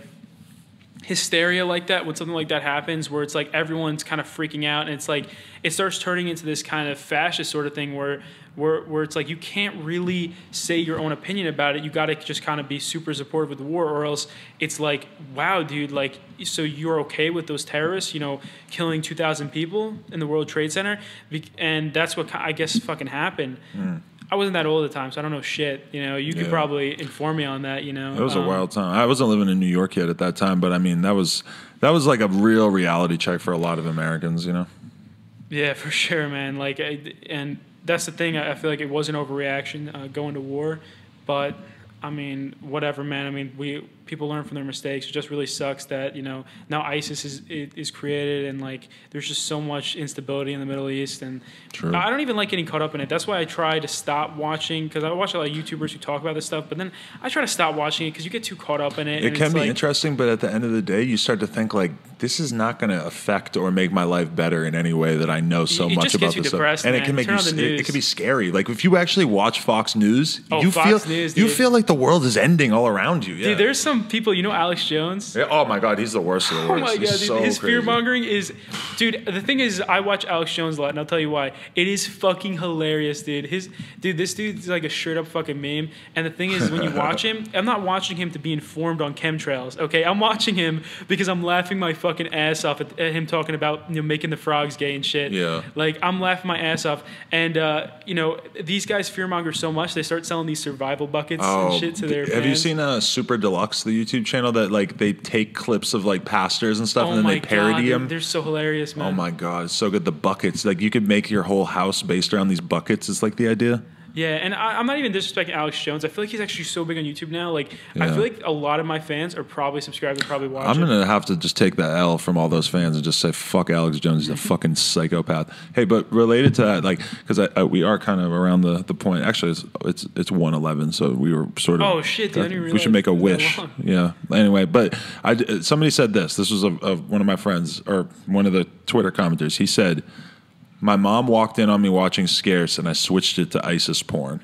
hysteria like that when something like that happens, where it's like everyone's kind of freaking out, and it's like it starts turning into this kind of fascist sort of thing where it's like you can't really say your own opinion about it. You got to just kind of be super supportive of the war, or else it's like, wow, dude, like, so you're okay with those terrorists, you know, killing 2,000 people in the World Trade Center? And that's what I guess fucking happened. I wasn't that old at the time, so I don't know shit. You know, you could probably inform me on that, you know. It was a wild time. I wasn't living in New York yet at that time, but I mean, that was like a real reality check for a lot of Americans, you know. Yeah, for sure, man. Like, and that's the thing. I feel like it was an overreaction going to war, but I mean, whatever, man. I mean, people learn from their mistakes. It just really sucks that, you know, now ISIS is created, and like there's just so much instability in the Middle East, and True. I don't even like getting caught up in it. That's why I try to stop watching, because I watch a lot of YouTubers who talk about this stuff, but then I try to stop watching it because you get too caught up in it. It can be interesting, but at the end of the day, you start to think like, this is not going to affect or make my life better in any way that I know so much about this stuff. And it can make you, it can be scary. Like if you actually watch Fox News, you feel like the world is ending all around you. Yeah. Dude, there's some people, you know, Alex Jones. Yeah, oh my God, he's the worst of the worst. Oh my God, dude, so his fear mongering is, dude. The thing is, I watch Alex Jones a lot, and I'll tell you why. It is fucking hilarious, dude. This dude's like a straight up fucking meme. And the thing is, when you watch him, I'm not watching him to be informed on chemtrails. Okay, I'm watching him because I'm laughing my fucking ass off at him talking about, you know, making the frogs gay and shit. Yeah. Like I'm laughing my ass off, and you know, these guys fearmonger so much they start selling these survival buckets and shit to their fans. Have you seen Super Deluxe, the YouTube channel that like they take clips of like pastors and stuff and then they parody them? They're so hilarious, man. Oh my God, it's so good. The buckets, like you could make your whole house based around these buckets. Is like the idea. Yeah, and I'm not even disrespecting Alex Jones. I feel like he's actually so big on YouTube now. Like, I feel like a lot of my fans are probably subscribed and probably watching. I'm going to have to just take the L from all those fans and just say, fuck Alex Jones. He's a fucking psychopath. Hey, but related to that, like, because we are kind of around the point. Actually, it's 1:11, so we were sort of. Oh, shit, dude, I didn't realize we should make a wish. Yeah. Anyway, but somebody said this. This was one of my friends, or one of the Twitter commenters. He said, my mom walked in on me watching Scarce, and I switched it to ISIS porn.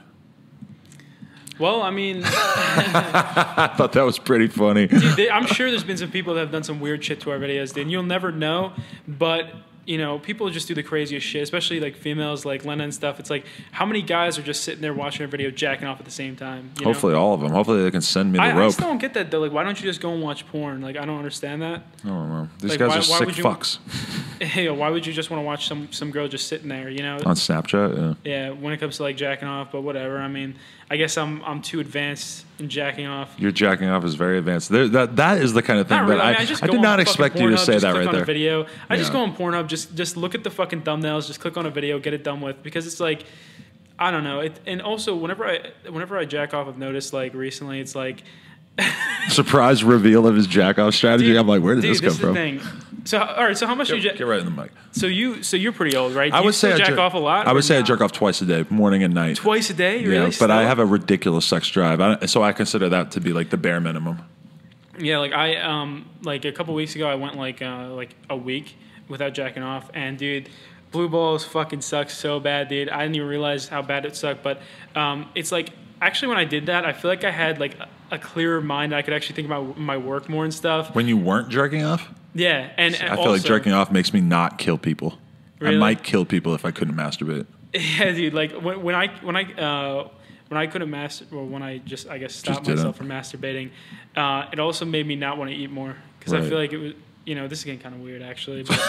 Well, I mean... I thought that was pretty funny. Dude, I'm sure there's been some people that have done some weird shit to our videos, dude. You'll never know, but... You know, people just do the craziest shit, especially like females like Lena and stuff. It's like, how many guys are just sitting there watching a video jacking off at the same time? Hopefully all of them. Hopefully they can send me the rope. I just don't get that, though. Like, why don't you just go and watch porn? Like, I don't understand that. I don't know. These guys are sick fucks. Hey, why would you just want to watch some girl just sitting there, you know? On Snapchat, yeah. Yeah, when it comes to like jacking off, but whatever. I mean, I guess I'm too advanced in jacking off. Your jacking off is very advanced. That is the kind of thing that I did not expect you to say that right there. Video. I just go on Pornhub, just look at the fucking thumbnails, just click on a video, get it done with, because it's like, I don't know. And also, whenever I jack off, I've noticed like recently, it's like surprise reveal of his jack off strategy. Dude, I'm like, where did this come from? Thing. So all right, so how much do you get right in the mic? So you're pretty old, right? I would say I jack off a lot. I would say I jerk off twice a day, morning and night. Twice a day, really? Yeah, but I have a ridiculous sex drive, so I consider that to be like the bare minimum. Yeah, like I like a couple weeks ago, I went like a week without jacking off, and dude, blue balls fucking sucks so bad, dude. I didn't even realize how bad it sucked, but it's like actually, when I did that, I feel like I had like a clearer mind. I could actually think about my work more and stuff. When you weren't jerking off? Yeah, and I feel also, like jerking off makes me not kill people. Really? I might kill people if I couldn't masturbate. Yeah, dude. Like when I couldn't masturbate, or when I just, I guess, stopped myself from masturbating, it also made me not want to eat more because I feel like it was. You know, this is getting kind of weird, actually. But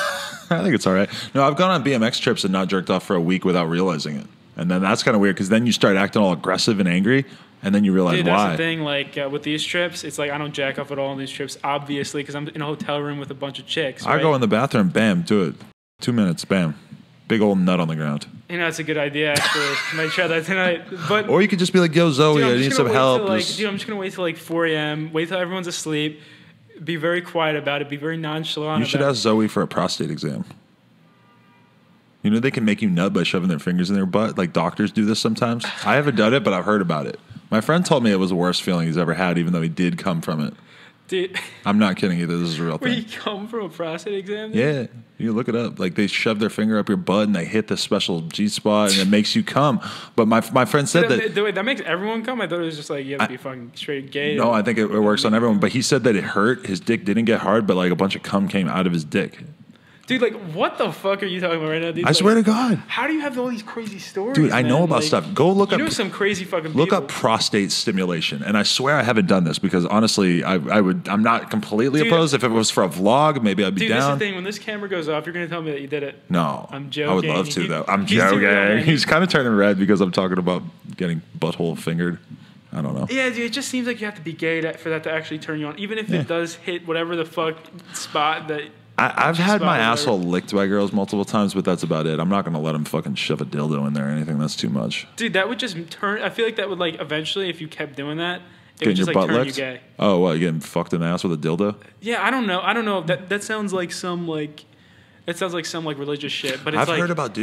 I think it's all right. No, I've gone on BMX trips and not jerked off for a week without realizing it. And then that's kind of weird because then you start acting all aggressive and angry, and then you realize dude, why. That's the thing. Like with these trips, it's like I don't jack off at all on these trips, obviously, because I'm in a hotel room with a bunch of chicks. Right? I go in the bathroom, bam, do it. 2 minutes, bam. Big old nut on the ground. You know, that's a good idea, actually. Might try that tonight. But or you could just be like, yo, Zoe, I need some help. I'm just going to wait till like 4 a.m., wait till everyone's asleep, be very quiet about it, be very nonchalant. You should ask Zoe for a prostate exam. You know they can make you nut by shoving their fingers in their butt? Like doctors do this sometimes. I haven't done it, but I've heard about it. My friend told me it was the worst feeling he's ever had, even though he did come from it. Dude. I'm not kidding either. This is a real thing. Where you come from a prostate exam? Dude? Yeah. You look it up. Like they shove their finger up your butt and they hit the special G spot and it makes you come. But my friend said that makes everyone come? I thought it was just like you have to be fucking straight gay. No, I think it works on everyone. But he said that it hurt. His dick didn't get hard, but like a bunch of cum came out of his dick. Dude, like, what the fuck are you talking about right now? Dude, I swear to God. How do you have all these crazy stories? Dude, I know about stuff. Go look up. You know some crazy fucking Look people. up prostate stimulation. And I swear I haven't done this because honestly, I'm not completely opposed. If it was for a vlog, maybe I'd be down. Dude, this is the thing. When this camera goes off, you're going to tell me that you did it. No. I'm joking. I would love to, though. I'm joking. He's kind of turning red because I'm talking about getting butthole fingered. I don't know. Yeah, dude, it just seems like you have to be gay for that to actually turn you on. Even if it does hit whatever the fuck spot that... I've had my asshole licked by girls multiple times, but that's about it. I'm not going to let them fucking shove a dildo in there or anything. That's too much. Dude, that would just turn... I feel like that would, like, eventually, if you kept doing that, it Getting would just, your like, butt turn licked? you gay. Oh, what? You getting fucked in the ass with a dildo? Yeah, I don't know. That sounds like some, like... It sounds like some like religious shit, but it's I've heard about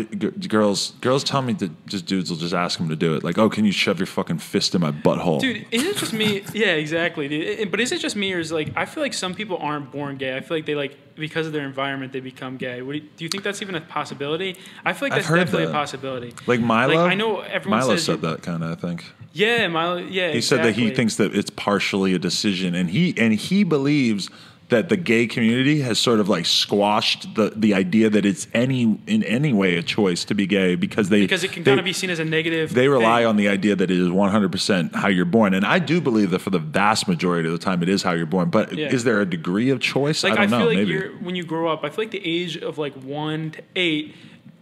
girls. Girls tell me that just dudes will just ask them to do it. Like, oh, can you shove your fucking fist in my butthole? Dude, is it just me? Yeah, exactly, dude. But is it just me, or is like I feel like some people aren't born gay? I feel like they like because of their environment they become gay. Do you think that's even a possibility? I feel like that's definitely a possibility. Like Milo, like, I know everyone Milo says said that kind of. I think. Yeah, Milo. Yeah, he said that he thinks that it's partially a decision, and he believes that the gay community has sort of like squashed the idea that it's in any way a choice to be gay because it can kind of be seen as a negative. They rely on the idea that it is 100% how you're born, and I do believe that for the vast majority of the time it is how you're born. But is there a degree of choice? Like, I don't know. Feel like maybe when you grow up, I feel like the age of like 1 to 8,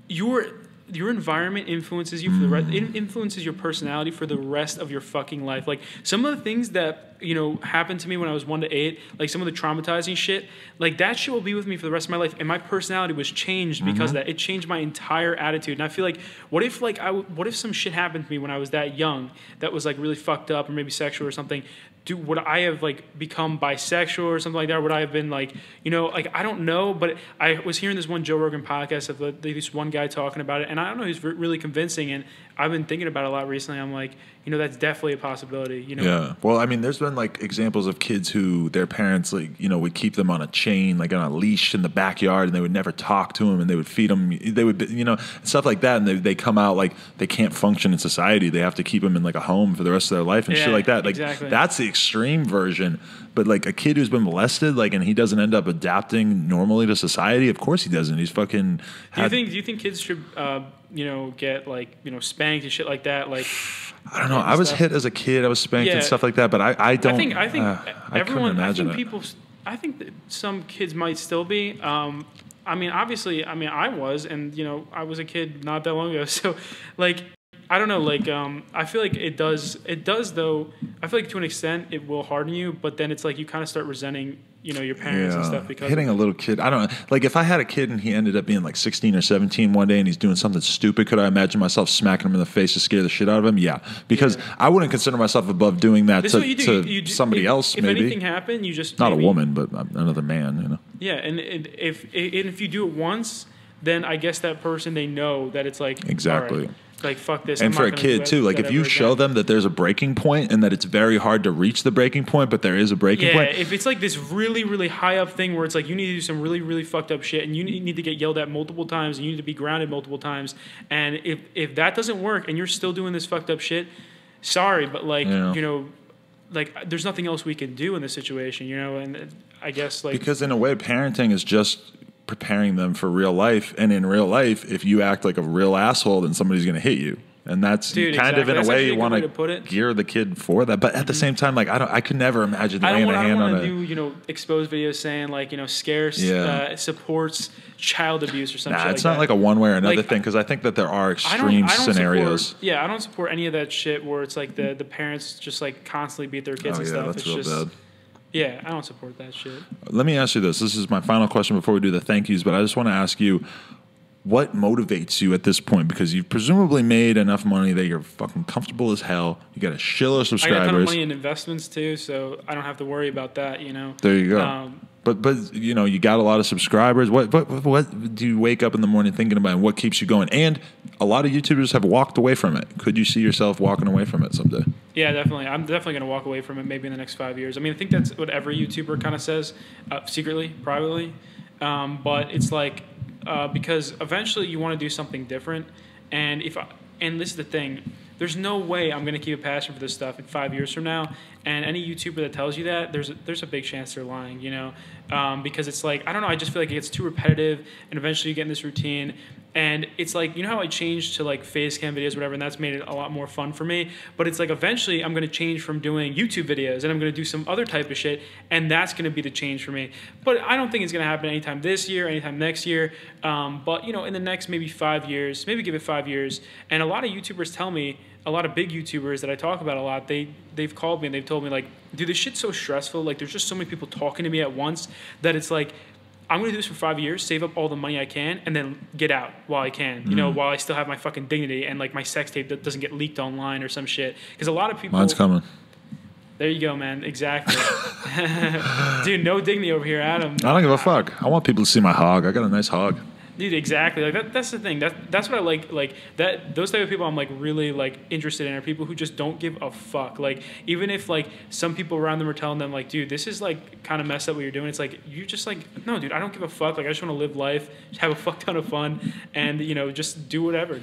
your environment influences you for the rest. It influences your personality for the rest of your fucking life. Like some of the things that happened to me when I was 1 to 8, like some of the traumatizing shit, like that shit will be with me for the rest of my life. And my personality was changed because of that. It changed my entire attitude. And I feel like, what if some shit happened to me when I was that young that was like really fucked up or maybe sexual or something? Would I have like become bisexual or something like that? Or would I have been like, like I don't know, but I was hearing this one Joe Rogan podcast of this one guy talking about it, and I don't know, he's really convincing, and I've been thinking about it a lot recently. I'm like, that's definitely a possibility. Yeah. Well, I mean, there's been like examples of kids who their parents like would keep them on a chain, like on a leash in the backyard, and they would never talk to them, and they would feed them, they would stuff like that, and they come out like they can't function in society. They have to keep them in like a home for the rest of their life and shit like that. Like exactly. That's the extreme version. But like a kid who's been molested, like, and he doesn't end up adapting normally to society. Of course he doesn't. He's fucking. Do you think kids should get like spanked and shit like that? Like I don't know. I was hit as a kid. I was spanked and stuff like that. But I don't. I think everyone. Imagine I think people. I think that some kids might still be. I mean, obviously. I mean, I was, and I was a kid not that long ago. So, like. I don't know, like, I feel like it does, though. I feel like to an extent it will harden you, but then it's like you kind of start resenting, your parents and stuff. Because hitting a little kid, I don't know. Like, if I had a kid and he ended up being like 16 or 17 one day and he's doing something stupid, could I imagine myself smacking him in the face to scare the shit out of him? Yeah. Because I wouldn't consider myself above doing that to somebody else, maybe. If anything happened, you just... Not a woman, but another man, Yeah, and if you do it once, then I guess that person, they know that it's like... Exactly. Like, fuck this. And for a kid, too. Like, if you show them that there's a breaking point and that it's very hard to reach the breaking point, but there is a breaking point. Yeah, if it's like this really, really high up thing where it's like you need to do some really, really fucked up shit and you need to get yelled at multiple times and you need to be grounded multiple times. And if that doesn't work and you're still doing this fucked up shit, sorry, but like, Yeah. you know, like there's nothing else we can do in this situation, you know, and I guess like because in a way, parenting is just preparing them for real life, and in real life, if you act like a real asshole, then somebody's going to hit you. And that's Dude, kind of in exactly. a way That's you want actually a good way to to put it. gear the kid for that. But at the same time, like I could never imagine I laying don't a hand on want a. to do, you know, expose videos saying like, you know, Scarce supports child abuse or something. Nah, it's not like a one way or another Like, thing, because I think that there are extreme scenarios. I don't support any of that shit where it's like the parents just like constantly beat their kids and stuff. That's it's real just, bad. Yeah, I don't support that shit. Let me ask you this. This is my final question before we do the thank yous, but I just want to ask you, what motivates you at this point? Because you've presumably made enough money that you're fucking comfortable as hell. You got a shitload of subscribers. I got a ton of money in investments too, so I don't have to worry about that, you know. There you go. But you know, you got a lot of subscribers. What do you wake up in the morning thinking about, and what keeps you going? And a lot of YouTubers have walked away from it. Could you see yourself walking away from it someday? Yeah, definitely. I'm definitely going to walk away from it maybe in the next 5 years. I mean, I think that's what every YouTuber kind of says, secretly, privately. But it's like, because eventually you want to do something different. And and this is the thing, there's no way I'm going to keep a passion for this stuff in 5 years from now. And any YouTuber that tells you that, there's a big chance they're lying, you know? Because it's like, I don't know, I just feel like it gets too repetitive, and eventually you get in this routine. And it's like, you know how I changed to like Facecam videos, whatever, and that's made it a lot more fun for me. But it's like, eventually I'm going to change from doing YouTube videos, and I'm going to do some other type of shit, and that's going to be the change for me. But I don't think it's going to happen anytime this year, anytime next year. But, you know, in the next maybe 5 years, maybe give it 5 years. And a lot of YouTubers tell me, a lot of big YouTubers that I talk about a lot, they've called me and they've told me, like, dude, this shit's so stressful. Like, there's just so many people talking to me at once that it's like, I'm going to do this for 5 years, save up all the money I can, and then get out while I can, you know, while I still have my fucking dignity, and like my sex tape that doesn't get leaked online or some shit. Because a lot of people... Mine's coming. There you go, man. Exactly. Dude, no dignity over here, Adam. I don't give a fuck. I want people to see my hog. I got a nice hog. Dude, exactly. Like that's the thing. That's what I like. Like that. Those type of people I'm like really like interested in are people who just don't give a fuck. Like even if like some people around them are telling them like, dude, this is like kind of messed up what you're doing. It's like you just like, no, dude, I don't give a fuck. Like I just want to live life, just have a fuck ton of fun, and you know, just do whatever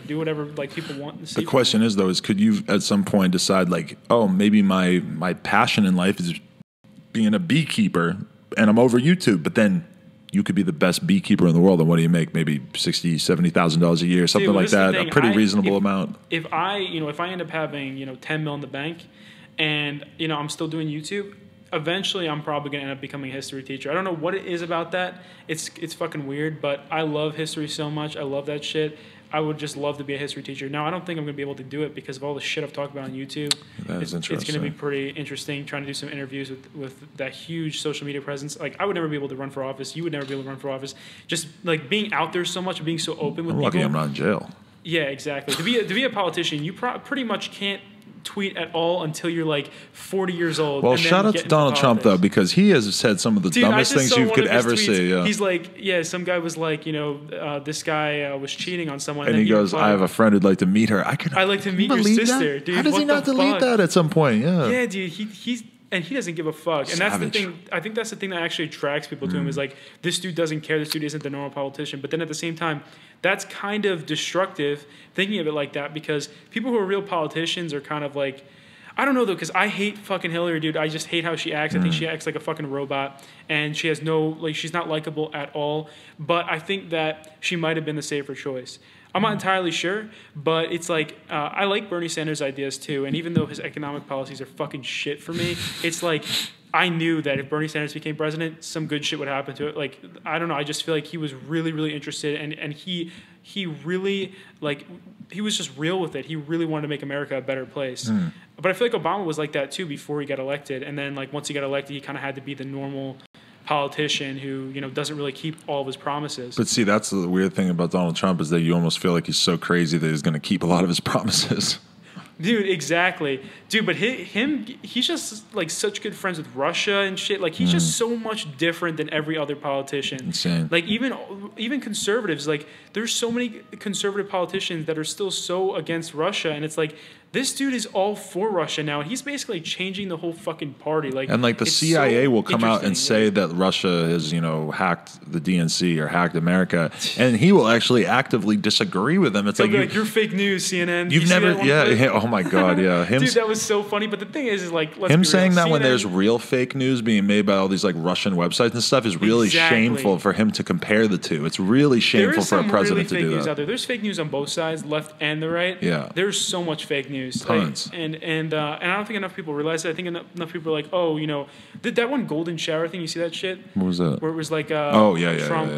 like people want to see. The question is though, is could you at some point decide like, oh, maybe my passion in life is being a beekeeper, and I'm over YouTube, but then you could be the best beekeeper in the world, and what do you make? Maybe $60,000, $70,000 a year, something like that. A pretty reasonable amount. If I end up having, you know, 10 mil in the bank, and you know I'm still doing YouTube, eventually I'm probably gonna end up becoming a history teacher. I don't know what it is about that. It's fucking weird, but I love history so much. I love that shit. I would just love to be a history teacher. Now, I don't think I'm going to be able to do it because of all the shit I've talked about on YouTube. That is interesting. It's going to be pretty interesting trying to do some interviews with that huge social media presence. Like, I would never be able to run for office. You would never be able to run for office. Just, like, being out there so much and being so open with people. I'm lucky I'm not in jail. Yeah, exactly. To be a politician, you pretty much can't tweet at all until you're like 40 years old. Well, shout out to Donald Trump though, because he has said some of the dumbest things you could ever see. Yeah. He's like, some guy was like, you know, this guy was cheating on someone, and he goes, "I have a friend who'd like to meet her." I like to meet your sister, dude. How does he not delete that at some point? Yeah, yeah, dude. He doesn't give a fuck. And that's the thing. I think that's the thing that actually attracts people to him is like, this dude doesn't care. This dude isn't the normal politician. But then at the same time, that's kind of destructive thinking of it like that, because people who are real politicians are kind of like, I don't know though, because I hate fucking Hillary, dude. I just hate how she acts. I think she acts like a fucking robot, and she has she's not likable at all. But I think that she might have been the safer choice. I'm not entirely sure, but it's like, I like Bernie Sanders' ideas too, and even though his economic policies are fucking shit for me, it's like, I knew that if Bernie Sanders became president, some good shit would happen to it. Like, I don't know, I just feel like he was really, really interested, and he really, like, he was just real with it. He really wanted to make America a better place. But I feel like Obama was like that too before he got elected, and then like once he got elected, he kind of had to be the normal politician who, you know, doesn't really keep all of his promises. But see, that's the weird thing about Donald Trump, is that you almost feel like he's so crazy that he's going to keep a lot of his promises. Dude, exactly. Dude, but he's just like such good friends with Russia and shit. Like, he's just so much different than every other politician. Insane. Like, even conservatives, like, there's so many conservative politicians that are still so against Russia, and it's like, this dude is all for Russia now, and he's basically changing the whole fucking party. Like, and like the CIA will come out and say that Russia has, hacked the DNC or hacked America, and he will actually actively disagree with them. It's like you're fake news, CNN. You've never, oh my god, yeah, dude, that was so funny. But the thing is like, him saying that CNN, when there's real fake news being made by all these like Russian websites and stuff is really shameful for him to compare the two. It's really shameful for a president to do that. News out there. There's fake news on both sides, left and the right. Yeah, there's so much fake news. Tons. Like, and I don't think enough people realize it. I think enough people are like, oh, did that one golden shower thing? You see that shit? What was that? Where it was like, Trump,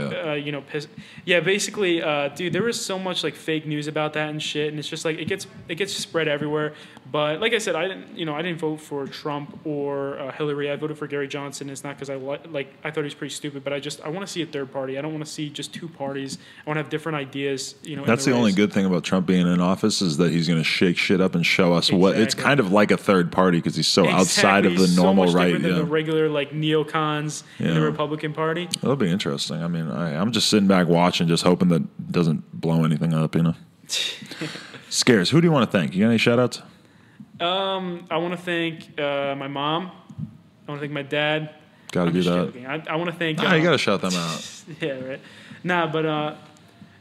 pissed. Yeah, basically, dude, there was so much like fake news about that and shit, and it's just like it gets spread everywhere. But like I said, I didn't vote for Trump or Hillary. I voted for Gary Johnson. It's not because I thought he was pretty stupid, but I want to see a third party. I don't want to see just two parties. I want to have different ideas. That's the only good thing about Trump being in office is that he's going to shake shit up and show us what it's kind of like a third party because he's so outside of the normal so much right. Than the regular like neocons in the Republican Party. That'll be interesting. I mean, I'm just sitting back watching, just hoping that it doesn't blow anything up. Scarce. Who do you want to thank? You got any shout outs? I want to thank my mom. I want to thank my dad. Got to do that. Joking. I want to thank. You got to shout them out. Yeah, right. Nah, but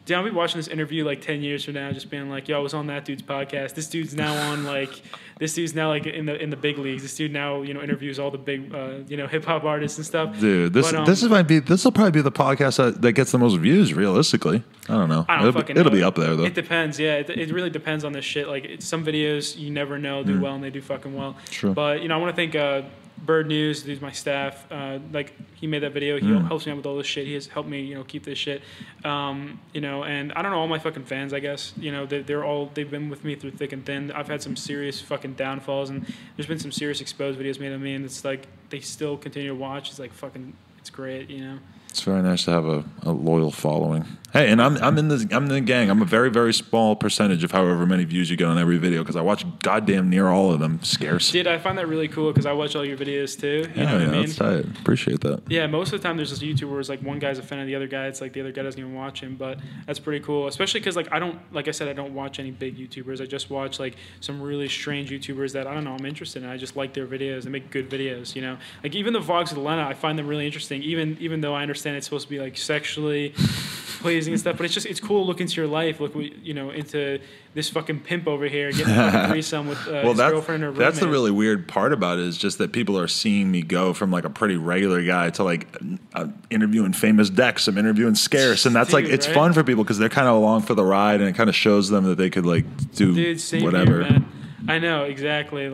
dude, I'll be watching this interview like 10 years from now, just being like, "Yo, I was on that dude's podcast. This dude's now on this dude's now like in the big leagues. This dude now interviews all the big hip hop artists and stuff." Dude, this will probably be the podcast that gets the most views. Realistically, I don't know. It'll be up there though. It depends. Yeah, it really depends on this shit. Like some videos you never know do well and they do fucking well. True. But I want to thank Bird News, who's my staff. He made that video. He helps me out with all this shit. He has helped me, keep this shit. And I don't know, all my fucking fans, I guess, they've been with me through thick and thin. I've had some serious fucking downfalls, and there's been some serious exposed videos made of me, and it's like they still continue to watch. It's like fucking, it's great, It's very nice to have a loyal following. Hey, and I'm in the gang. I'm a very, very small percentage of however many views you get on every video because I watch goddamn near all of them. Scarce. Dude, I find that really cool because I watch all your videos too. You know what I mean? That's tight. Appreciate that. Yeah, most of the time there's this YouTuber where it's like one guy's offended the other guy. It's like the other guy doesn't even watch him, but that's pretty cool. Especially because I don't watch any big YouTubers. I just watch like some really strange YouTubers that I don't know I'm interested in. I just like their videos. They make good videos. Like even the vlogs with Lena, I find them really interesting. Even though I understand it's supposed to be like sexually pleasing and stuff, but it's cool to look into your life, look into this fucking pimp over here getting a fucking threesome with his girlfriend or roommate. That's the really weird part about it is just that people are seeing me go from like a pretty regular guy to like interviewing famous decks, I'm interviewing Scarce, and that's it's fun for people because they're kind of along for the ride, and it kind of shows them that they could like do whatever. Here, man. I know exactly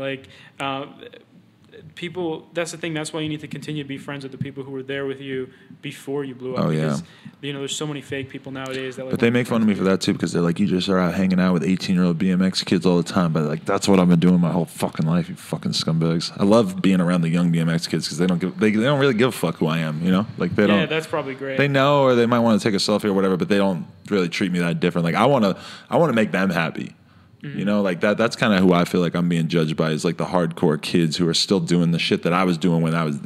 people, that's the thing. That's why you need to continue to be friends with the people who were there with you before you blew up. Oh, because, there's so many fake people nowadays. But they make fun of me for that, too, because they're like, you just are out hanging out with 18-year-old BMX kids all the time. But, that's what I've been doing my whole fucking life, you fucking scumbags. I love being around the young BMX kids because they don't really give a fuck who I am, Like, they don't. Yeah, that's probably great. They know, or they might want to take a selfie or whatever, but they don't really treat me that different. Like, I want to make them happy. Mm-hmm. That's kind of who I feel like I'm being judged by is like the hardcore kids who are still doing the shit that I was doing when I was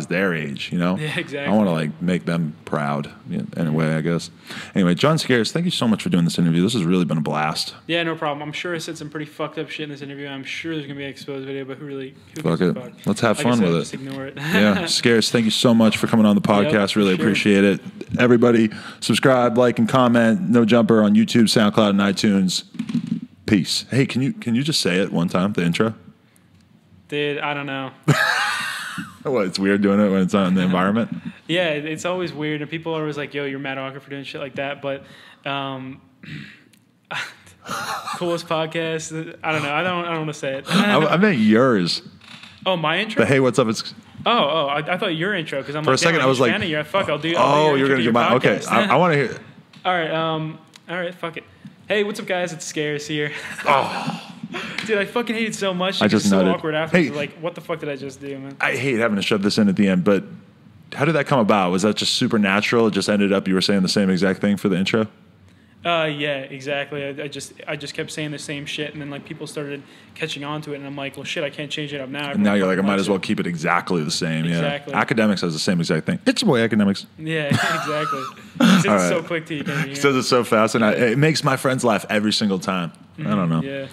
their age, Yeah, exactly. I want to make them proud in a way, I guess. Anyway, John Scarce, thank you so much for doing this interview. This has really been a blast. Yeah, no problem. I'm sure I said some pretty fucked up shit in this interview. I'm sure there's going to be an exposed video, but who fuck it. Fuck? Let's have fun with it. Just ignore it. Yeah, Scarce, thank you so much for coming on the podcast. Really appreciate it. Everybody, subscribe, like, and comment. No Jumper on YouTube, SoundCloud, and iTunes. Peace. Hey, can you just say it one time, the intro? Dude, I don't know. What, it's weird doing it when it's not in the environment? Yeah, it's always weird, and people are always like, yo, you're mad awkward for doing shit like that, but coolest podcast, I don't know. I don't want to say it. I meant yours. Oh, my intro? The hey, what's up? It's I thought your intro, because I'm for a second I was like, fuck, I'll do it. Oh, you're going to do mine. Okay, I want to hear it. All right, fuck it. Hey, what's up, guys? It's Scarce here. Oh. Dude, I fucking hate it so much. I just it's so nutted. awkward after. Hey, like, what the fuck did I just do, man? I hate having to shove this in at the end, but how did that come about? Was that just supernatural? It just ended up you were saying the same exact thing for the intro? Yeah, exactly. I just kept saying the same shit, and then like people started catching on to it, and I'm like, well, shit, I can't change it up now. And now you're like, I might as well keep it exactly the same. Exactly. Yeah. Academics has the same exact thing. It's your boy Academics. Yeah, exactly. He says it so quick to you. He says it so fast, and it makes my friends laugh every single time. I don't know. Yeah.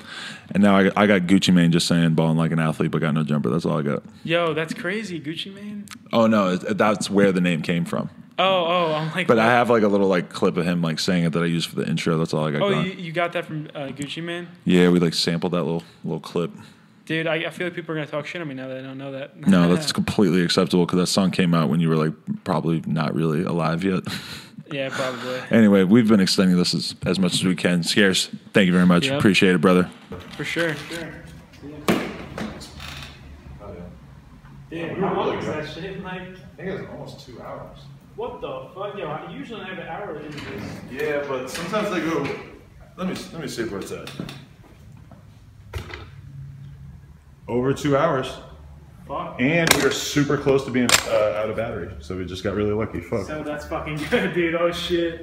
And now I got Gucci Mane just saying balling like an athlete, but got no jumper. That's all I got. Yo, that's crazy, Gucci Mane. Oh no, that's where the name came from. Oh, I'm like. But I have like a little like clip of him like saying it that I used for the intro. That's all I got. Oh, you got that from Gucci Mane? Yeah, we like sampled that little clip. Dude, I feel like people are gonna talk shit on me now that I don't know that. No, that's completely acceptable because that song came out when you were like probably not really alive yet. Yeah, probably. Anyway, we've been extending this as much as we can. Scarce, thank you very much. Yep. Appreciate it, brother. For sure. Damn, how long is that shit? Like, I think it's almost 2 hours. What the fuck? Yo, I usually have an hour into this. Yeah, but sometimes they go. Let me see where it's at. Over 2 hours. Fuck. And we are super close to being out of battery, so we just got really lucky. Fuck. So that's fucking good, dude. Oh shit.